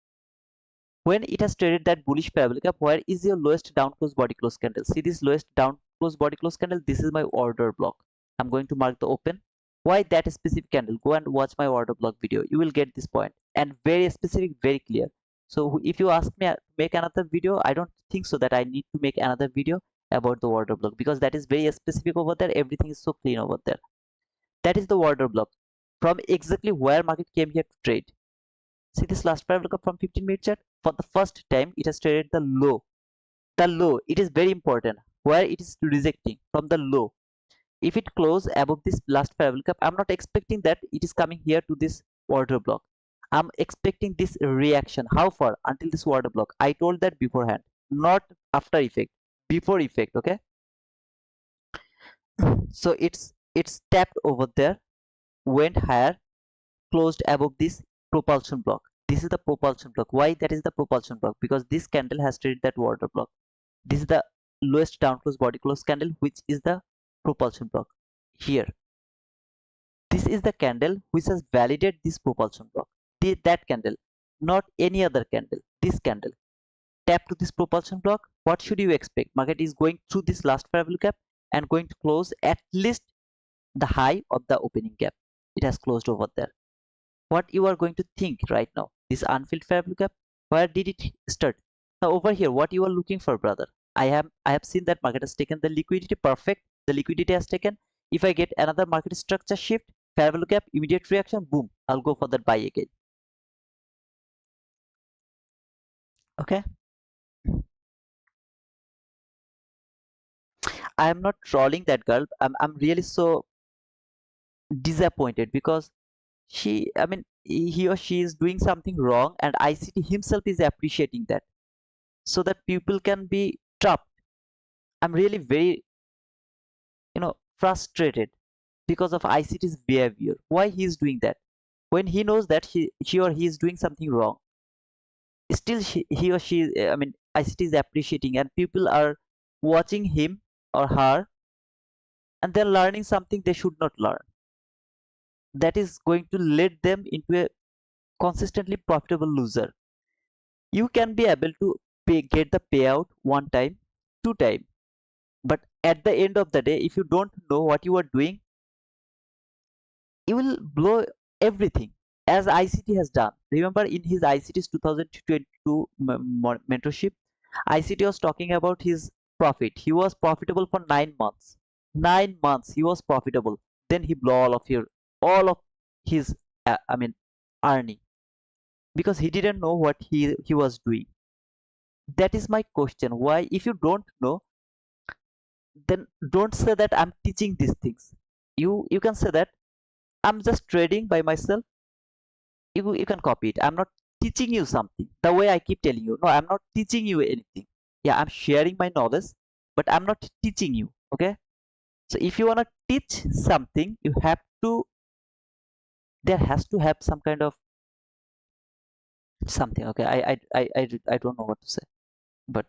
Speaker 1: When it has traded that bullish parabolic up, where is your lowest down close body close candle? See this lowest down close body close candle, this is my order block. I'm going to mark the open. Why that specific candle? Go and watch my order block video, you will get this point, and very specific, very clear. So if you ask me to make another video, I don't think so that I need to make another video about the order block, because that is very specific over there, everything is so clean over there. That is the order block from exactly where market came here to trade. See this last parabolic up from 15-minute chart. For the first time, it has traded the low. The low, it is very important. Where it is rejecting from the low. If it close above this last parabolic up, I'm not expecting that it is coming here to this order block. I'm expecting this reaction. How far? Until this order block. I told that beforehand, not after effect, before effect. Okay. So it's tapped over there, went higher, closed above this propulsion block. This is the propulsion block. Why that is the propulsion block? Because this candle has traded that order block. This is the lowest down close body close candle, which is the propulsion block. Here, this is the candle which has validated this propulsion block. That candle, not any other candle. This candle tap to this propulsion block. What should you expect? Market is going through this last parabolic gap and going to close at least the high of the opening gap. It has closed over there. What you are going to think right now? This unfilled parabolic gap, where did it start? Now over here, what you are looking for, brother? I have seen that market has taken the liquidity. Perfect, the liquidity has taken. If I get another market structure shift, parabolic gap, immediate reaction, boom, I'll go for that buy again. Okay, I am not trolling that girl. I'm really so disappointed, because she, I mean he or she is doing something wrong, and ICT himself is appreciating that, so that people can be trapped. I'm really very, frustrated because of ICT's behavior. Why he is doing that when he knows that she or he is doing something wrong? Still, he or she, I mean, ICT is appreciating, and people are watching him or her, and they're learning something they should not learn. That is going to lead them into a consistently profitable loser. You can be able to get the payout one time, two time, but at the end of the day, if you don't know what you are doing, you will blow everything, as ICT has done. Remember, in his ICT's 2022 mentorship, ICT was talking about his profit. He was profitable for 9 months. 9 months he was profitable. Then he blew all of his, I mean, earning, because he didn't know what he was doing. That is my question. Why, if you don't know, then don't say that I'm teaching these things. You can say that I'm just trading by myself. You can copy it. I'm not teaching you something. The way I keep telling you, no, I'm not teaching you anything. Yeah, I'm sharing my knowledge, but I'm not teaching you. Okay. So if you want to teach something, you have to, there has to have some kind of something. Okay, I don't know what to say, but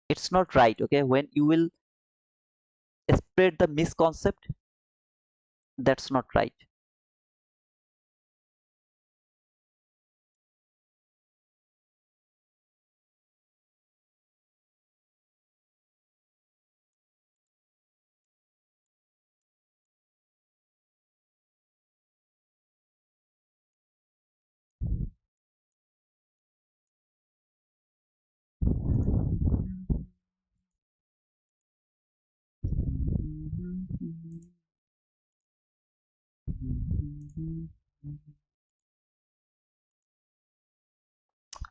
Speaker 1: it's not right. Okay, when you will spread the misconcept, that's not right.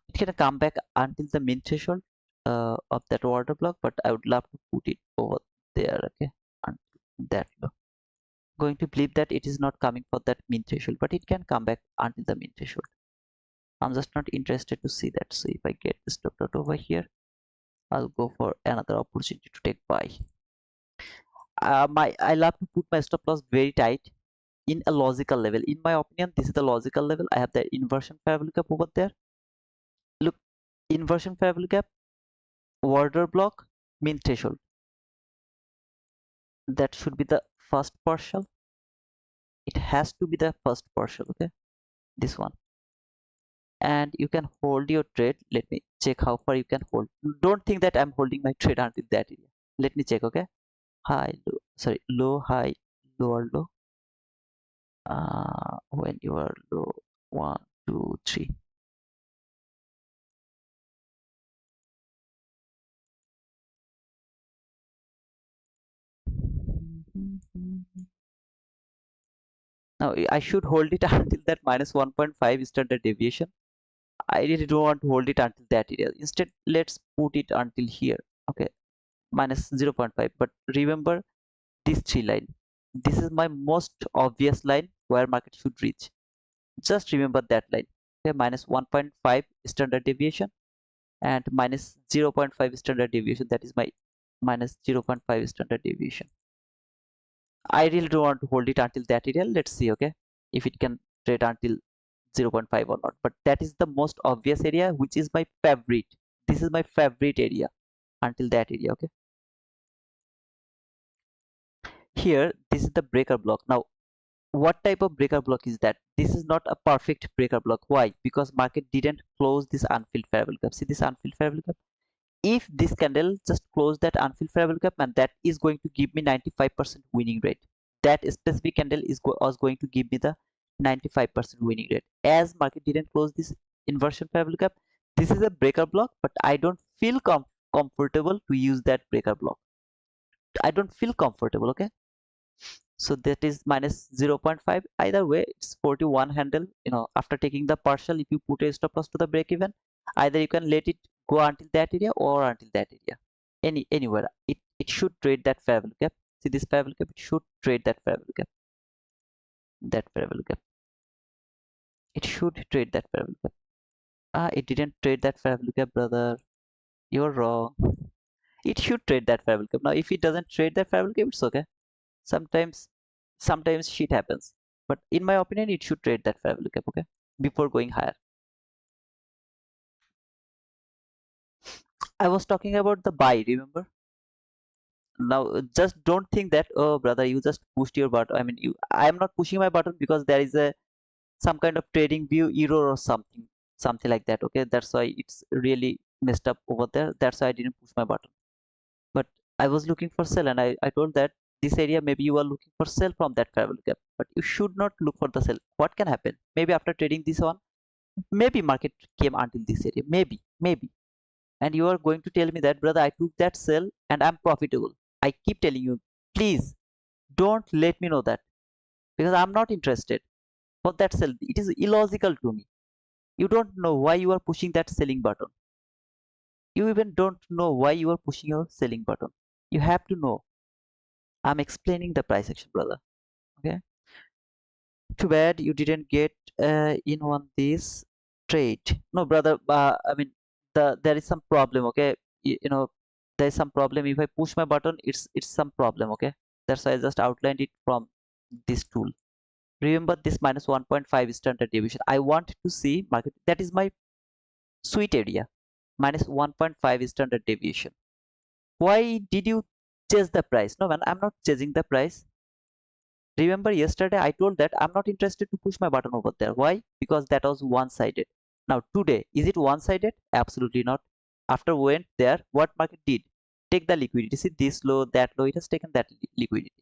Speaker 1: It can come back until the min threshold of that order block, but I would love to put it over there. Okay, until that low. Going to believe that it is not coming for that min threshold, but it can come back until the min threshold. I'm just not interested to see that. So if I get the stop dot over here, I'll go for another opportunity to take buy. I love to put my stop loss very tight in a logical level. In my opinion, this is the logical level. I have the inversion parabolic gap over there. Look, inversion parabolic gap, order block, min threshold. that should be the first partial. It has to be the first partial, okay, this one. And you can hold your trade. Let me check how far you can hold. Don't think that I'm holding my trade until that area. Let me check, okay. High, low, sorry, low, high, lower, low. When you are low, 1 2 3. Now I should hold it until that minus 1.5 standard deviation. I really don't want to hold it until that area. Instead, let's put it until here. Okay, minus 0.5. But remember this three line. This is my most obvious line where market should reach. Just remember that line. Okay, minus 1.5 standard deviation and minus 0.5 standard deviation. That is my minus 0.5 standard deviation. I really don't want to hold it until that area. Let's see, okay, if it can trade until 0.5 or not. But that is the most obvious area, which is my favorite. This is my favorite area until that area, okay. Here, this is the breaker block. Now, what type of breaker block is that? This is not a perfect breaker block. Why? Because market didn't close this unfilled fair value gap. See this unfilled fair value gap? If this candle just close that unfilled fair value gap, and that is going to give me 95% winning rate. That specific candle was going to give me the 95% winning rate. As market didn't close this inversion fair value gap, this is a breaker block, but I don't feel comfortable to use that breaker block. I don't feel comfortable, okay. So that is minus 0.5. Either way, it's 41 handle. After taking the partial, if you put a stop loss to the break even, either you can let it go until that area or until that area, anywhere. It should trade that fair value gap. See this fair value gap, it should trade that fair value gap. That fair value gap, it should trade that fair value gap. It didn't trade that fair value gap, brother. You're wrong. It should trade that fair value gap. Now if it doesn't trade that fair value gap, it's okay. Sometimes shit happens, but in my opinion it should trade that fair value gap, okay, before going higher. I was talking about the buy, remember. Now just don't think that, oh brother, you just pushed your button. I am not pushing my button because there is a some kind of trading view error or something like that, okay. That's why it's really messed up over there. That's why I didn't push my button. But I was looking for sell, and I told that this area maybe you are looking for sell from that fair value gap, but you should not look for the sell. What can happen? Maybe after trading this one, maybe market came until this area, maybe, and you are going to tell me that, brother, I took that sell and I'm profitable. I keep telling you, please don't let me know that, because I'm not interested for that sell. It is illogical to me. You don't know why you are pushing that selling button. You even don't know why you are pushing your selling button. You have to know. I'm explaining the price action, brother. Okay, too bad you didn't get in on this trade. No brother, there is some problem, okay. There is some problem. If I push my button, it's some problem, okay. That's why I just outlined it from this tool. Remember this minus 1.5 standard deviation. I want to see market. That is my sweet area. Minus 1.5 standard deviation. Why did you chase the price? No man, I'm not chasing the price. Remember yesterday I told that I'm not interested to push my button over there. Why? Because that was one-sided. Now today, is it one-sided? Absolutely not. After went there, what market did? Take the liquidity. See this low, that low, it has taken that liquidity.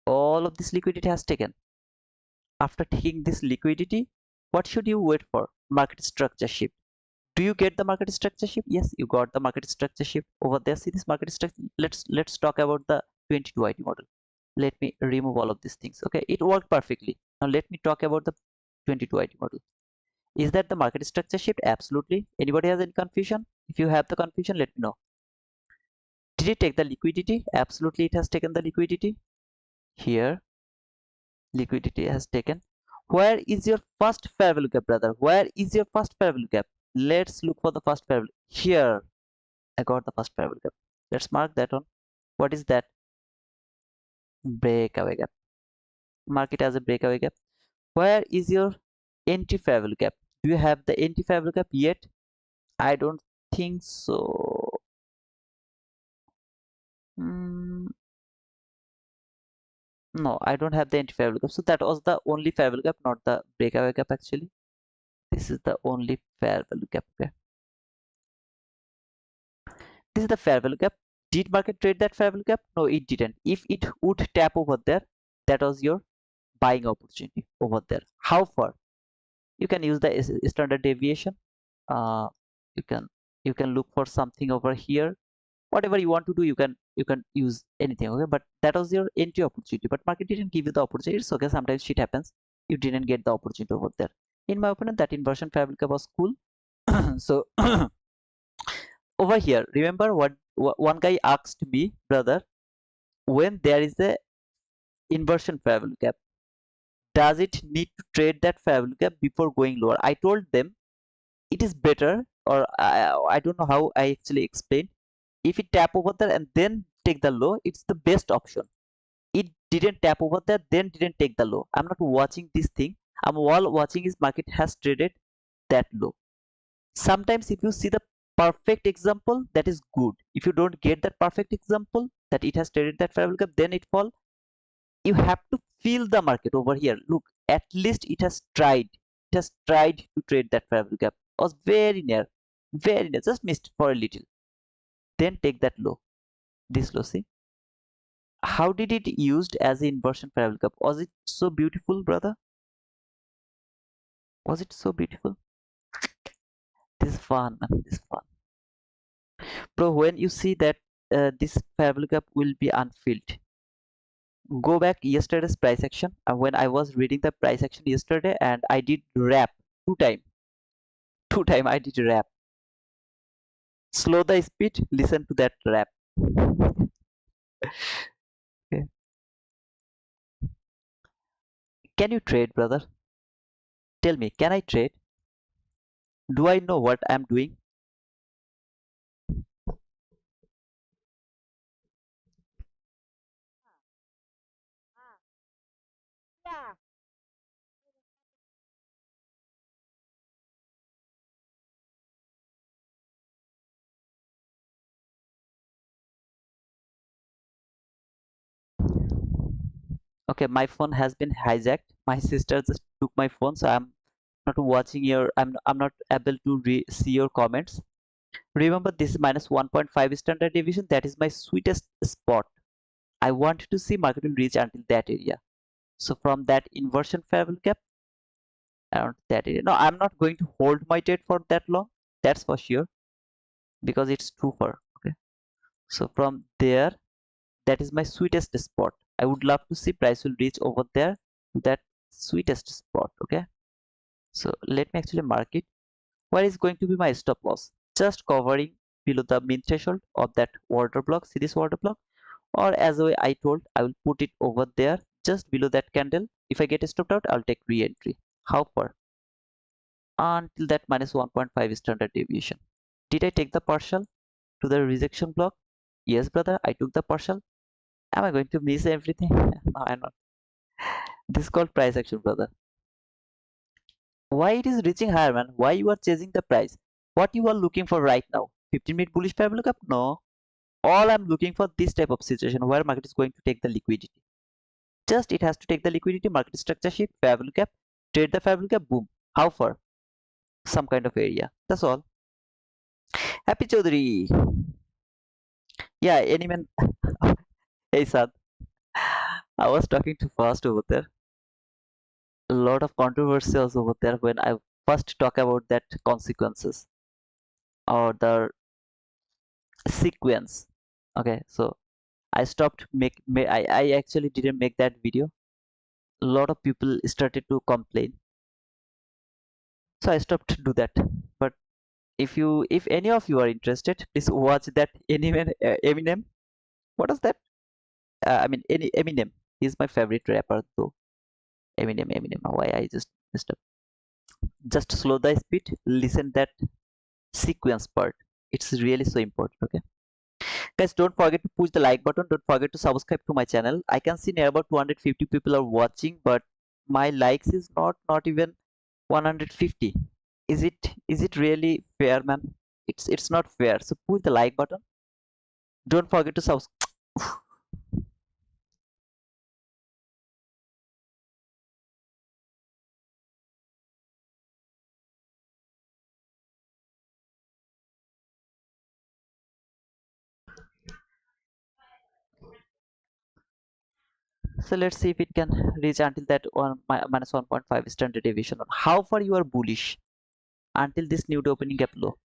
Speaker 1: All of this liquidity has taken. After taking this liquidity, what should you wait for? Market structure shift. Do you get the market structure shift? Yes, you got the market structure shift over there. See this market structure. Let's talk about the 22 IT model. Let me remove all of these things. Okay, it worked perfectly. Now let me talk about the 22 IT model. Is that the market structure shift? Absolutely. Anybody has any confusion? If you have the confusion, let me know. Did it take the liquidity? Absolutely, it has taken the liquidity. Here, liquidity has taken. Where is your first fair value gap, brother? Where is your first fair value gap? Let's look for the first fair value. Here, I got the first fair value gap. Let's mark that one. What is that? Breakaway gap. Mark it as a breakaway gap. Where is your entry fair value gap? Do you have the entry fair value gap yet? I don't think so. No, I don't have the anti-fair value gap. So that was the only fair value gap, not the breakaway gap actually. This is the only fair value gap. Okay. This is the fair value gap. Did market trade that fair value gap? No, it didn't. If it would tap over there, that was your buying opportunity over there. How far? You can use the standard deviation. Uh, you can you can look for something over here. Whatever you want to do, you can use anything. Okay, but that was your entry opportunity. But market didn't give you the opportunity. It's okay. Sometimes shit happens. You didn't get the opportunity over there. In my opinion, that inversion fair value gap was cool. So over here, remember what one guy asked me, brother, when there is a inversion fair value gap, does it need to trade that fair value gap before going lower? I told them it is better, or I don't know how I actually explained. If it tap over there and then take the low, it's the best option. It didn't tap over there, then didn't take the low. I'm not watching this thing. I'm all watching is market has traded that low. Sometimes if you see the perfect example, that is good. If you don't get that perfect example that it has traded that fair value gap, then it fall. You have to feel the market over here. Look, at least it has tried. It has tried to trade that fair value gap. Was very near, just missed for a little. Then take that low. This low, see? How did it used as an inversion fair value gap? Was it so beautiful, brother? Was it so beautiful? This is fun, man. This is fun. Bro, when you see that this fair value gap will be unfilled, go back yesterday's price action. When I was reading the price action yesterday, and I did wrap two time. Two time I did wrap. Slow the speed. Listen to that wrap. Okay. Can you trade, brother? Tell me, can I trade? Do I know what I'm doing? Okay, my phone has been hijacked. My sister just took my phone, so I'm not watching your. I'm not able to see your comments. Remember, this is minus 1.5 standard deviation. That is my sweetest spot. I want to see market will reach until that area. So from that inversion fair value gap around that area. No, I'm not going to hold my trade for that long. That's for sure because it's too far. Okay. So from there, that is my sweetest spot. I would love to see price will reach over there to that sweetest spot. Okay. So let me actually mark it. Where is going to be my stop loss? Just covering below the mean threshold of that order block. See this order block? Or as I told, I will put it over there just below that candle. If I get stopped out, I'll take re-entry. How far? Until that minus 1.5 standard deviation. Did I take the partial to the rejection block? Yes, brother, I took the partial. Am I going to miss everything? No, I'm not. This is called price action, brother. Why it is reaching higher, man? Why you are chasing the price? What you are looking for right now? 15-minute bullish fair value gap? No. All I'm looking for this type of situation where market is going to take the liquidity. Just it has to take the liquidity, market structure shift, fair value gap, trade the fair value gap, boom. How far? Some kind of area. That's all. Happy Chaudhary. Yeah, any man. Hey, Sad. I was talking too fast over there. A lot of controversies over there when I first talk about that consequences or the sequence. Okay, so I stopped I actually didn't make that video. A lot of people started to complain, so I stopped to do that. But if any of you are interested, please watch that Eminem. What is that? I mean, any Eminem. He's my favorite rapper though. Eminem. Why I just messed up. Just slow the speed. Listen that sequence part. It's really so important. Okay. Guys, don't forget to push the like button. Don't forget to subscribe to my channel. I can see near about 250 people are watching, but my likes is not even 150. Is it really fair, man? It's not fair. So push the like button. Don't forget to subscribe. So let's see if it can reach until that minus 1.5 standard deviation. How far you are bullish until this new opening gap low?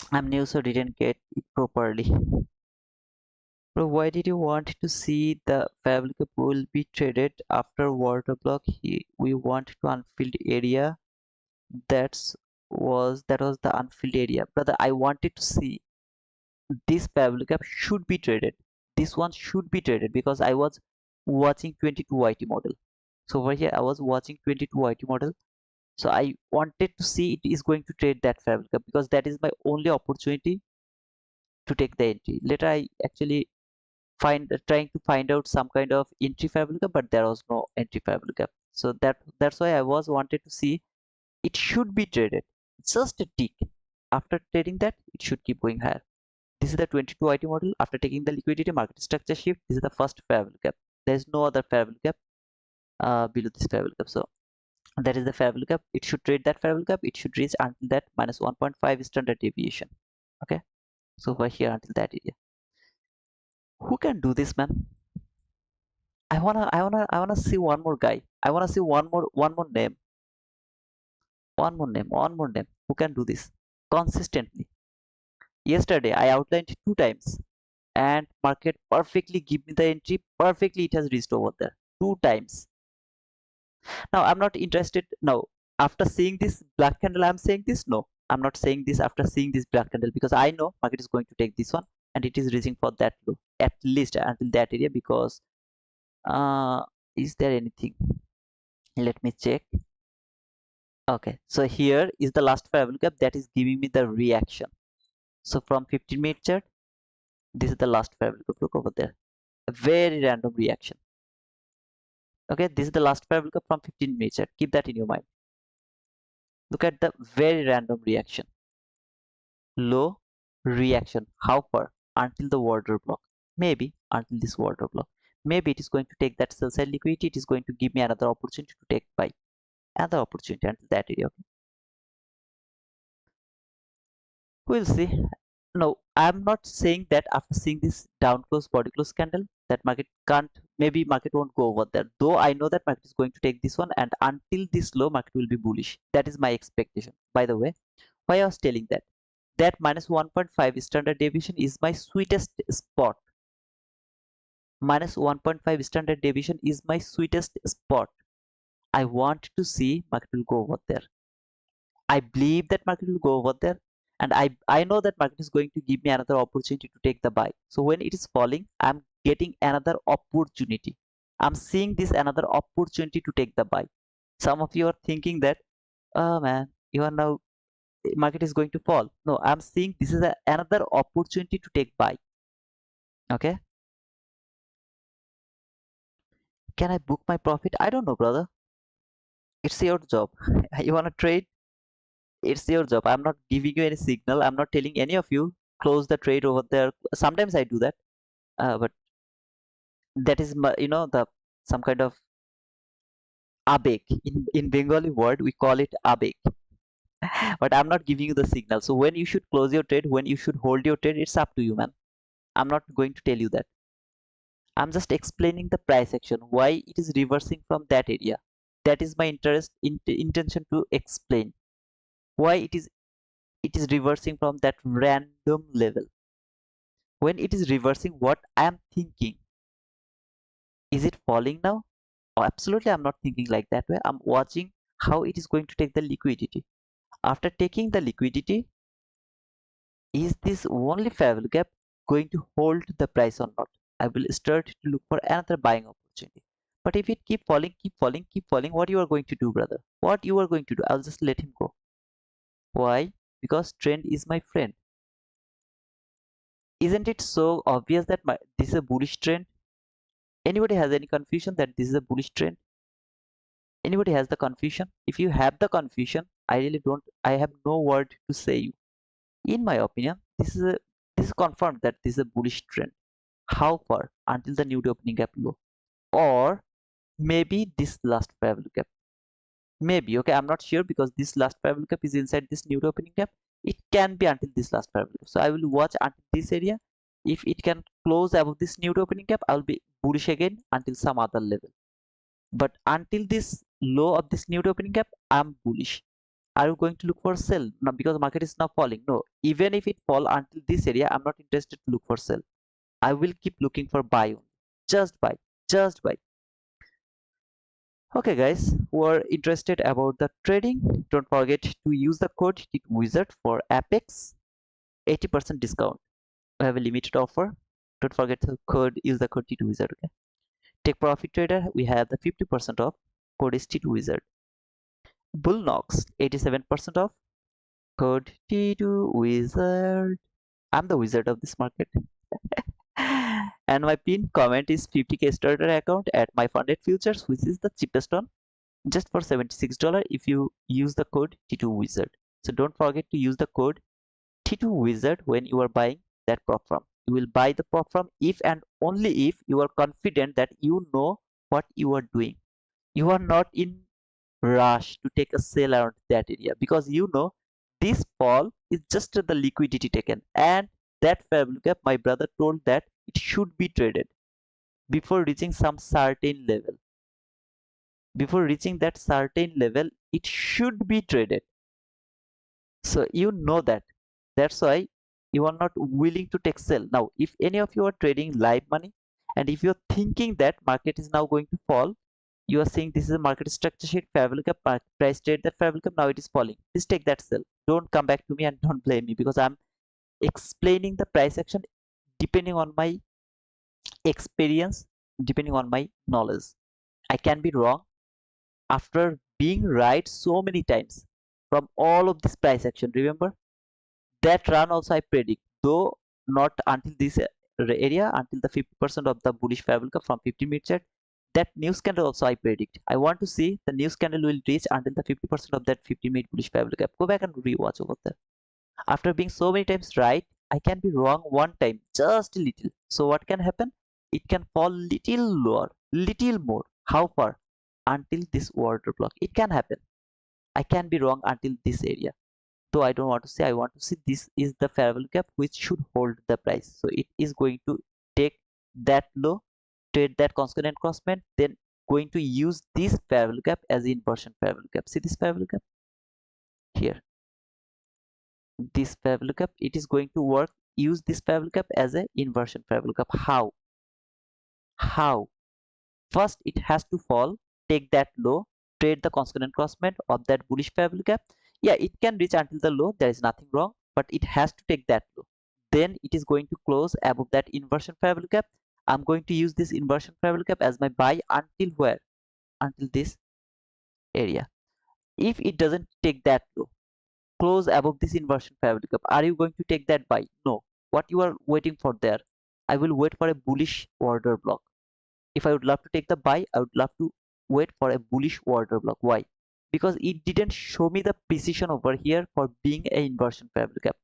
Speaker 1: I'm new, so didn't get it properly. Bro, why did you want to see the fabric will be traded after water block? We want to unfilled area. That was the unfilled area, brother. I wanted to see this fabric gap should be traded. This one should be traded because I was watching 22 YT model. So over here I was watching 22 YT model. So I wanted to see it is going to trade that fabric gap because that is my only opportunity to take the entry. Later I actually trying to find out some kind of entry fabrica, but there was no entry fabrica. So that's why I was wanted to see it should be traded. Just a tick. After trading that, it should keep going higher. This is the 22 IT model. After taking the liquidity market structure shift, this is the first fabrica. There is no other fabrica below this fabrica. So that is the fabrica. It should trade that fabrica. It should reach until that minus 1.5 standard deviation. Okay. So over here until that area. Who can do this, man? I wanna see one more guy. I wanna see one more name. One more name. Who can do this consistently? Yesterday I outlined two times and market perfectly give me the entry. Perfectly it has reached over there. Two times. Now I'm not interested. No. After seeing this black candle, I'm saying this. No. I'm not saying this after seeing this black candle because I know market is going to take this one and it is reaching for that low. At least until that area because uh is there anything? Let me check. Okay, so here is the last variable gap that is giving me the reaction. So from 15-minute chart, this is the last variable gap. Look over there, a very random reaction. Okay, this is the last variable gap from 15-minute chart. Keep that in your mind. Look at the very random reaction. Low reaction. How far? Until the water block. Maybe until this water block. Maybe it is going to take that sell side liquidity. It is going to give me another opportunity to take buy. Another opportunity until that area. Okay? We'll see. No, I'm not saying that after seeing this down close body close candle that market can't, maybe market won't go over there. Though I know that market is going to take this one and until this low market will be bullish. That is my expectation. By the way, why I was telling that minus 1.5 standard deviation is my sweetest spot. Minus 1.5 standard deviation is my sweetest spot. I want to see market will go over there. I believe that market will go over there and I know that market is going to give me another opportunity to take the buy. So when it is falling, I'm getting another opportunity. I'm seeing this another opportunity to take the buy. Some of you are thinking that, oh man, you are now market is going to fall. No, I'm seeing this is another opportunity to take buy. Okay. Can I book my profit? I don't know, brother. It's your job. You wanna trade? It's your job. I'm not giving you any signal. I'm not telling any of you close the trade over there. Sometimes I do that, but that is the some kind of abek in Bengali word we call it abek. But I'm not giving you the signal. So when you should close your trade, when you should hold your trade, it's up to you, man. I'm not going to tell you that. I'm just explaining the price action, why it is reversing from that area. That is my intention to explain why it is reversing from that random level. When it is reversing, what I am thinking, is it falling now? Oh, absolutely, I'm not thinking like that way. I'm watching how it is going to take the liquidity. After taking the liquidity, is this only fair gap going to hold the price or not? I will start to look for another buying opportunity. But if it keep falling, keep falling, keep falling, what you are going to do, brother? What you are going to do? I'll just let him go. Why? Because trend is my friend. Isn't it so obvious that this is a bullish trend? Anybody has any confusion that this is a bullish trend? Anybody has the confusion? If you have the confusion, I really don't, I have no word to say you. In my opinion, This is confirmed that this is a bullish trend. How far? Until the new day opening gap low, or maybe this last parallel gap. Maybe, okay, I'm not sure because this last parallel gap is inside this new day opening gap. It can be until this last parallel gap. So I will watch until this area. If it can close above this new day opening gap, I will be bullish again until some other level. But until this low of this new day opening gap, I'm bullish. Are you going to look for sell? No, because market is now falling. No, even if it fall until this area, I'm not interested to look for sell. I will keep looking for buy only. Just buy, just buy. Okay guys, who are interested about the trading, don't forget to use the code wizard for Apex 80% discount. We have a limited offer. Don't forget to use the code wizard. Okay. Take profit trader, we have the 50% off. Code is wizard. Bluenox 87% off. Code wizard. I'm the wizard of this market. And my pin comment is 50k starter account at my funded futures, which is the cheapest one, just for $76 if you use the code T2Wizard. So don't forget to use the code T2Wizard when you are buying that prop firm. You will buy the prop firm if and only if you are confident that you know what you are doing. You are not in rush to take a sell around that area, because you know this fall is just the liquidity taken, and that fair value gap, my brother told that it should be traded before reaching some certain level. Before reaching that certain level, it should be traded. So you know that. That's why you are not willing to take sell. Now, if any of you are trading live money, and if you're thinking that market is now going to fall, you are saying this is a market structure sheet, fair value gap, price trade that fair value gap, now it is falling. Please take that sell. Don't come back to me and don't blame me, because I'm explaining the price action depending on my experience, depending on my knowledge. I can be wrong after being right so many times from all of this price action. Remember that run also I predict, though not until this area, until the 50% of the bullish fair value from 15-minute chart. That news candle also I predict. I want to see the news candle will reach until the 50% of that 15-minute bullish fair value gap. Go back and rewatch over there. After being so many times right, I can be wrong one time, just a little. So what can happen? It can fall little lower, little more. How far? Until this order block. It can happen. I can be wrong until this area. Though I don't want to say, I want to see this is the fair value gap which should hold the price. So it is going to take that low, trade that constant crossman, then going to use this fair value gap as the inversion fair value gap. See this fair value gap here. This fair value gap, it is going to work. Use this fair value gap as an inversion fair value gap. How? How? First, it has to fall, take that low, trade the constant crossman of that bullish fair value gap. Yeah, it can reach until the low, there is nothing wrong, but it has to take that low. Then it is going to close above that inversion fair value gap. I'm going to use this inversion fair value gap as my buy until where? Until this area. If it doesn't take that low, close above this inversion fair value gap, are you going to take that buy? No. What you are waiting for there? I will wait for a bullish order block. If I would love to take the buy, I would love to wait for a bullish order block. Why? Because it didn't show me the precision over here for being an inversion fair value gap.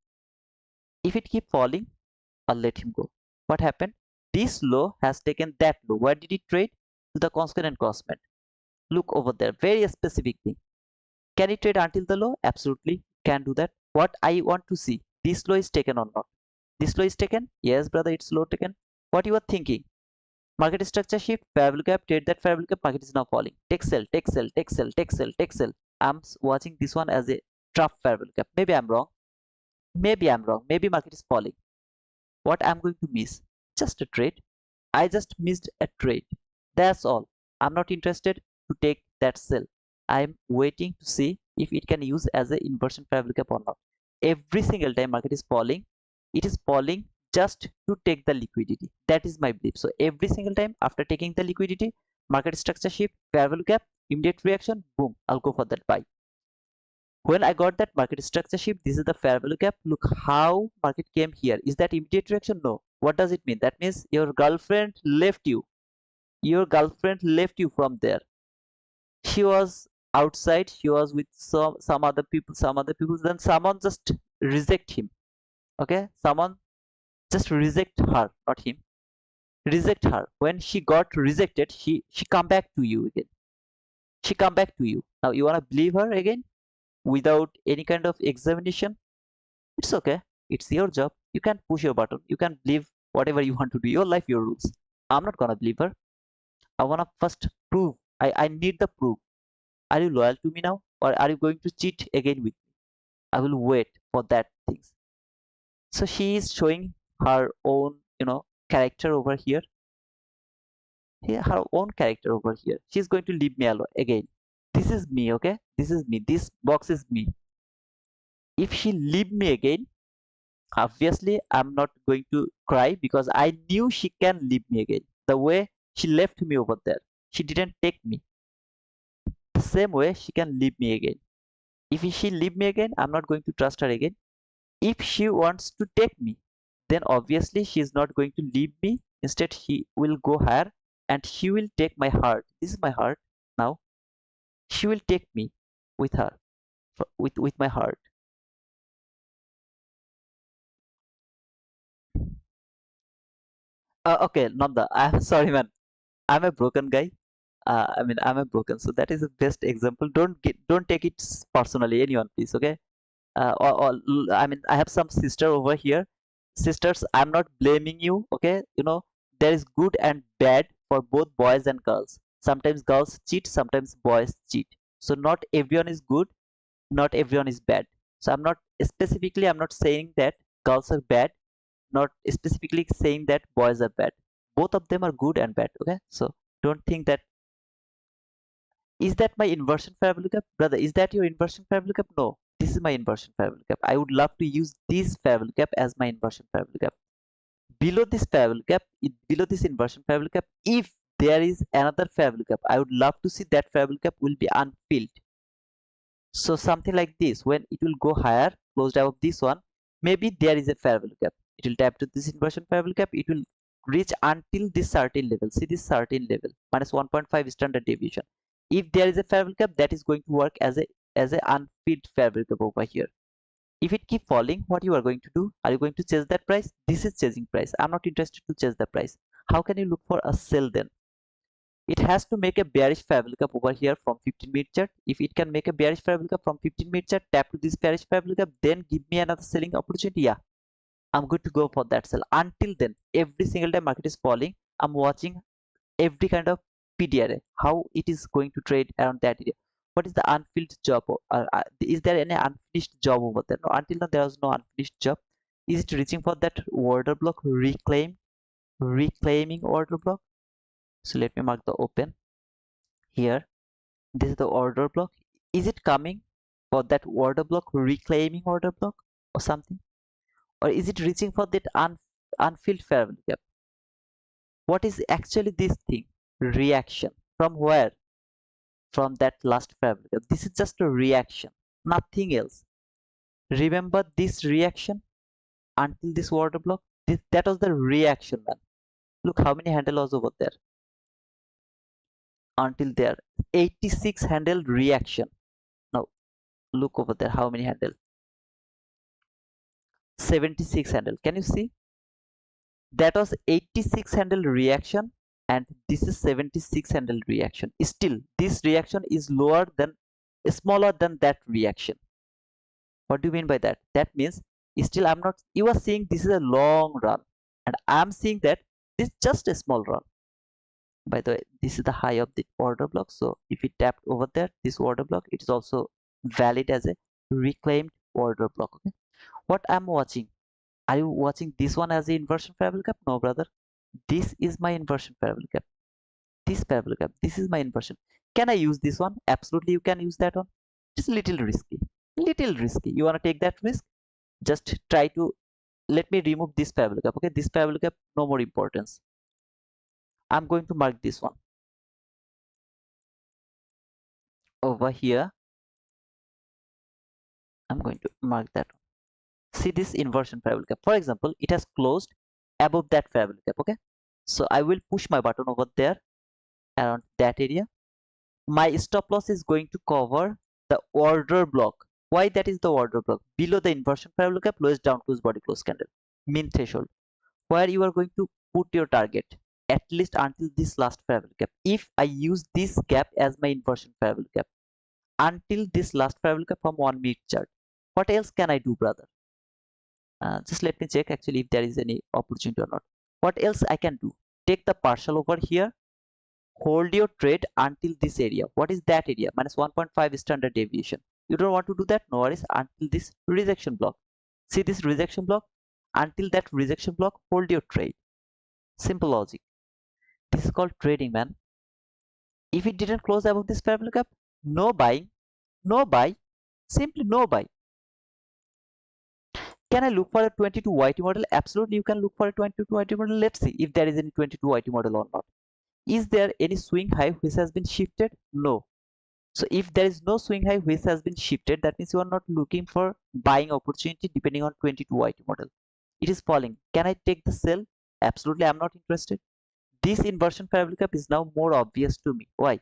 Speaker 1: If it keep falling, I'll let him go. What happened? This low has taken that low. Where did it trade? To the constant and crossman. Look over there. Very specific thing. Can it trade until the low? Absolutely can do that. What I want to see, this low is taken or not. This low is taken? Yes, brother, it's low taken. What you are thinking? Market structure shift, fair value gap, trade that fair value gap, market is now falling. Take sell, take sell, take sell, take sell, take sell. I'm watching this one as a tough fair value gap. Maybe I'm wrong. Maybe I'm wrong. Maybe market is falling. What I'm going to miss? Just a trade. I just missed a trade. That's all. I'm not interested to take that sell. I'm waiting to see if it can use as an inversion fair value gap or not. Every single time market is falling, it is falling just to take the liquidity. That is my belief. So every single time after taking the liquidity, market structure shift, fair value gap, immediate reaction, boom, I'll go for that buy. When I got that market structure shift, this is the fair value gap. Look how market came here. Is that immediate reaction? No. What does it mean? That means your girlfriend left you. Your girlfriend left you from there. She was outside. She was with some other people. Then someone just reject him. Okay, someone Just reject her, not him. Reject her. When she got rejected, she come back to you again. She come back to you. Now you wanna believe her again without any kind of examination? It's okay. It's your job. You can push your button. You can believe whatever you want to do. Your life, your rules. I'm not gonna believe her. I wanna first prove. I need the proof. Are you loyal to me now? Or are you going to cheat again with me? I will wait for that things. So she is showing her own, character over here. Her own character over here. She's going to leave me alone again. This is me, okay? This is me. This box is me. If she leave me again, obviously I'm not going to cry because I knew she can leave me again. The way she left me over there, she didn't take me. The same way she can leave me again. If she leave me again, I'm not going to trust her again. If she wants to take me, then obviously she is not going to leave me. Instead, she will go higher and she will take my heart. This is my heart now. She will take me with her, with my heart. Okay, Nanda, I'm sorry, man. I'm a broken guy. I'm a broken, so that is the best example. Don't take it personally, anyone, please. Okay. I have some sister over here. Sisters, I'm not blaming you. Okay, there is good and bad for both boys and girls. Sometimes girls cheat, sometimes boys cheat. So not everyone is good, not everyone is bad. So I'm not saying that girls are bad, not specifically saying that boys are bad. Both of them are good and bad. Okay, so don't think that. Is that my inversion parabolic cap? Brother, is that your inversion parabolic cap? No, this is my inversion parabolic cap. I would love to use this parabolic cap as my inversion parabolic cap. Below this parabolic cap, below this inversion parabolic cap, if there is another parabolic cap, I would love to see that parabolic cap will be unfilled. So something like this, when it will go higher, closed above this one, maybe there is a parabolic cap. It will tap to this inversion parabolic cap. It will reach until this certain level. See this certain level, minus 1.5 standard deviation. If there is a parabolic cap, that is going to work as a unfilled parabolic cap over here. If it keep falling, what you are going to do? Are you going to change that price? This is changing price. I'm not interested to change the price. How can you look for a sell then? It has to make a bearish parabolic cap over here from 15-minute chart. If it can make a bearish parabolic cap from 15-minute chart, tap to this bearish parabolic cap, then give me another selling opportunity. Yeah, I'm good to go for that sell. Until then, every single time market is falling, I'm watching every kind of PDRA, how it is going to trade around that area. What is the unfilled job? Is there any unfinished job over there? No, until now there was no unfinished job. Is it reaching for that order block? Reclaiming order block? So let me mark the open here. This is the order block. Is it coming for that order block, reclaiming order block or something? Or is it reaching for that unfilled parabolic gap? What is actually this thing? Reaction. From where? From that last parabolic gap. This is just a reaction, nothing else. Remember this reaction until this order block? That was the reaction, man. Look how many handle was over there. Until there. 86 handle reaction. Now look over there, how many handle? 76 handle. Can you see? That was 86 handle reaction and this is 76 handle reaction. Still this reaction is smaller than that reaction. What do you mean by that? That means still you are seeing this is a long run and I'm seeing that this is just a small run. By the way, this is the high of the order block, so if we tap over there, this order block, it is also valid as a reclaimed order block. Okay, what I'm watching, are you watching this one as the inversion parabolic cap? No, brother, this is my inversion parabolic cap. This parabolic cap, this is my inversion. Can I use this one? Absolutely, you can use that one. It's a little risky, you want to take that risk? Just try to let me remove this parabolic cap. Okay, this parabolic cap, no more importance. I'm going to mark this one over here. I'm going to mark that one. See this inversion parabolic cap. For example, it has closed above that parabolic cap. Okay, so I will push my button over there around that area. My stop loss is going to cover the order block. Why that is the order block? Below the inversion parabolic cap, lowest down close body close candle, mean threshold. where you are going to put your target at least until this last fair value gap. If I use this gap as my inversion fair value gap until this last fair value gap from 1 minute chart, what else can I do, brother? Just let me check actually if there is any opportunity or not. What else I can do? Take the partial over here, hold your trade until this area. What is that area? Minus 1.5 standard deviation. You don't want to do that? No worries. Until this rejection block. See this rejection block? Until that rejection block, hold your trade. Simple logic. This is called trading, man. If it didn't close above this fair value gap, no buying, no buy, simply no buy. Can I look for a 22 YT model? Absolutely, you can look for a 22 YT model. Let's see if there is any 22 YT model or not. Is there any swing high which has been shifted? No. So if there is no swing high which has been shifted, that means you are not looking for buying opportunity depending on 22 YT model. It is falling. Can I take the sell? Absolutely, I'm not interested. This inversion fair value gap is now more obvious to me. Why?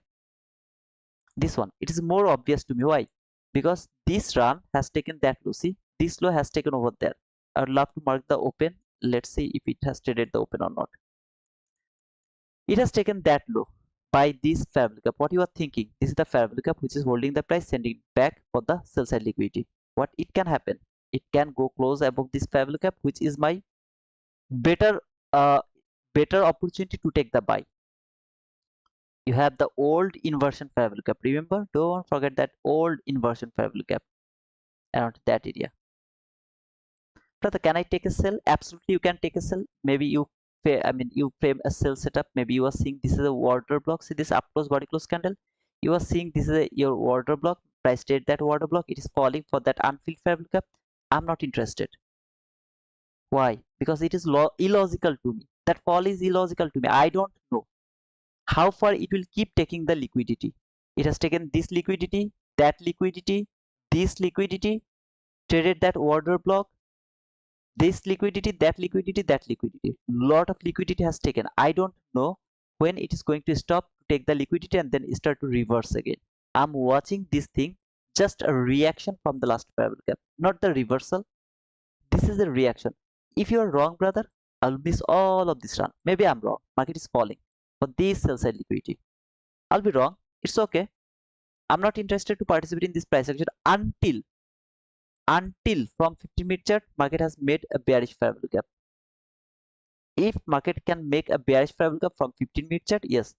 Speaker 1: This one, it is more obvious to me. Why? Because this run has taken that low. See, this low has taken over there. I would love to mark the open. Let's see if it has traded the open or not. It has taken that low by this fair value gap. What you are thinking? This is the fair value gap which is holding the price, sending it back for the sell side liquidity. What it can happen? It can go close above this fair value gap, which is my better better opportunity to take the buy. You have the old inversion fair value gap. Remember, don't forget that old inversion fair value gap around that area. Brother, can I take a sell? Absolutely, you can take a sell. Maybe you you frame a sell setup. Maybe you are seeing this is a order block. See this up close body close candle. You are seeing this is your order block. Price trade that order block. It is falling for that unfilled fair value gap. I'm not interested. Why? Because it is illogical to me. That fall is illogical to me. I don't know how far it will keep taking the liquidity. It has taken this liquidity, that liquidity, this liquidity, traded that order block, this liquidity, that liquidity, that liquidity. Lot of liquidity has taken. I don't know when it is going to stop to take the liquidity and then start to reverse again. I'm watching this thing, just a reaction from the last fair value gap, not the reversal. This is the reaction. If you are wrong, brother, I'll miss all of this run. Maybe I'm wrong. Market is falling for this sell side liquidity. I'll be wrong. It's okay. I'm not interested to participate in this price action until from 15-minute chart market has made a bearish fair value gap. If market can make a bearish fair value gap from 15-minute chart, yes,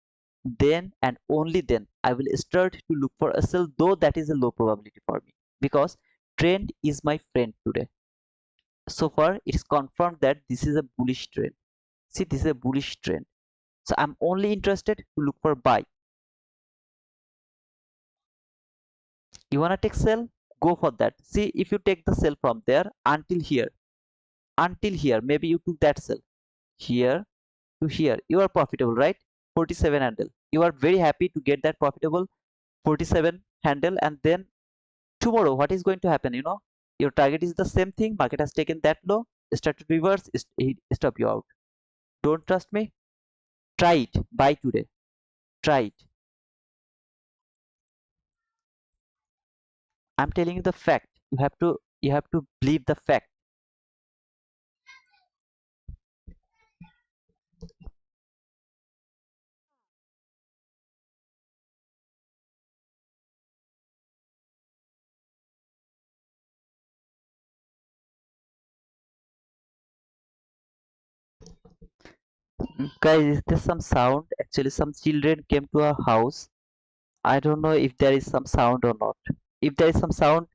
Speaker 1: then and only then I will start to look for a sell, though that is a low probability for me because trend is my friend today. So far it is confirmed that this is a bullish trend. See, this is a bullish trend. So I'm only interested to look for buy. You wanna take sell? Go for that. See, if you take the sell from there until here, maybe you took that sell here to here, you are profitable, right? 47 handle. You are very happy to get that profitable 47 handle, and then tomorrow what is going to happen? You know, your target is the same thing. Market has taken that low, start to reverse, stop you out. Don't trust me? Try it. Buy today. Try it. I'm telling you the fact. You have to believe the fact. Guys, is there some sound? Actually, some children came to our house. I don't know if there is some sound or not. If there is some sound,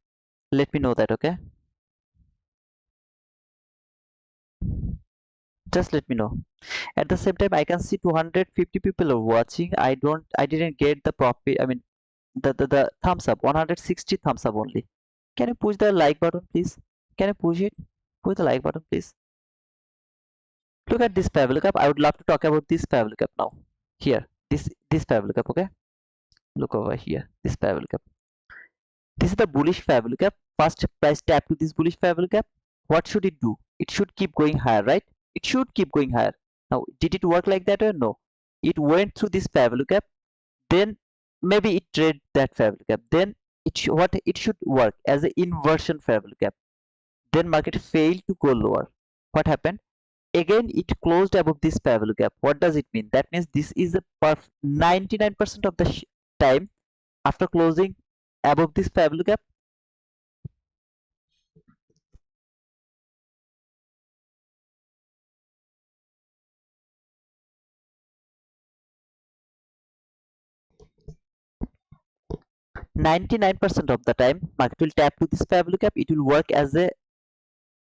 Speaker 1: let me know that, okay? Just let me know. At the same time, I can see 250 people are watching. I didn't get the profit. I mean, the thumbs up, 160 thumbs up only. Can you push the like button, please? Can you push it? Push the like button, please. Look at this fair value gap. I would love to talk about this fair value gap now. Here, this fair value gap, okay? Look over here, this fair value gap. This is the bullish fair value gap. First price tap to this bullish fair value gap. What should it do? It should keep going higher, right? It should keep going higher. Now, did it work like that or no? It went through this fair value gap, then maybe it traded that fair value gap. Then what it should work as an inversion fair value gap. Then market failed to go lower. What happened? Again, it closed above this fair value gap. What does it mean? That means this is a 99% of the time after closing above this fair value gap, 99% of the time market will tap to this fair value gap. It will work as a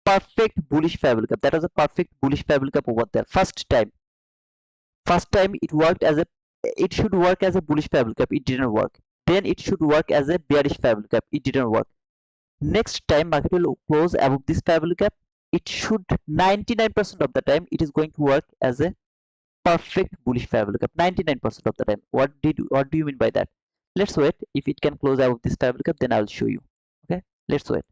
Speaker 1: perfect bullish fair value gap. That was a perfect bullish fair value gap over there. First time it should work as a bullish fair value gap. It didn't work. Then it should work as a bearish fair value gap. It didn't work. Next time market will close above this fair value gap. It should 99% of the time it is going to work as a perfect bullish fair value gap. 99% of the time. What do you mean by that? Let's wait. If it can close above this fair value gap, then I will show you. Okay, let's wait.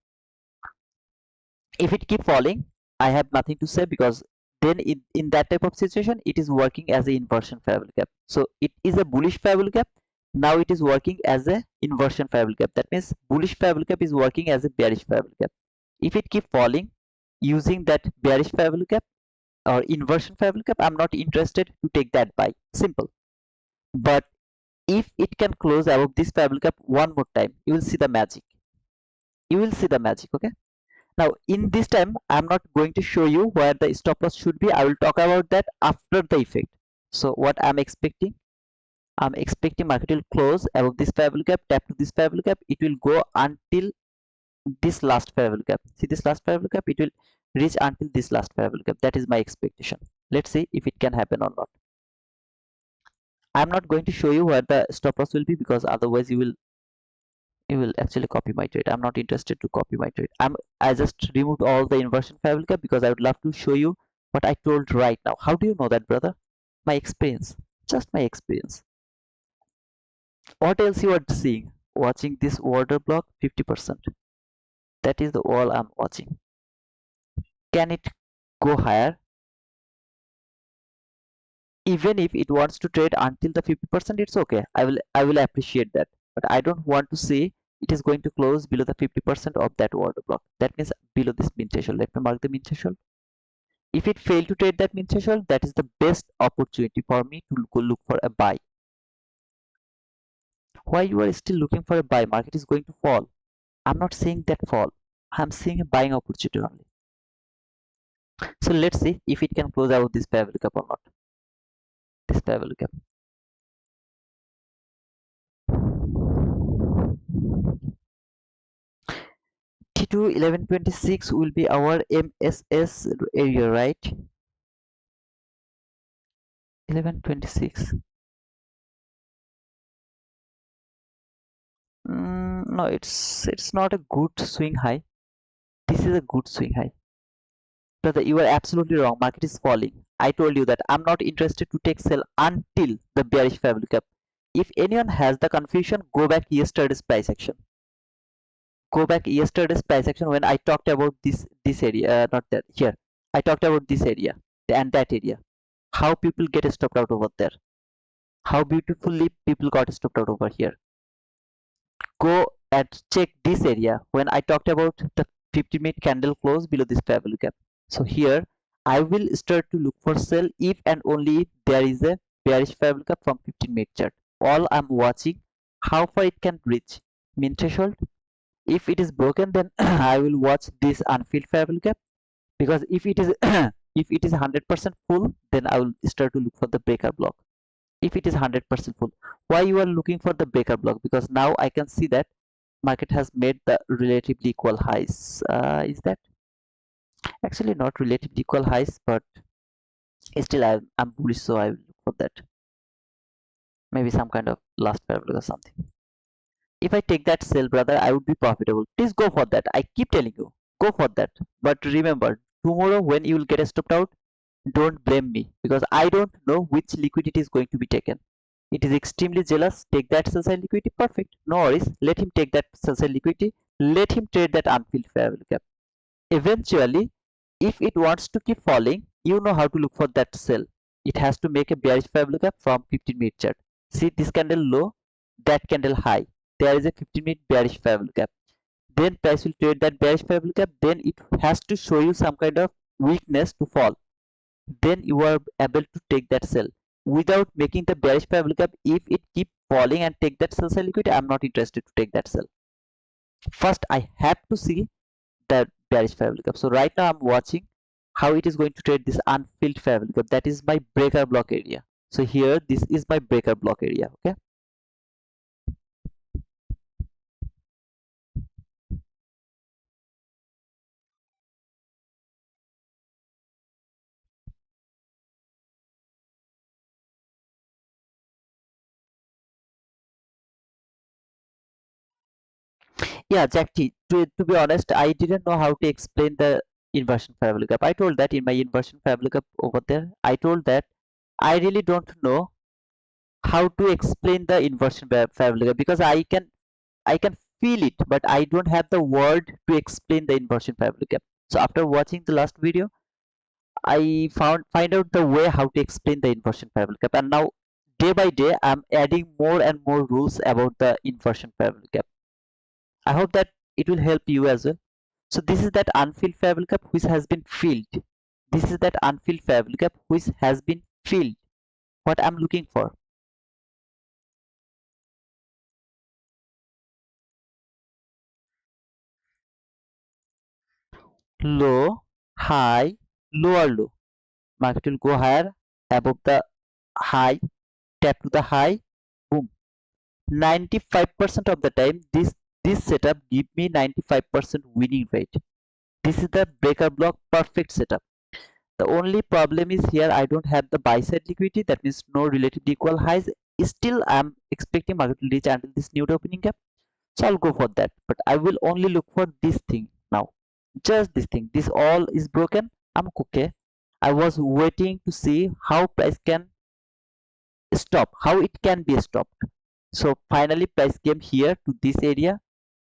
Speaker 1: If it keep falling, I have nothing to say, because then in that type of situation it is working as a inversion fair value gap. So it is a bullish fair value gap. Now it is working as a inversion fair value gap. That means bullish fair value gap is working as a bearish fair value gap. If it keep falling using that bearish fair value gap or inversion fair value gap, I'm not interested to take that buy. Simple. But if it can close above this fair value gap one more time, you will see the magic. You will see the magic. Okay. Now in this time I'm not going to show you where the stop loss should be. I will talk about that after the effect. So what I'm expecting market will close above this fair value gap, tap to this fair value gap. It will go until this last fair value gap. See this last fair value gap, it will reach until this last fair value gap. That is my expectation. Let's see if it can happen or not. I'm not going to show you where the stop loss will be, because otherwise you will actually copy my trade. I'm not interested to copy my trade. I just removed all the inversion fair value gap because I would love to show you what I told right now. How do you know that, brother? My experience, just my experience. What else you are seeing? Watching this order block 50%. That is the all I'm watching. Can it go higher? Even if it wants to trade until the 50%, it's okay. I will appreciate that. But I don't want to see it is going to close below the 50% of that order block. That means below this min threshold. Let me mark the min threshold. If it failed to trade that min threshold, that is the best opportunity for me to go look for a buy. Why you are still looking for a buy? Market is going to fall. I'm not saying that fall. I'm seeing a buying opportunity only. So let's see if it can close out this fair value gap or not. This fair value gap. T2 1126 will be our MSS area, right? 1126. No, it's not a good swing high. This is a good swing high. Brother, you are absolutely wrong. Market is falling. I told you that I'm not interested to take sell until the bearish fair value gap. If anyone has the confusion, go back yesterday's price action. Go back yesterday's price action when I talked about this area, not that here. I talked about this area and that area. How people get stopped out over there. How beautifully people got stopped out over here. Go and check this area when I talked about the 50-minute candle close below this fair value gap. So here I will start to look for sell if and only if there is a bearish fair value gap from 15-minute chart. All I'm watching how far it can reach min threshold. If it is broken, then I will watch this unfilled fair value gap, because if it is if it is 100% full, then I will start to look for the breaker block. If it is 100% full, why you are looking for the breaker block? Because now I can see that market has made the relatively equal highs. Is that actually not relatively equal highs, but still I'm bullish, so I will look for that. Maybe some kind of last fair value or something. If I take that sell, brother, I would be profitable. Please go for that. I keep telling you, go for that. But remember, tomorrow when you will get stopped out, don't blame me, because I don't know which liquidity is going to be taken. It is extremely jealous. Take that sell side liquidity. Perfect. No worries. Let him take that sell side liquidity. Let him trade that unfilled fair value gap. Eventually, if it wants to keep falling, you know how to look for that sell. It has to make a bearish fair value gap from 15-minute chart. See this candle low, that candle high. There is a 15-minute bearish fair value gap. Then price will trade that bearish fair value gap. Then it has to show you some kind of weakness to fall. then you are able to take that sell without making the bearish parabolic gap. If it keep falling and take that sell side liquidity, I'm not interested to take that sell. First I have to see the bearish parabolic gap. So right now I'm watching how it is going to trade this unfilled parabolic gap. That is my breaker block area. So here this is my breaker block area. Okay, yeah, Jackie, to be honest, I didn't know how to explain the inversion parabolic gap. I told that in my inversion parabolic gap over there, I told that I really don't know how to explain the inversion parabolic gap, because I can feel it, but I don't have the word to explain the inversion parabolic gap. So after watching the last video, I find out the way how to explain the inversion parabolic gap, and now day by day I'm adding more and more rules about the inversion parabolic gap. I hope that it will help you as well. So this is that unfilled parabolic gap which has been filled. This is that unfilled parabolic gap which has been filled. What I'm looking for. Low, high, lower low. Market will go higher above the high, tap to the high, boom. 95% of the time this setup give me 95% winning rate. This is the breaker block perfect setup. The only problem is here I don't have the buy side liquidity, that means no relatively equal highs. Still I'm expecting market to reach until this new opening gap, so I'll go for that, but I will only look for this thing now. Just this thing, this all is broken, I'm okay. I was waiting to see how price can stop, how it can be stopped. So finally price came here to this area,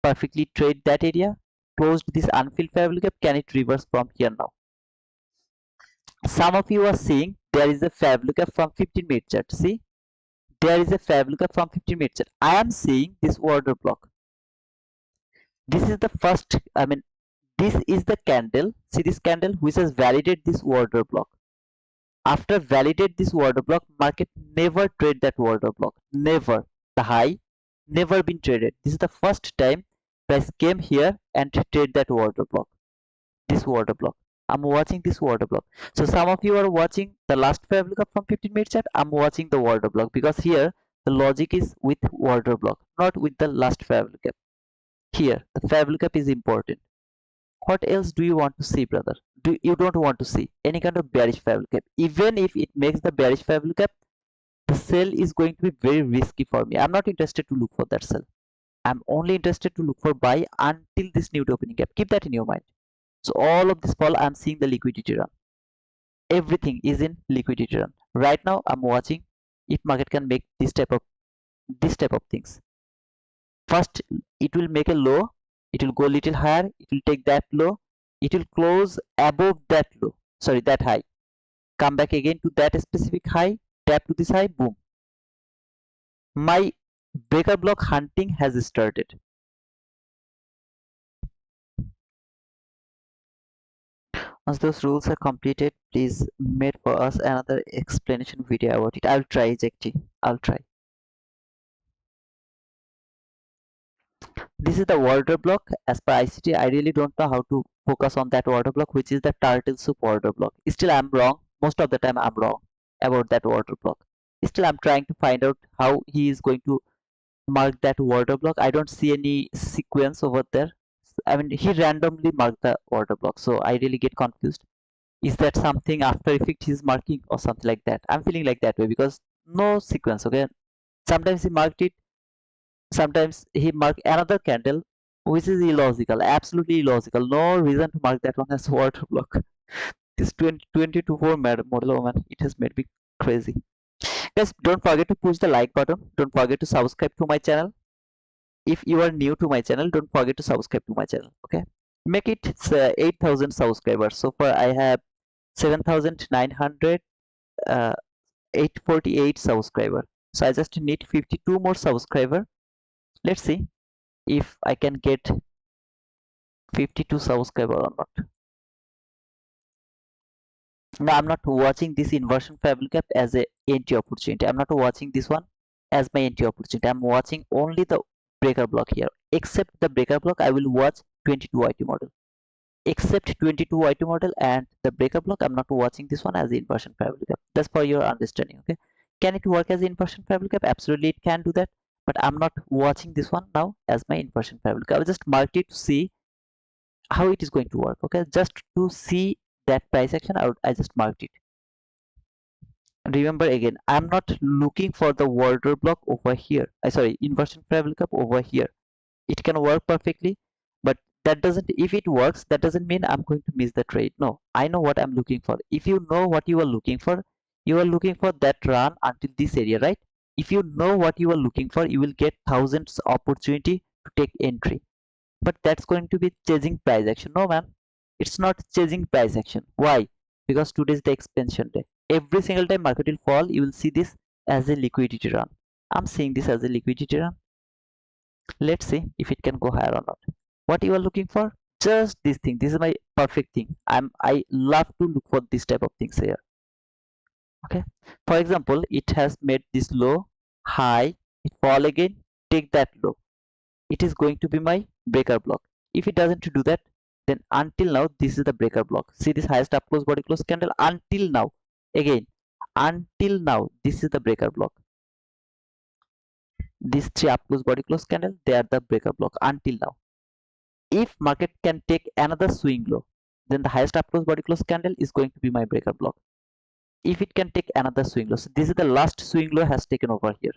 Speaker 1: perfectly trade that area, closed this unfilled parabolic gap. Can it reverse from here now? Some of you are seeing there is a parabolic gap from 15-minute chart. See, there is a parabolic gap from 15-minute chart. I am seeing this order block. This is the first, this is the candle. See this candle which has validated this order block. After validate this order block, market never trade that order block. Never. The high never been traded. This is the first time price came here and trade that order block. This order block. I'm watching this order block. So some of you are watching the last parabolic gap from 15-minute chart. I'm watching the order block because here the logic is with order block, not with the last parabolic gap. Here the parabolic gap is important. What else do you want to see, brother? You don't want to see any kind of bearish parabolic gap. Even if it makes the bearish parabolic gap, the sell is going to be very risky for me. I'm not interested to look for that sell. I'm only interested to look for buy until this new opening gap. Keep that in your mind. So all of this fall, I'm seeing the liquidity run. Everything is in liquidity run. Right now, I'm watching if market can make this type of things. First, it will make a low. It will go a little higher. It will take that low. It will close above that low. Sorry, that high. Come back again to that specific high. Tap to this high. Boom. My breaker block hunting has started. Once those rules are completed, please make for us another explanation video about it. I'll try, Jackie. I'll try. This is the order block. As per ICT, I really don't know how to focus on that order block, which is the turtle soup order block. Still, I'm wrong. Most of the time, I'm wrong about that order block. Still, I'm trying to find out how he is going to mark that order block. I don't see any sequence over there. He randomly marked the order block, so I really get confused. Is that something after effect he's marking or something like that? I'm feeling like that way because no sequence. Okay, sometimes he marked it, sometimes he marked another candle, which is illogical, absolutely illogical. No reason to mark that one as water block. This 2024 model, oh man, it has made me crazy. Guys, don't forget to push the like button. Don't forget to subscribe to my channel. If you are new to my channel, don't forget to subscribe to my channel. Okay, make it 8,000 subscribers. So far I have 7,900 848 subscriber. So I just need 52 more subscriber. Let's see if I can get 52 subscriber or not. Now I'm not watching this inversion fair value gap as a entry opportunity. I'm not watching this one as my entry opportunity. I'm watching only the breaker block here. Except the breaker block, I will watch 22 IT model. Except 22 IT model and the breaker block, I'm not watching this one as the inversion fair value gap. That's for your understanding. Okay. Can it work as inversion fair value gap? Absolutely, it can do that. But I'm not watching this one now as my inversion fair value gap. I will just mark it to see how it is going to work. Okay, just to see that price action, I just marked it. Remember again, I'm not looking for the order block over here. Sorry, inversion fair value gap over here. It can work perfectly, but that doesn't, if it works, that doesn't mean I'm going to miss the trade. No, I know what I'm looking for. If you know what you are looking for, you are looking for that run until this area, right? If you know what you are looking for, you will get thousands opportunity to take entry. But that's going to be chasing price action. No, man, it's not chasing price action. Why? Because today is the expansion day. Every single time market will fall, you will see this as a liquidity run. I'm seeing this as a liquidity run. Let's see if it can go higher or not. What you are looking for? Just this thing. This is my perfect thing. I love to look for this type of things here. Okay, for example, it has made this low high, it fall again, take that low. It is going to be my breaker block. If it doesn't do that, then until now this is the breaker block. See this highest up close body close candle. Until now, again, until now this is the breaker block. These three up close body close candle, they are the breaker block until now. If market can take another swing low, then the highest up close body close candle is going to be my breaker block. If it can take another swing low, so this is the last swing low has taken over here.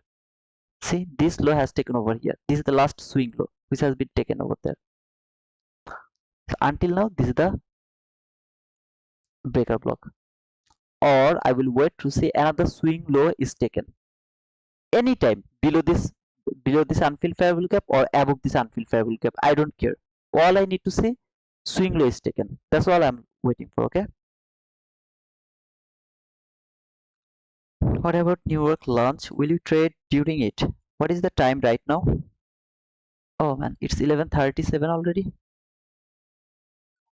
Speaker 1: See, this low has taken over here. This is the last swing low which has been taken over there. So until now this is the breaker block, or I will wait to see another swing low is taken anytime below this unfilled fair value gap or above this unfilled fair value gap. I don't care. All I need to see, swing low is taken. That's all I'm waiting for. Okay, what about New York launch? Will you trade during it? What is the time right now? Oh man, it's 11:37 already.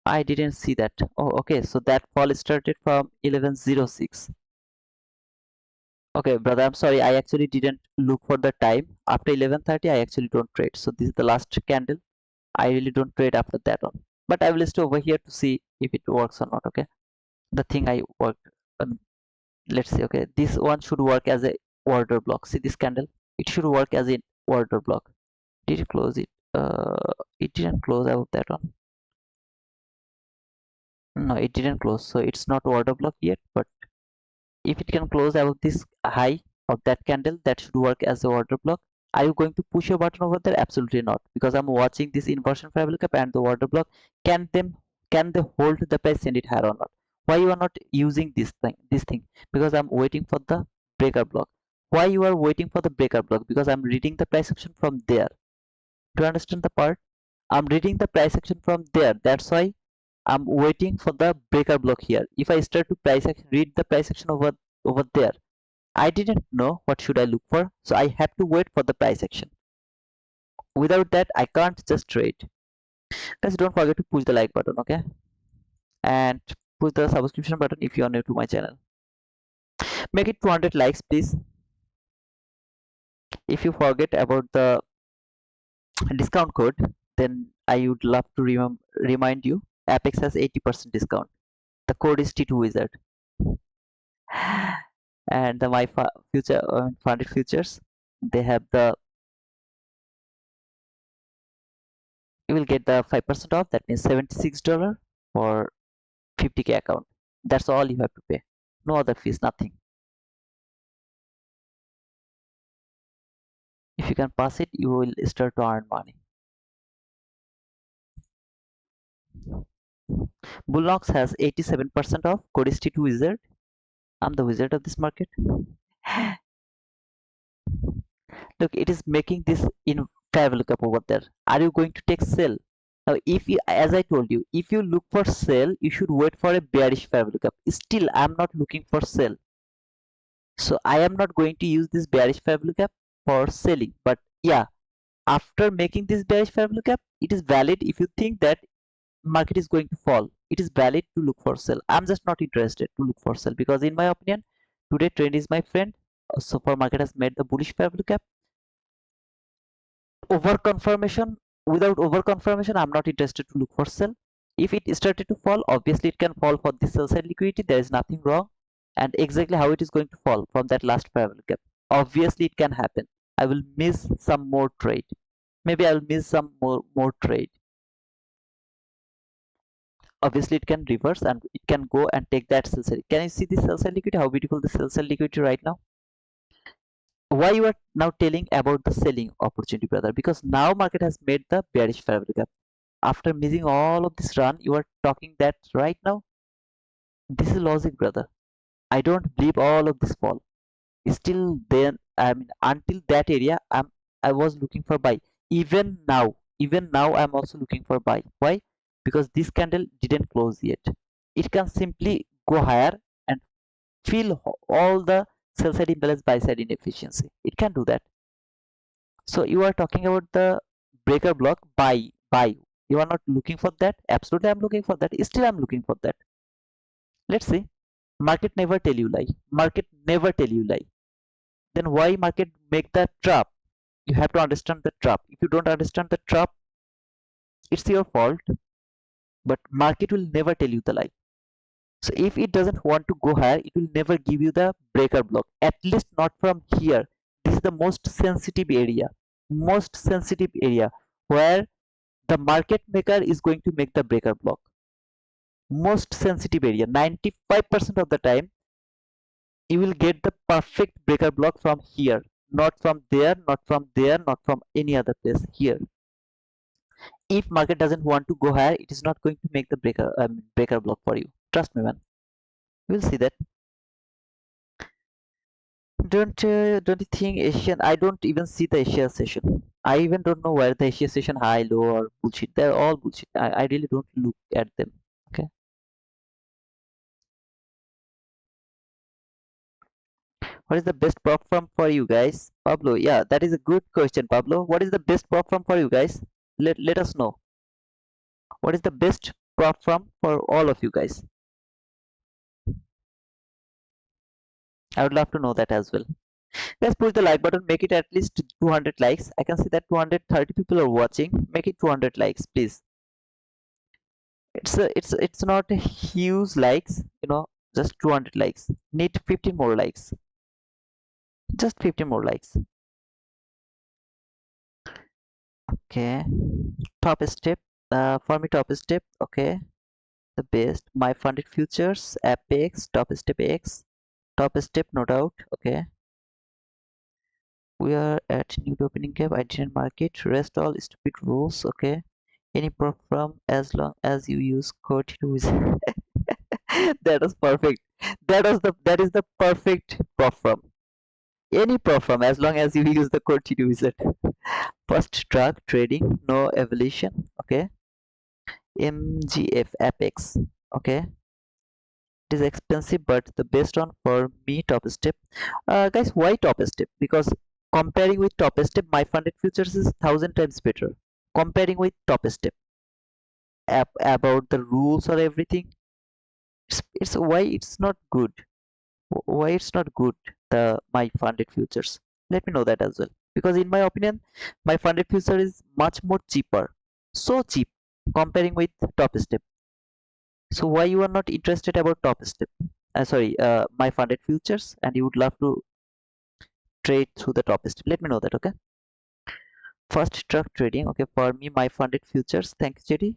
Speaker 1: I didn't see that. Oh, okay, so that fall started from 11:06. Okay, brother, I'm sorry. I actually didn't look for the time. After 11:30, I actually don't trade. So this is the last candle. I really don't trade after that one. But I will stay over here to see if it works or not. Okay, the thing I worked. Let's see. Okay, this one should work as a order block. See this candle? It should work as an order block. Did it close it? It didn't close above that one. No, it didn't close. So it's not order block yet. But if it can close above this high of that candle, that should work as a order block. Are you going to push your button over there? Absolutely not, because I'm watching this inversion fair value gap and the order block. Can they hold the price, send it higher or not? Why you are not using this thing? Because I'm waiting for the breaker block. Why you are waiting for the breaker block? Because I'm reading the price action from there. Do you understand the part? I'm reading the price action from there. That's why I'm waiting for the breaker block here. If I start to read the price action over there, I didn't know what should I look for, so I have to wait for the price action. Without that, I can't just trade. Guys, don't forget to push the like button, okay? And push the subscription button if you are new to my channel. Make it 200 likes, please. If you forget about the discount code, then I would love to remind you, Apex has 80% discount. The code is T2 Wizard. And my future funded futures, they have you will get the 5% off. That means $76 for 50K account. That's all you have to pay. No other fees, nothing. If you can pass it, you will start to earn money. Bluenox has 87% off. Code is T2 Wizard. I'm the wizard of this market. Look, it is making this in fair value gap over there. Are you going to take sell? Now, if you, as I told you, if you look for sell, you should wait for a bearish fair value gap. Still, I am not looking for sell. So I am not going to use this bearish fair value gap for selling. But yeah, after making this bearish fair value gap, it is valid if you think that market is going to fall, it is valid to look for sell. I'm just not interested to look for sell because in my opinion today trend is my friend. So far market has made the bullish fair value gap. Over confirmation, without over confirmation I'm not interested to look for sell. If it started to fall, obviously it can fall for the sell side liquidity, there is nothing wrong. And exactly how it is going to fall from that last fair value gap, obviously it can happen. I will miss some more trade, maybe I'll miss some more trade. Obviously it can reverse and it can go and take that sell side. Can you see the sell side liquidity, how beautiful the sell side liquidity right now? Why you are now telling about the selling opportunity, brother? Because now market has made the bearish fair value gap. After missing all of this run, you are talking that right now? This is logic, brother. I don't believe all of this fall. Still then, I mean, until that area, I was looking for buy. Even now I'm also looking for buy. Why? Because this candle didn't close yet. It can simply go higher and fill all the sell side imbalance, buy side inefficiency. It can do that. So you are talking about the breaker block, buy. You are not looking for that? Absolutely, I'm looking for that. Still, I'm looking for that. Let's see. Market never tell you lie. Market never tell you lie. Then why market make the trap? You have to understand the trap. If you don't understand the trap, it's your fault. But market will never tell you the lie. So if it doesn't want to go higher, it will never give you the breaker block. At least not from here. This is the most sensitive area. Most sensitive area where the market maker is going to make the breaker block. Most sensitive area. 95% of the time you will get the perfect breaker block from here, not from there, not from there, not from any other place. Here, if market doesn't want to go higher, it is not going to make the breaker block for you. Trust me, man. You will see that. Don't you think Asian? I don't even see the Asia session. I even don't know where the Asia session high, low, or bullshit. They're all bullshit. I really don't look at them. Okay. What is the best prop firm for you guys? Pablo, yeah, that is a good question, Pablo. What is the best prop firm for you guys? Let us know. What is the best prop firm for all of you guys? I would love to know that as well. Guys, push the like button, make it at least 200 likes. I can see that 230 people are watching. Make it 200 likes, please. It's not a huge likes, just 200 likes. Need 15 more likes. Just 15 more likes. Okay. Top step. For me, top step. Okay. The best. My funded futures. Apex. Top step X. Top step, no doubt. Okay. We are at new opening cap. I didn't market. Rest all stupid rules. Okay. Any prop from as long as you use code to wizard. That was perfect. That is the perfect prop from. Any prop from as long as you use the code to wizard. First track trading, no evolution. Okay. MGF Apex. Okay. It is expensive but the best one for me. Top step. Guys, why top step? Because comparing with top step, my funded futures is 1,000 times better. Comparing with top step, about the rules or everything, it's why it's not good. Why it's not good, the my funded futures? Let me know that as well. Because in my opinion, my funded future is much more cheaper. So cheap comparing with top step. So why you are not interested about top step? Sorry, my funded futures, and you would love to trade through the top step. Let me know that, okay? First truck trading, okay, for me, my funded futures. Thanks, JD.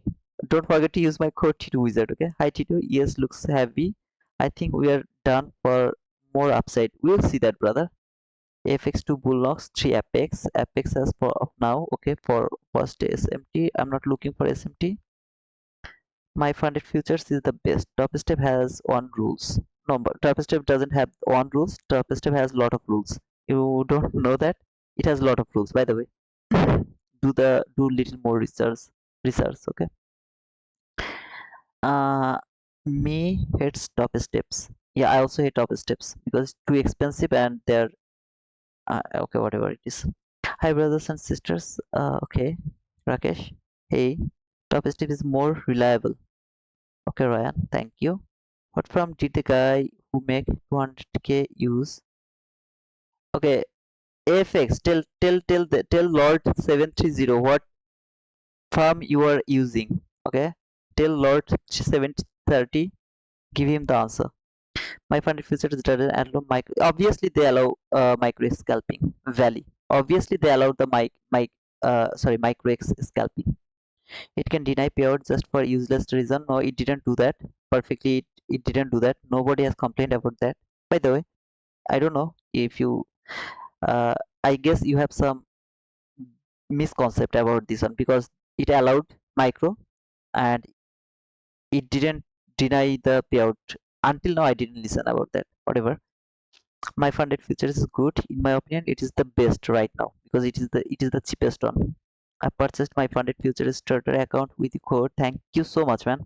Speaker 1: Don't forget to use my code T2 wizard, okay? Hi T2, yes, looks heavy. I think we are done for more upside. We'll see that, brother. FX2 Bluenox, 3 Apex. Apex as for of now, okay, for first SMT. I'm not looking for SMT. My funded futures is the best. Top step has one rules. No, but top step doesn't have one rules. Top step has lot of rules. You don't know that? It has a lot of rules, by the way. Do little more research, okay? Me hates top steps. Yeah, I also hate top steps because it's too expensive and they're okay, whatever it is. Hi brothers and sisters. Okay, Rakesh. Hey. Top step is more reliable. Okay, Ryan, thank you. What firm did the guy who make 200k use? Okay, AFX, tell Lord 730 what firm you are using. Okay, tell Lord 730, give him the answer. My fund future is done and micro. Obviously, they allow micro scalping. Valley. Obviously, they allow the micro scalping. It can deny payout just for useless reason. No, it didn't do that. Perfectly, it didn't do that. Nobody has complained about that. By the way, I don't know if you. Uh, I guess you have some misconcept about this one because it allowed micro and it didn't deny the payout. Until now, I didn't listen about that. Whatever. My funded future is good. In my opinion, it is the best right now because it is the cheapest one. I purchased my funded future starter account with the code. Thank you so much, man.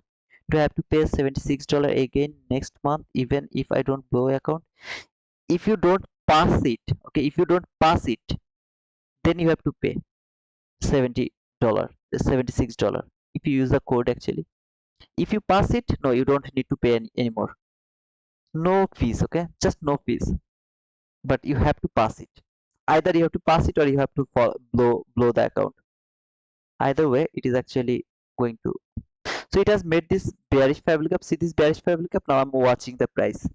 Speaker 1: Do I have to pay $76 again next month even if I don't blow account? If you don't pass it, okay, if you don't pass it, then you have to pay $70, $76 if you use the code actually. If you pass it, no, you don't need to pay anymore. No fees, okay? Just no fees. But you have to pass it. Either you have to pass it or you have to blow the account. Either way, it is actually going to. So it has made this bearish fabric up. See this bearish fabric up. Now I'm watching the price.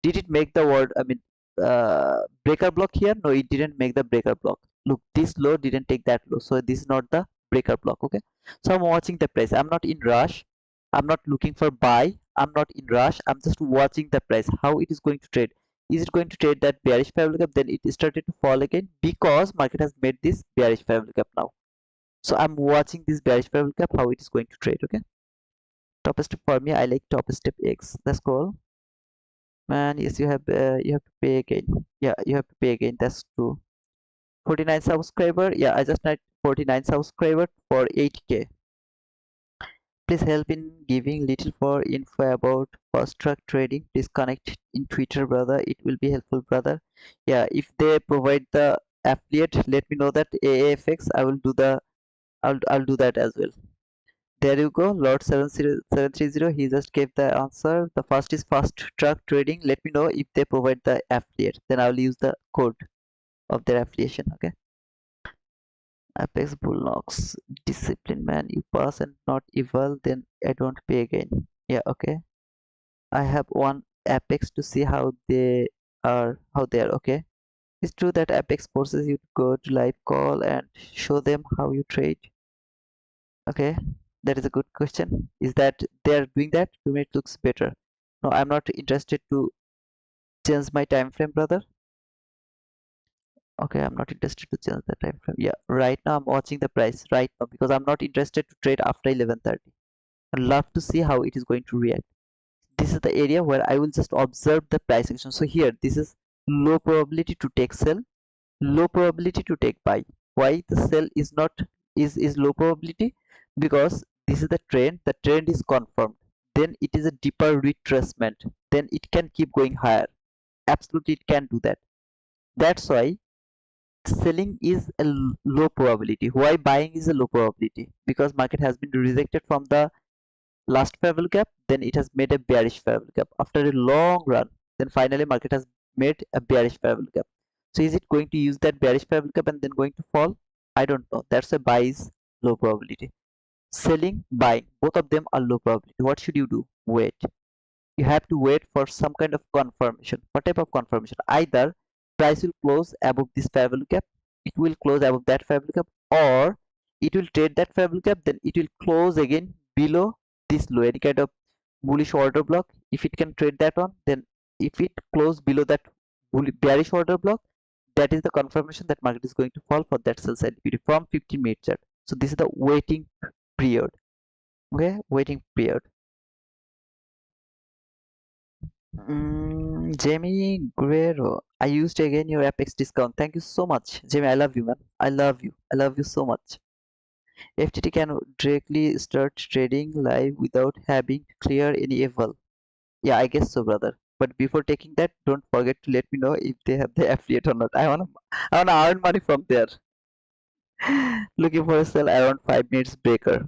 Speaker 1: Did it make the word? I mean, breaker block here? No, it didn't make the breaker block. Look, this low didn't take that low. So this is not the breaker block. Okay. So I'm watching the price. I'm not in rush. I'm not looking for buy. I'm not in rush. I'm just watching the price. How it is going to trade. Is it going to trade that bearish fabric up? Then it started to fall again because market has made this bearish fabric up now. So I'm watching this bearish fabric up how it is going to trade. Okay. Top step for me, I like top step X. That's cool. Man, yes, you have to pay again. Yeah, you have to pay again. That's true. 49 subscriber. Yeah, I just need 49 subscriber for 8k. Please help in giving little for info about fast track trading. Please connect in Twitter, brother. It will be helpful, brother. Yeah, if they provide the affiliate, let me know that AAFX. I'll do that as well. There you go, Lord 70730. He just gave the answer. The first is fast track trading. Let me know if they provide the affiliate. Then I'll use the code of their affiliation. Okay. Apex Bluenox. Discipline, man. You pass and not evil, then I don't pay again. Yeah, okay. I have one Apex to see how they are. Okay. It's true that Apex forces you to go to live call and show them how you trade. Okay, that is a good question. Is that they are doing that? To me, it looks better. No, I'm not interested to change my time frame, brother. Okay, I'm not interested to change the time frame. Yeah, right now I'm watching the price right now because I'm not interested to trade after 11:30. I'd love to see how it is going to react. This is the area where I will just observe the price action. So here, this is low probability to take sell, low probability to take buy. Why the sell is not is low probability? Because this is the trend is confirmed, then it is a deeper retracement, then it can keep going higher. Absolutely it can do that. That's why selling is a low probability. Why buying is a low probability? Because market has been rejected from the last favorable gap, then it has made a bearish favorable gap after a long run, then finally market has made a bearish favorable gap. So is it going to use that bearish favorable gap and then going to fall? I don't know. That's a buy is low probability. Selling, buying, both of them are low probability. What should you do? Wait. You have to wait for some kind of confirmation. What type of confirmation? Either price will close above this favorable gap, it will close above that favorable gap, or it will trade that favorable gap, then it will close again below this low, any kind of bullish order block. If it can trade that one, then if it close below that bearish order block, that is the confirmation that market is going to fall for that sell side liquidity from 15-minute chart. So this is the waiting period. Okay, waiting period. Jamie Guerrero, I used again your Apex discount. Thank you so much, Jamie. I love you, man. I love you. I love you so much. FTT can directly start trading live without having to clear any evil. Yeah, I guess so, brother. But before taking that, don't forget to let me know if they have the affiliate or not. I wanna earn money from there. Looking for a sell around 5 minutes breaker.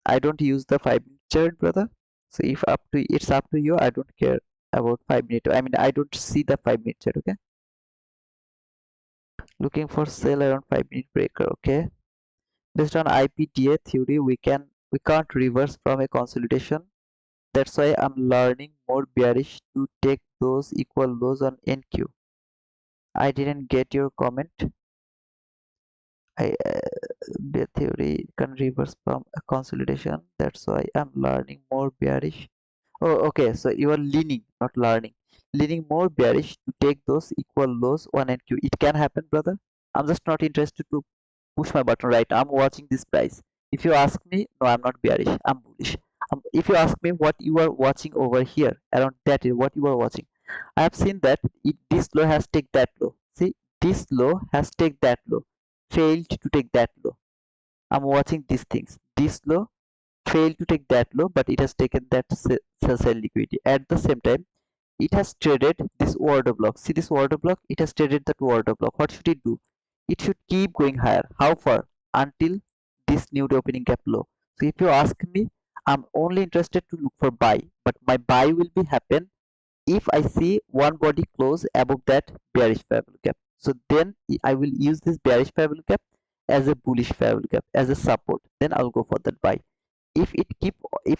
Speaker 1: I don't use the 5-minute chart, brother. So if it's up to you. I don't care about 5-minute. I mean, I don't see the 5-minute chart. Okay. Looking for sell around 5-minute breaker. Okay. Based on IPDA theory, we can't reverse from a consolidation. That's why I'm learning more bearish to take those equal lows on NQ. I didn't get your comment. The theory can reverse from a consolidation. That's why I'm learning more bearish. Oh, okay. So you are leaning, not learning. Leaning more bearish to take those equal lows on NQ. It can happen, brother. I'm just not interested to push my button right now. I'm watching this price. If you ask me, no, I'm not bearish. I'm bullish. If you ask me what you are watching over here, around that is what you are watching. I have seen that this low has take that low. See, this low has take that low, failed to take that low. I'm watching these things. This low failed to take that low, but it has taken that sell side liquidity. At the same time, it has traded this order block. See this order block? It has traded that order block. What should it do? It should keep going higher. How far? Until this new opening gap low. So if you ask me, I'm only interested to look for buy, but my buy will be happen if I see one body close above that bearish fair value gap. So then I will use this bearish fair value gap as a bullish fair value gap as a support. Then I'll go for that buy. If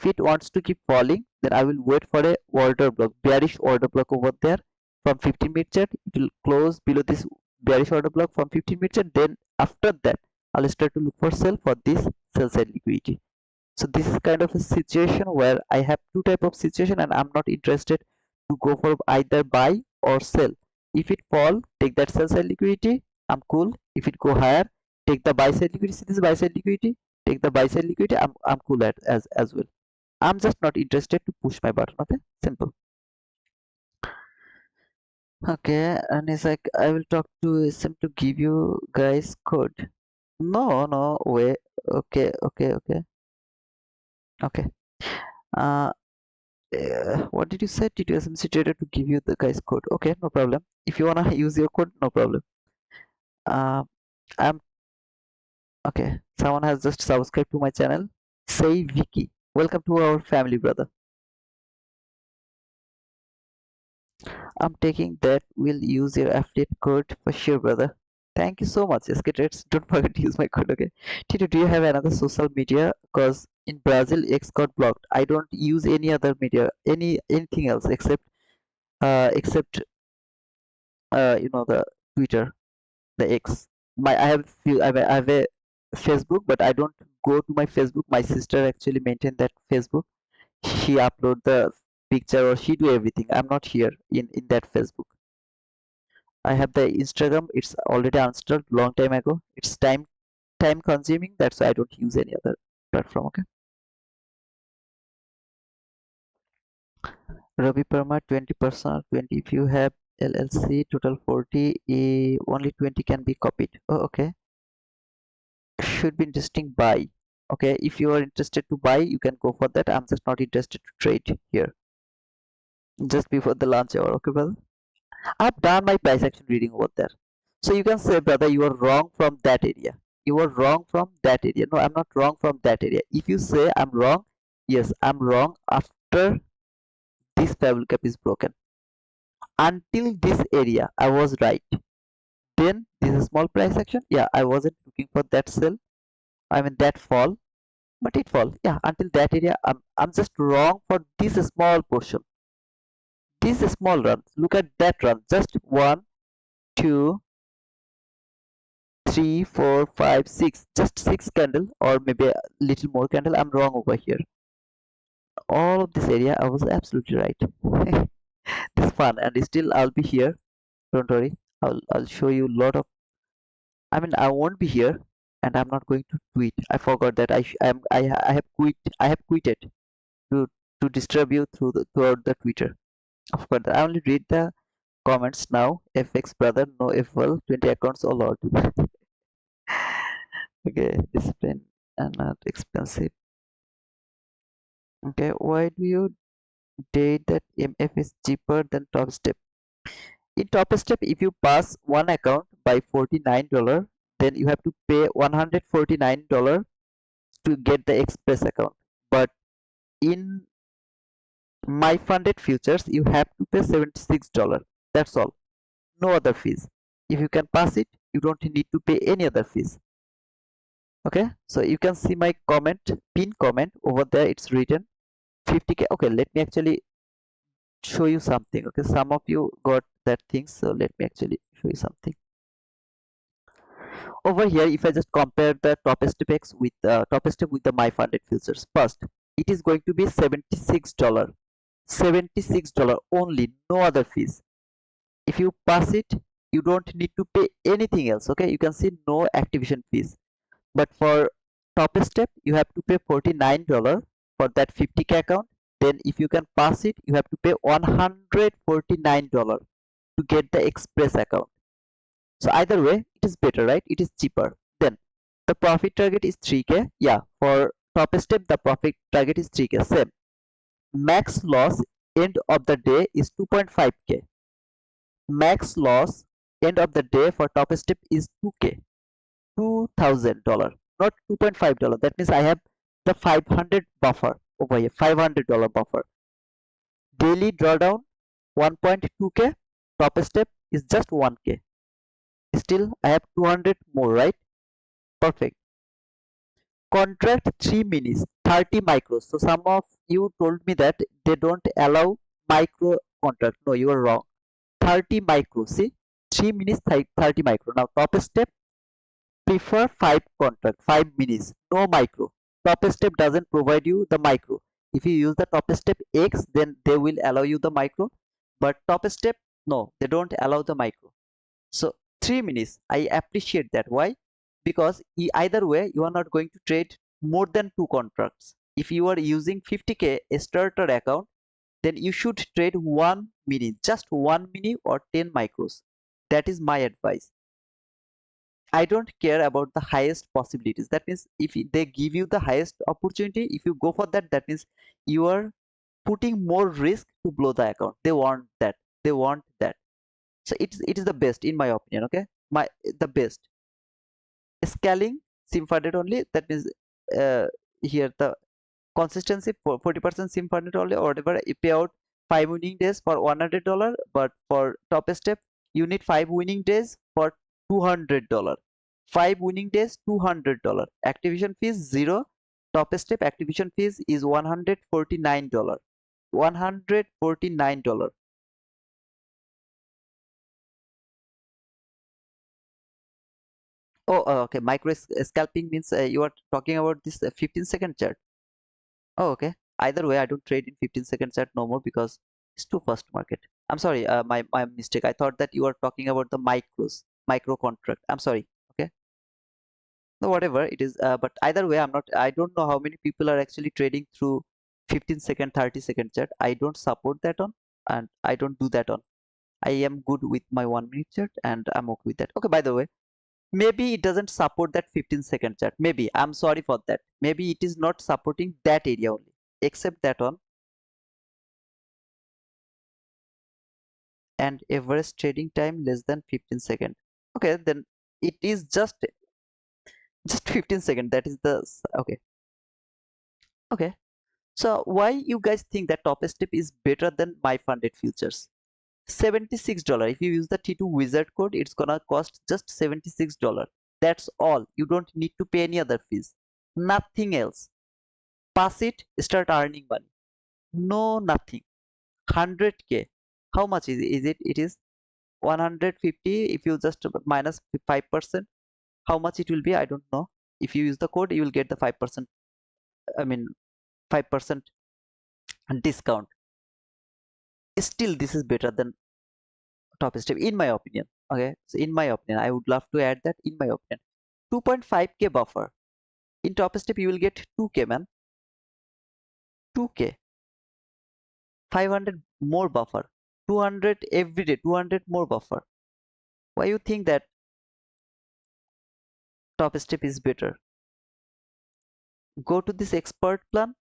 Speaker 1: it wants to keep falling, then I will wait for a order block, bearish order block over there from 15-minute chart. It will close below this bearish order block from 15-minute chart. Then after that, I'll start to look for sell for this sell side liquidity. So this is kind of a situation where I have two type of situation, and I'm not interested to go for either buy or sell. If it fall, take that sell side liquidity. I'm cool. If it go higher, take the buy side liquidity. See this buy side liquidity. Take the buy side liquidity. I'm cool at as well. I'm just not interested to push my button. Okay, simple. Okay, and it's like I will talk to SM to give you guys code. No way. Okay. Uh, what did you say? Did you SMC trader to give you the guys code? Okay, no problem. If you wanna use your code, no problem. I'm okay. Someone has just subscribed to my channel. Say Vicky. Welcome to our family, brother. I'm taking that. We'll use your affiliate code for sure, brother. Thank you so much, SK Trades. Don't forget to use my code, okay? Tito, do you have another social media? Because in Brazil, X got blocked. I don't use any other media, anything else except the Twitter, the X. I have a Facebook, but I don't go to my Facebook. My sister actually maintain that Facebook. She upload the picture or she do everything. I'm not here in that Facebook. I have the Instagram. It's already installed long time ago. It's time consuming. That's why I don't use any other platform. Okay. Ravi Perma 20%, 20. If you have LLC, total 40. Only 20 can be copied. Oh, okay. Should be interesting. Buy. Okay. If you are interested to buy, you can go for that. I'm just not interested to trade here. Just before the lunch hour. Okay, brother. I've done my price action reading over there. So you can say, brother, you are wrong from that area. You are wrong from that area. No, I'm not wrong from that area. If you say I'm wrong, yes, I'm wrong after this fair cap is broken. Until this area, I was right. Then this is small price action. Yeah, I wasn't looking for that sell. I mean that fall, but it fall. Yeah, until that area, I'm just wrong for this small portion. This small run. Look at that run. Just 1, 2, 3, 4, 5, 6. Just 6 candle or maybe a little more candle. I'm wrong over here. All of this area, I was absolutely right. This fun, and still I'll be here. Don't worry. I'll show you a lot of. I mean, I won't be here, and I'm not going to tweet. I forgot that I have quit. I have quitted to disturb you throughout the Twitter. Of course, I only read the comments now. FX brother, no FL, 20 accounts, oh lord. Okay, discipline and not expensive. Okay, why do you date that MF is cheaper than top step? In top step, if you pass one account by $49, then you have to pay $149 to get the express account. but in my funded futures you have to pay $76. That's all. No other fees. If you can pass it, you don't need to pay any other fees. Okay, so you can see my comment, pin comment over there. It's written 50k. Okay, let me actually show you something. Okay, some of you got that thing, so let me actually show you something. Over here, if I just compare the top step X with top step with the my funded futures, first it is going to be $76. $76 only, no other fees. If you pass it, you don't need to pay anything else. Okay, you can see no activation fees. But for top step, you have to pay $49 for that 50k account. Then if you can pass it, you have to pay $149 to get the express account. So either way, it is better, right? It is cheaper. Then the profit target is 3k. Yeah, for top step, the profit target is 3k. Same. Max loss end of the day is 2.5k. Max loss end of the day for top step is 2k. $2,000, not $2.5. That means I have the 500 buffer over here, $500 buffer. Daily drawdown 1.2k. Top step is just 1k. Still I have 200 more, right? Perfect. Contract 3 minis 30 micros. So some of you told me that they don't allow micro contract. No, you are wrong. 30 micro. See, 3 minis 30 micro. Now top step prefer 5 contract, 5 minis, no micro. Top step doesn't provide you the micro. If you use the top step X, then they will allow you the micro. But top step, no, they don't allow the micro. So 3 minis, I appreciate that. Why? Because either way, you are not going to trade more than 2 contracts. If you are using 50k starter account, then you should trade 1 mini, just 1 mini or 10 micros. That is my advice. I don't care about the highest possibilities. That means if they give you the highest opportunity, if you go for that, that means you are putting more risk to blow the account. They want that. They want that. So it is the best in my opinion. Okay, the best. Scaling sim funded only. That means here the consistency for 40% sim funded only, or whatever. You pay out 5 winning days for $100, but for top step you need 5 winning days for $200. 5 winning days, $200. Activation fees 0. Top step activation fees is $149. $149. Oh, okay. Micro scalping means you are talking about this 15-second chart. Oh, okay. Either way, I don't trade in 15-second chart no more because it's too fast market. I'm sorry, my mistake. I thought that you are talking about the micro contract. I'm sorry. Okay. No, whatever it is. But either way, I don't know how many people are actually trading through 15-second, 30-second chart. I don't support that on, and I don't do that on. I am good with my 1 minute chart, and I'm okay with that. Okay. By the way, maybe it doesn't support that 15-second chart. Maybe I'm sorry for that. Maybe it is not supporting that area only. Except that on. And average trading time less than 15 seconds. Okay, then it is just 15 seconds. That is the okay. Okay, so why you guys think that top step is better than my funded futures? $76. If you use the T2 wizard code, it's gonna cost just $76. That's all. You don't need to pay any other fees, nothing else. Pass it, start earning money. No, nothing. 100k, how much is it? It is 150. If you just minus 5%, how much it will be, I don't know. If you use the code, you will get the 5%, I mean 5% discount. Still this is better than top step in my opinion. Okay, so in my opinion, I would love to add that in my opinion. 2.5k buffer in top step, you will get 2k, man. 2k, 500 more buffer, 200 every day, 200 more buffer. Why you think that top step is better? Go to this expert plan.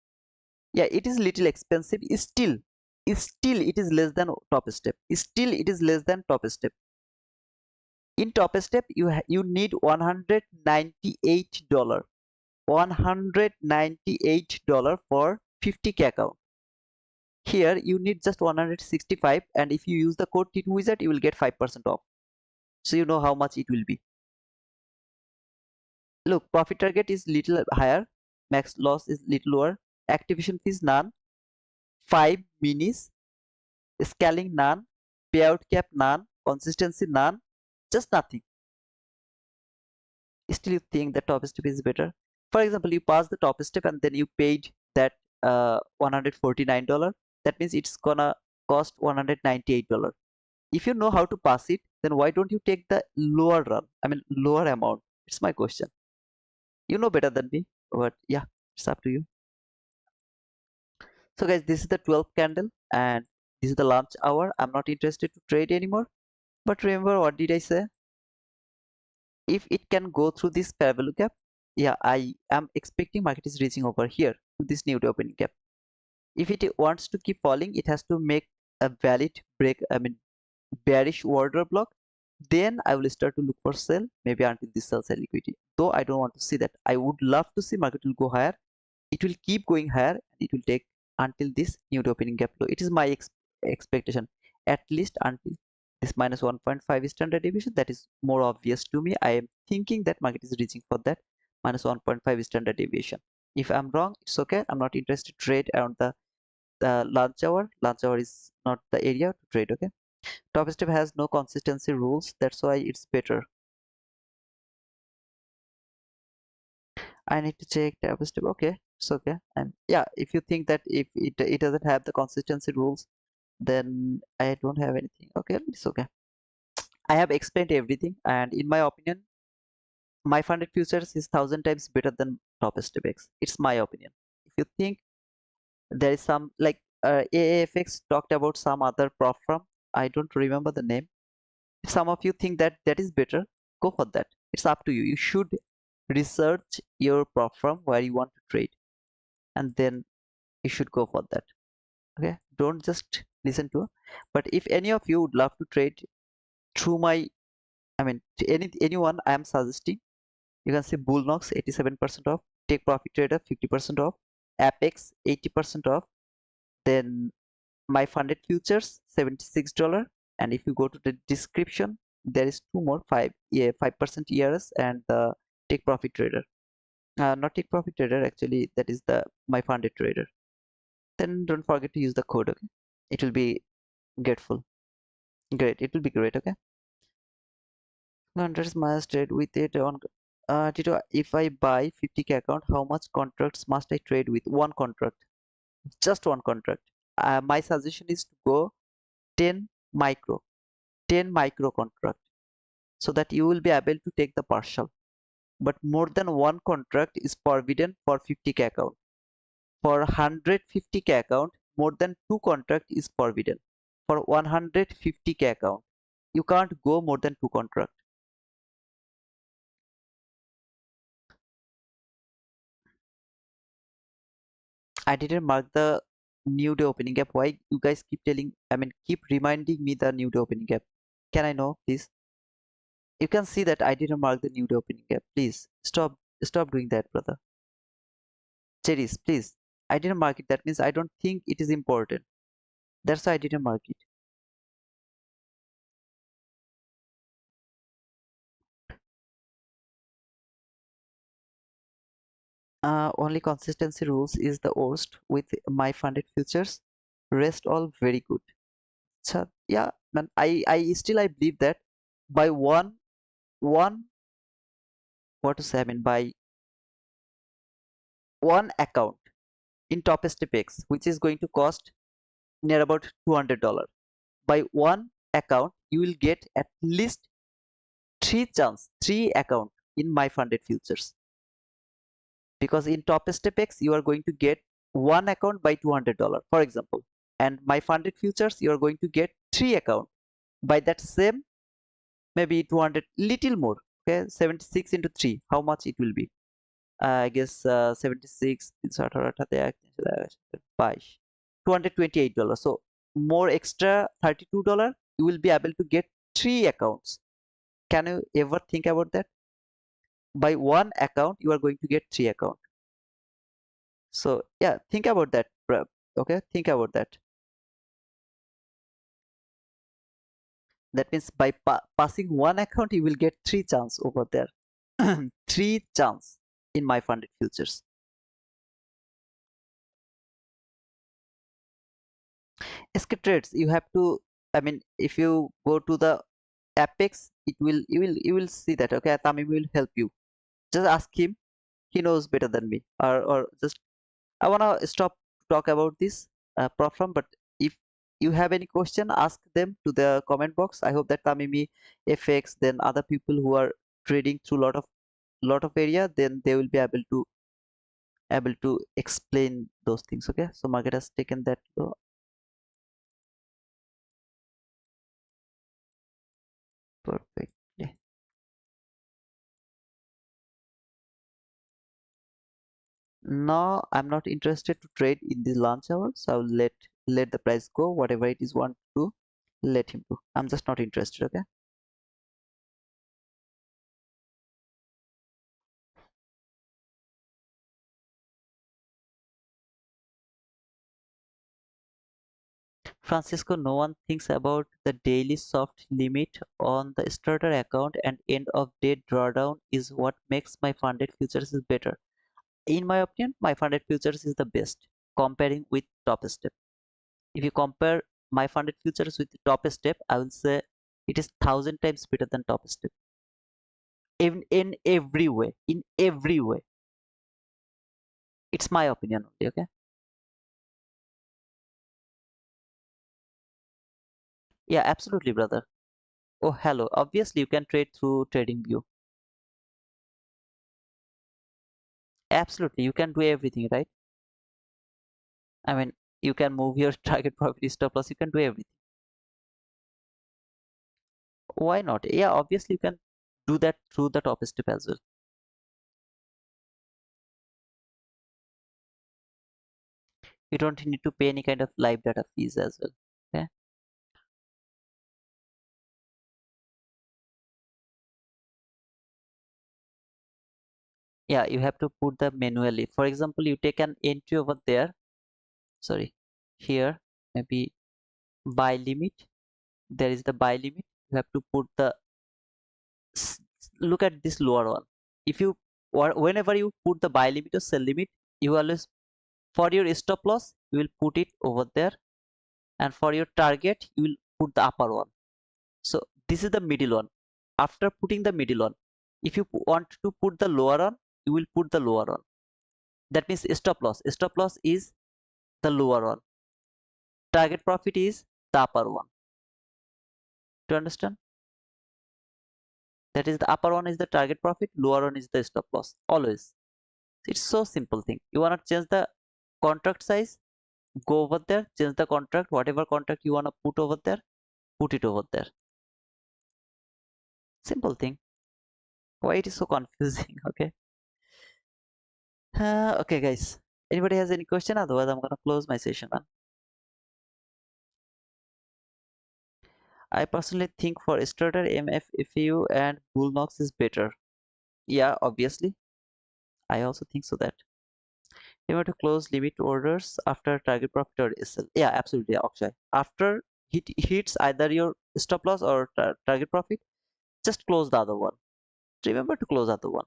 Speaker 1: Yeah, it is little expensive. Still it is less than top step. Still it is less than top step. In top step, you need $198. $198 for 50K account. Here you need just 165, and if you use the code T2 Wizard, you will get 5% off. So you know how much it will be. Look, profit target is little higher, max loss is little lower, activation fees none, 5 minis, scaling none, payout cap none, consistency none, just nothing. Still you think the top step is better? For example, you pass the top step and then you paid that $149. That means it's gonna cost $198. If you know how to pass it, then why don't you take the lower run? I mean lower amount. It's my question. You know better than me, but yeah, it's up to you. So guys, this is the 12th candle and this is the lunch hour. I'm not interested to trade anymore. But remember, what did I say? If it can go through this parabolic gap, yeah, I am expecting market is reaching over here to this new opening gap. If it wants to keep falling, it has to make a valid break, I mean bearish order block. Then I will start to look for sell, maybe until this sells a liquidity. Though I don't want to see that. I would love to see market will go higher. It will keep going higher and it will take until this new opening gap low. It is my expectation, at least until this minus 1.5 standard deviation. That is more obvious to me. I am thinking that market is reaching for that minus 1.5 standard deviation. If I'm wrong, it's okay. I'm not interested to trade around the lunch hour. Lunch hour is not the area to trade. Okay, top step has no consistency rules, that's why it's better. I need to check top step. Okay, it's okay. And yeah, if you think that if it doesn't have the consistency rules, then I don't have anything. Okay, it's okay. I have explained everything, and in my opinion, my funded futures is 1,000 times better than top step X. It's my opinion. If you think there is some like AAFX talked about some other prop firm, I don't remember the name. If some of you think that that is better, go for that. It's up to you. You should research your prop firm where you want to trade, and then you should go for that. Okay, don't just listen to her. But if any of you would love to trade through my, I mean to anyone, I am suggesting you can see Bluenox 87% off, Take Profit Trader 50% off, Apex 80% off, then my funded futures $76. And if you go to the description, there is two more 5% ERS and the Take Profit Trader. Not Take Profit Trader, actually that is the my funded trader. Then don't forget to use the code. Okay, it will be grateful. Great, it will be great. Okay, hundreds must trade with it on. Tito, if I buy 50K account, how much contracts must I trade with? One contract, just one contract. My suggestion is to go 10 micro 10 micro contract, so that you will be able to take the partial. But more than one contract is forbidden for 50K account. For 150K account, more than two contract is forbidden. For 150K account, you can't go more than two contract. I didn't mark the new day opening gap. Why you guys keep telling, I mean keep reminding me the new day opening gap? Can I know, please? You can see that I didn't mark the new day opening gap. Please stop doing that, brother. Cherries, please. I didn't mark it. That means I don't think it is important. That's why I didn't mark it. Only consistency rules is the worst with my funded futures. Rest all very good. So yeah, man, I believe that by one what to say, I mean by one account in top X, which is going to cost near about $200. By one account, you will get at least three account in my funded futures. Because in top X, you are going to get one account by $200, for example. And my funded futures, you are going to get three account by that same, maybe 200, little more. Okay, 76 into 3, how much it will be? I guess 76 by $228. So more extra $32, you will be able to get three accounts. Can you ever think about that? by one account you are going to get three account. So yeah, think about that, okay, think about that. That means by passing one account you will get three chance over there. Three chance in my funded futures. Escape trades, you have to, I mean, if you go to the apex, it will, you will see that, okay, Tamim will help you. Just ask him, he knows better than me. Or just, I want to stop talk about this problem, but if you have any question, ask them to the comment box. I hope that Tamimi, FX, then other people who are trading through lot of area, then they will be able to explain those things. Okay, so market has taken that low. Perfectly. No, I'm not interested to trade in the lunch hour, so I'll let the price go. Whatever it is want to do, let him do. I'm just not interested. Okay. Francisco, no one thinks about the daily soft limit on the starter account and end of day drawdown is what makes my funded futures is better. In my opinion, my funded futures is the best comparing with top step. If you compare my funded futures with the top step, I will say it is 1,000 times better than top step. In every way, in every way. It's my opinion only, okay? Yeah, absolutely, brother. Oh, hello. Obviously, you can trade through TradingView. Absolutely, you can do everything, right? I mean, you can move your target profit stop loss, you can do everything. Why not? Yeah, obviously you can do that through the top step as well. You don't need to pay any kind of live data fees as well. Okay. Yeah, you have to put the manually. For example, you take an entry over there. Sorry, here maybe buy limit. There is the buy limit. You have to put the look at this lower one. If you or whenever you put the buy limit or sell limit, you always for your stop loss you will put it over there, and for your target you will put the upper one. So this is the middle one. After putting the middle one, if you want to put the lower one, you will put the lower one. That means stop loss. Stop loss is the lower one. Target profit is the upper one. Do you understand? That is the upper one is the target profit, lower one is the stop loss. Always. It's so simple thing. You wanna change the contract size, go over there, change the contract, whatever contract you wanna put over there, put it over there. Simple thing. Why it is so confusing? Okay. Okay, guys. Anybody has any question? Otherwise, I'm gonna close my session. I personally think for starter, MFFU and Bluenox is better. Yeah, obviously. I also think so that. You want to close limit orders after target profit or SL. Yeah, absolutely, Akshay. After it hits either your stop loss or target profit, just close the other one. Remember to close the other one.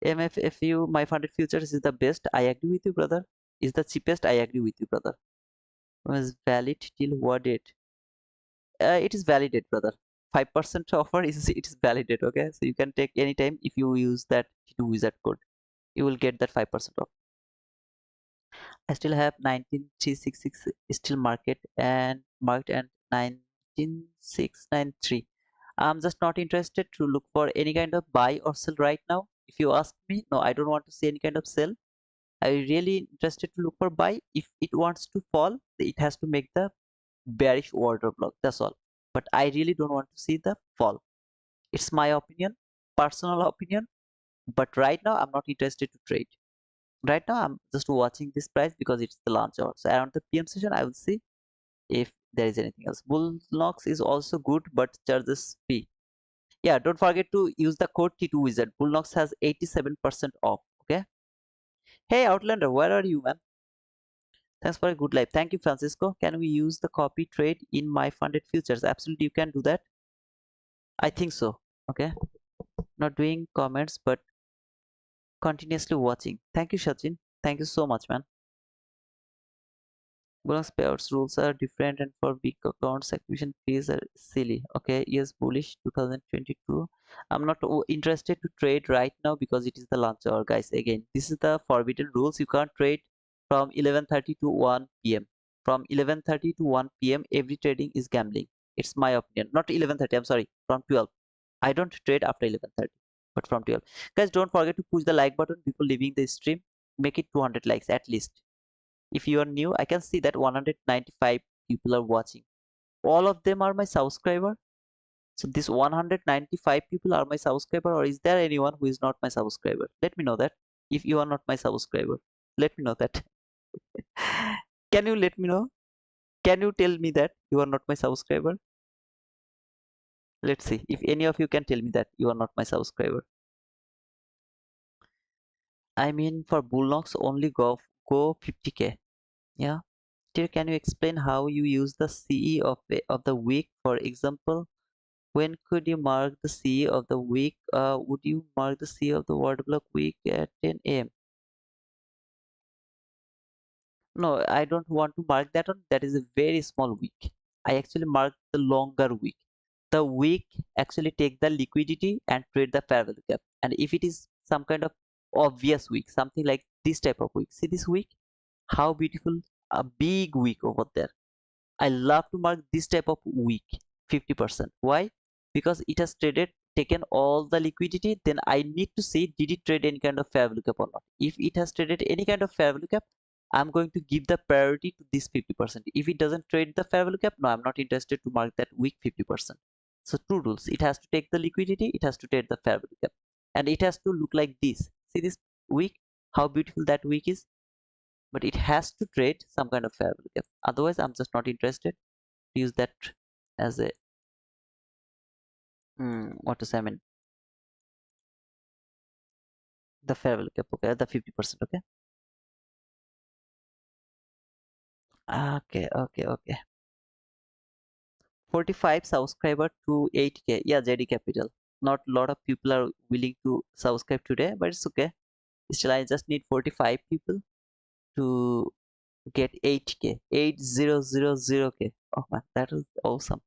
Speaker 1: MFFU, my funded futures is the best. I agree with you, brother. Is the cheapest. I agree with you, brother. Was valid till what date? It is validate, brother. 5% offer is it is validate. Okay, so you can take anytime if you use that wizard code. You will get that 5% off. I still have 19366 still marked and 19693. I'm just not interested to look for any kind of buy or sell right now. If you ask me, no, I don't want to see any kind of sell. I really interested to look for buy. If it wants to fall, it has to make the bearish order block. That's all. But I really don't want to see the fall. It's my opinion, personal opinion. But right now, I'm not interested to trade. Right now, I'm just watching this price because it's the launch hour. So around the PM session, I will see if there is anything else. Bluenox is also good, but charges fee. Yeah, don't forget to use the code T2 Wizard. Bluenox has 87% off. Okay. Hey Outlander, where are you, man? Thanks for a good life. Thank you, Francisco. Can we use the copy trade in my funded futures? Absolutely, you can do that. I think so. Okay. Not doing comments, but continuously watching. Thank you, Sachin. Thank you so much, man. Bonus payouts rules are different, and for big accounts, acquisition fees are silly. Okay, yes, bullish 2022. I'm not interested to trade right now because it is the launch hour, guys. Again, this is the forbidden rules. You can't trade from 11:30 to 1 p.m. From 11:30 to 1 p.m. every trading is gambling. It's my opinion. Not 11:30. I'm sorry. From 12. I don't trade after 11:30, but from 12. Guys, don't forget to push the like button before leaving the stream. Make it 200 likes at least. If you are new, I can see that 195 people are watching. All of them are my subscriber. So this 195 people are my subscriber, or is there anyone who is not my subscriber? Let me know that. If you are not my subscriber, let me know that. Can you let me know? Can you tell me that you are not my subscriber? Let's see if any of you can tell me that you are not my subscriber. I mean, for Bullnox only go 50k. Yeah. Dear, can you explain how you use the CE of the week? For example, when could you mark the CE of the week? Would you mark the CE of the word block week at 10 a.m.? No, I don't want to mark that one. That is a very small week. I actually mark the longer week. The week actually take the liquidity and trade the fair value gap. And if it is some kind of obvious week, something like this type of week, see this week, how beautiful, a big week over there. I love to mark this type of week 50%. Why? Because it has taken all the liquidity. Then I need to see, did it trade any kind of fair value gap or not. If it has traded any kind of fair value gap, I'm going to give the priority to this 50%. If it doesn't trade the fair value gap, no, I'm not interested to mark that week 50%. So two rules: it has to take the liquidity, it has to take the fair value gap, and it has to look like this. See this week, how beautiful that week is. But it has to trade some kind of fair value gap. Otherwise, I'm just not interested to use that as a what to say. I mean, the fair value gap. Okay, the 50%. Okay. Okay. 45 subscriber to 8k. Yeah, JD Capital. Not a lot of people are willing to subscribe today, but it's okay. Still, I just need 45 people to get 8k. 8000k. Oh man, that is awesome.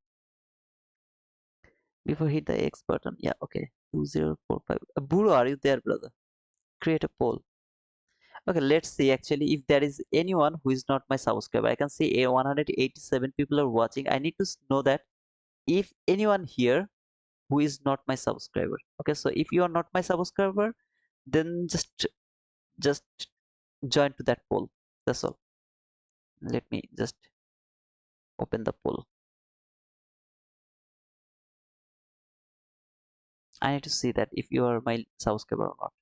Speaker 1: Before hit the X button. Yeah, okay. 2045. Buru, are you there, brother? Create a poll. Okay, let's see actually if there is anyone who is not my subscriber. I can see a 187 people are watching. I need to know that if anyone here who is not my subscriber. Okay, so if you are not my subscriber, then just join to that poll. That's all. Let me just open the poll. I need to see that if you are my subscriber or not,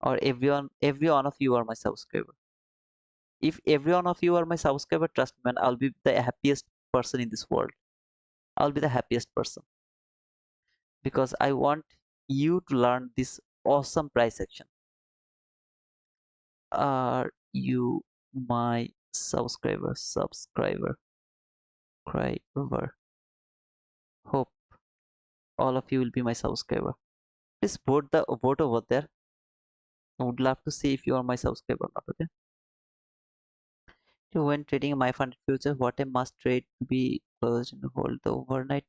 Speaker 1: or every one of you are my subscriber. If every one of you are my subscriber, trust me, man, I'll be the happiest person in this world. I'll be the happiest person because I want you to learn this awesome price action. Are you my subscriber? Hope all of you will be my subscriber. Please vote over there. I would love to see if you are my subscriber or not. Okay. So when trading my funded future, what I must trade to be closed and hold the overnight.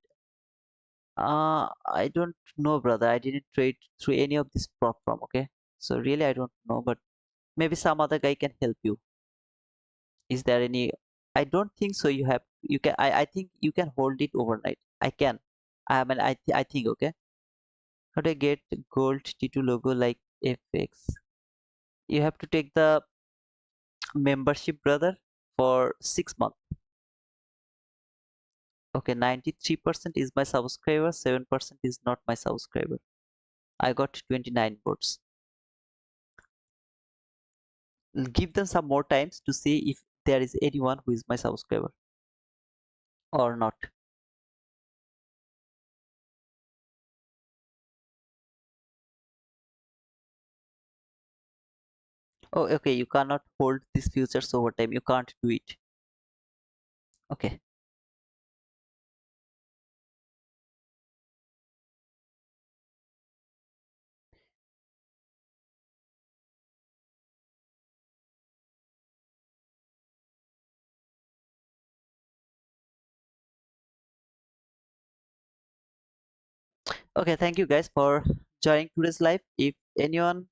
Speaker 1: I don't know, brother. I didn't trade through any of this platform. Okay. So really, I don't know, but maybe some other guy can help you. Is there any? I don't think so. You can. I think you can hold it overnight. I can. I mean, I think. Okay. How do I get gold T2 logo like FX? You have to take the membership, brother, for 6 months. Okay, 93% is my subscriber, 7% is not my subscriber. I got 29 votes. Give them some more times to see if there is anyone who is my subscriber or not. Oh, okay, you cannot hold these futures over time. You can't do it. Okay. Okay, thank you guys for joining today's live. If anyone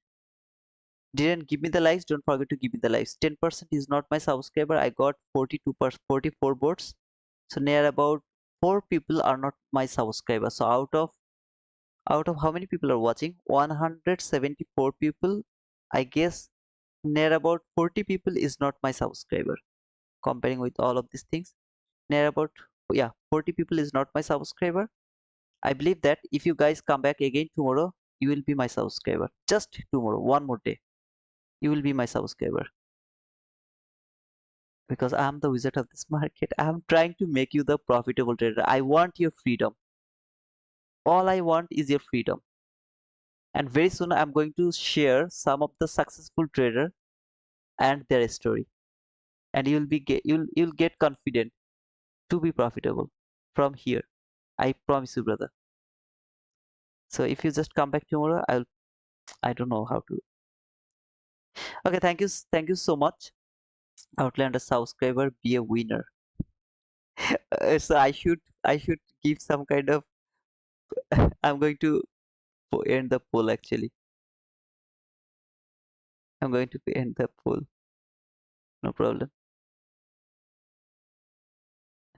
Speaker 1: didn't give me the likes, don't forget to give me the likes. 10% is not my subscriber. I got 42%, 44 votes. So near about 4 people are not my subscribers. So out of how many people are watching? 174 people. I guess near about 40 people is not my subscriber. Comparing with all of these things, near about, yeah, 40 people is not my subscriber. I believe that if you guys come back again tomorrow, you will be my subscriber. Just tomorrow, one more day, you will be my subscriber, because I am the wizard of this market. I am trying to make you the profitable trader. I want your freedom. All I want is your freedom. And very soon I'm going to share some of the successful trader and their story. And you'll get confident to be profitable from here. I promise you, brother. So if you just come back tomorrow, I don't know how to. Okay, thank you so much. Outlander subscriber, be a winner. So I should give some kind of. I'm going to end the poll actually. I'm going to end the poll. No problem.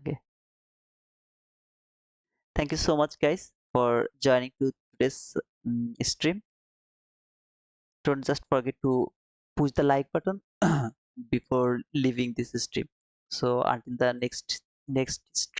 Speaker 1: Okay. Thank you so much, guys, for joining to today's stream. Don't just forget to push the like button before leaving this stream. So until the next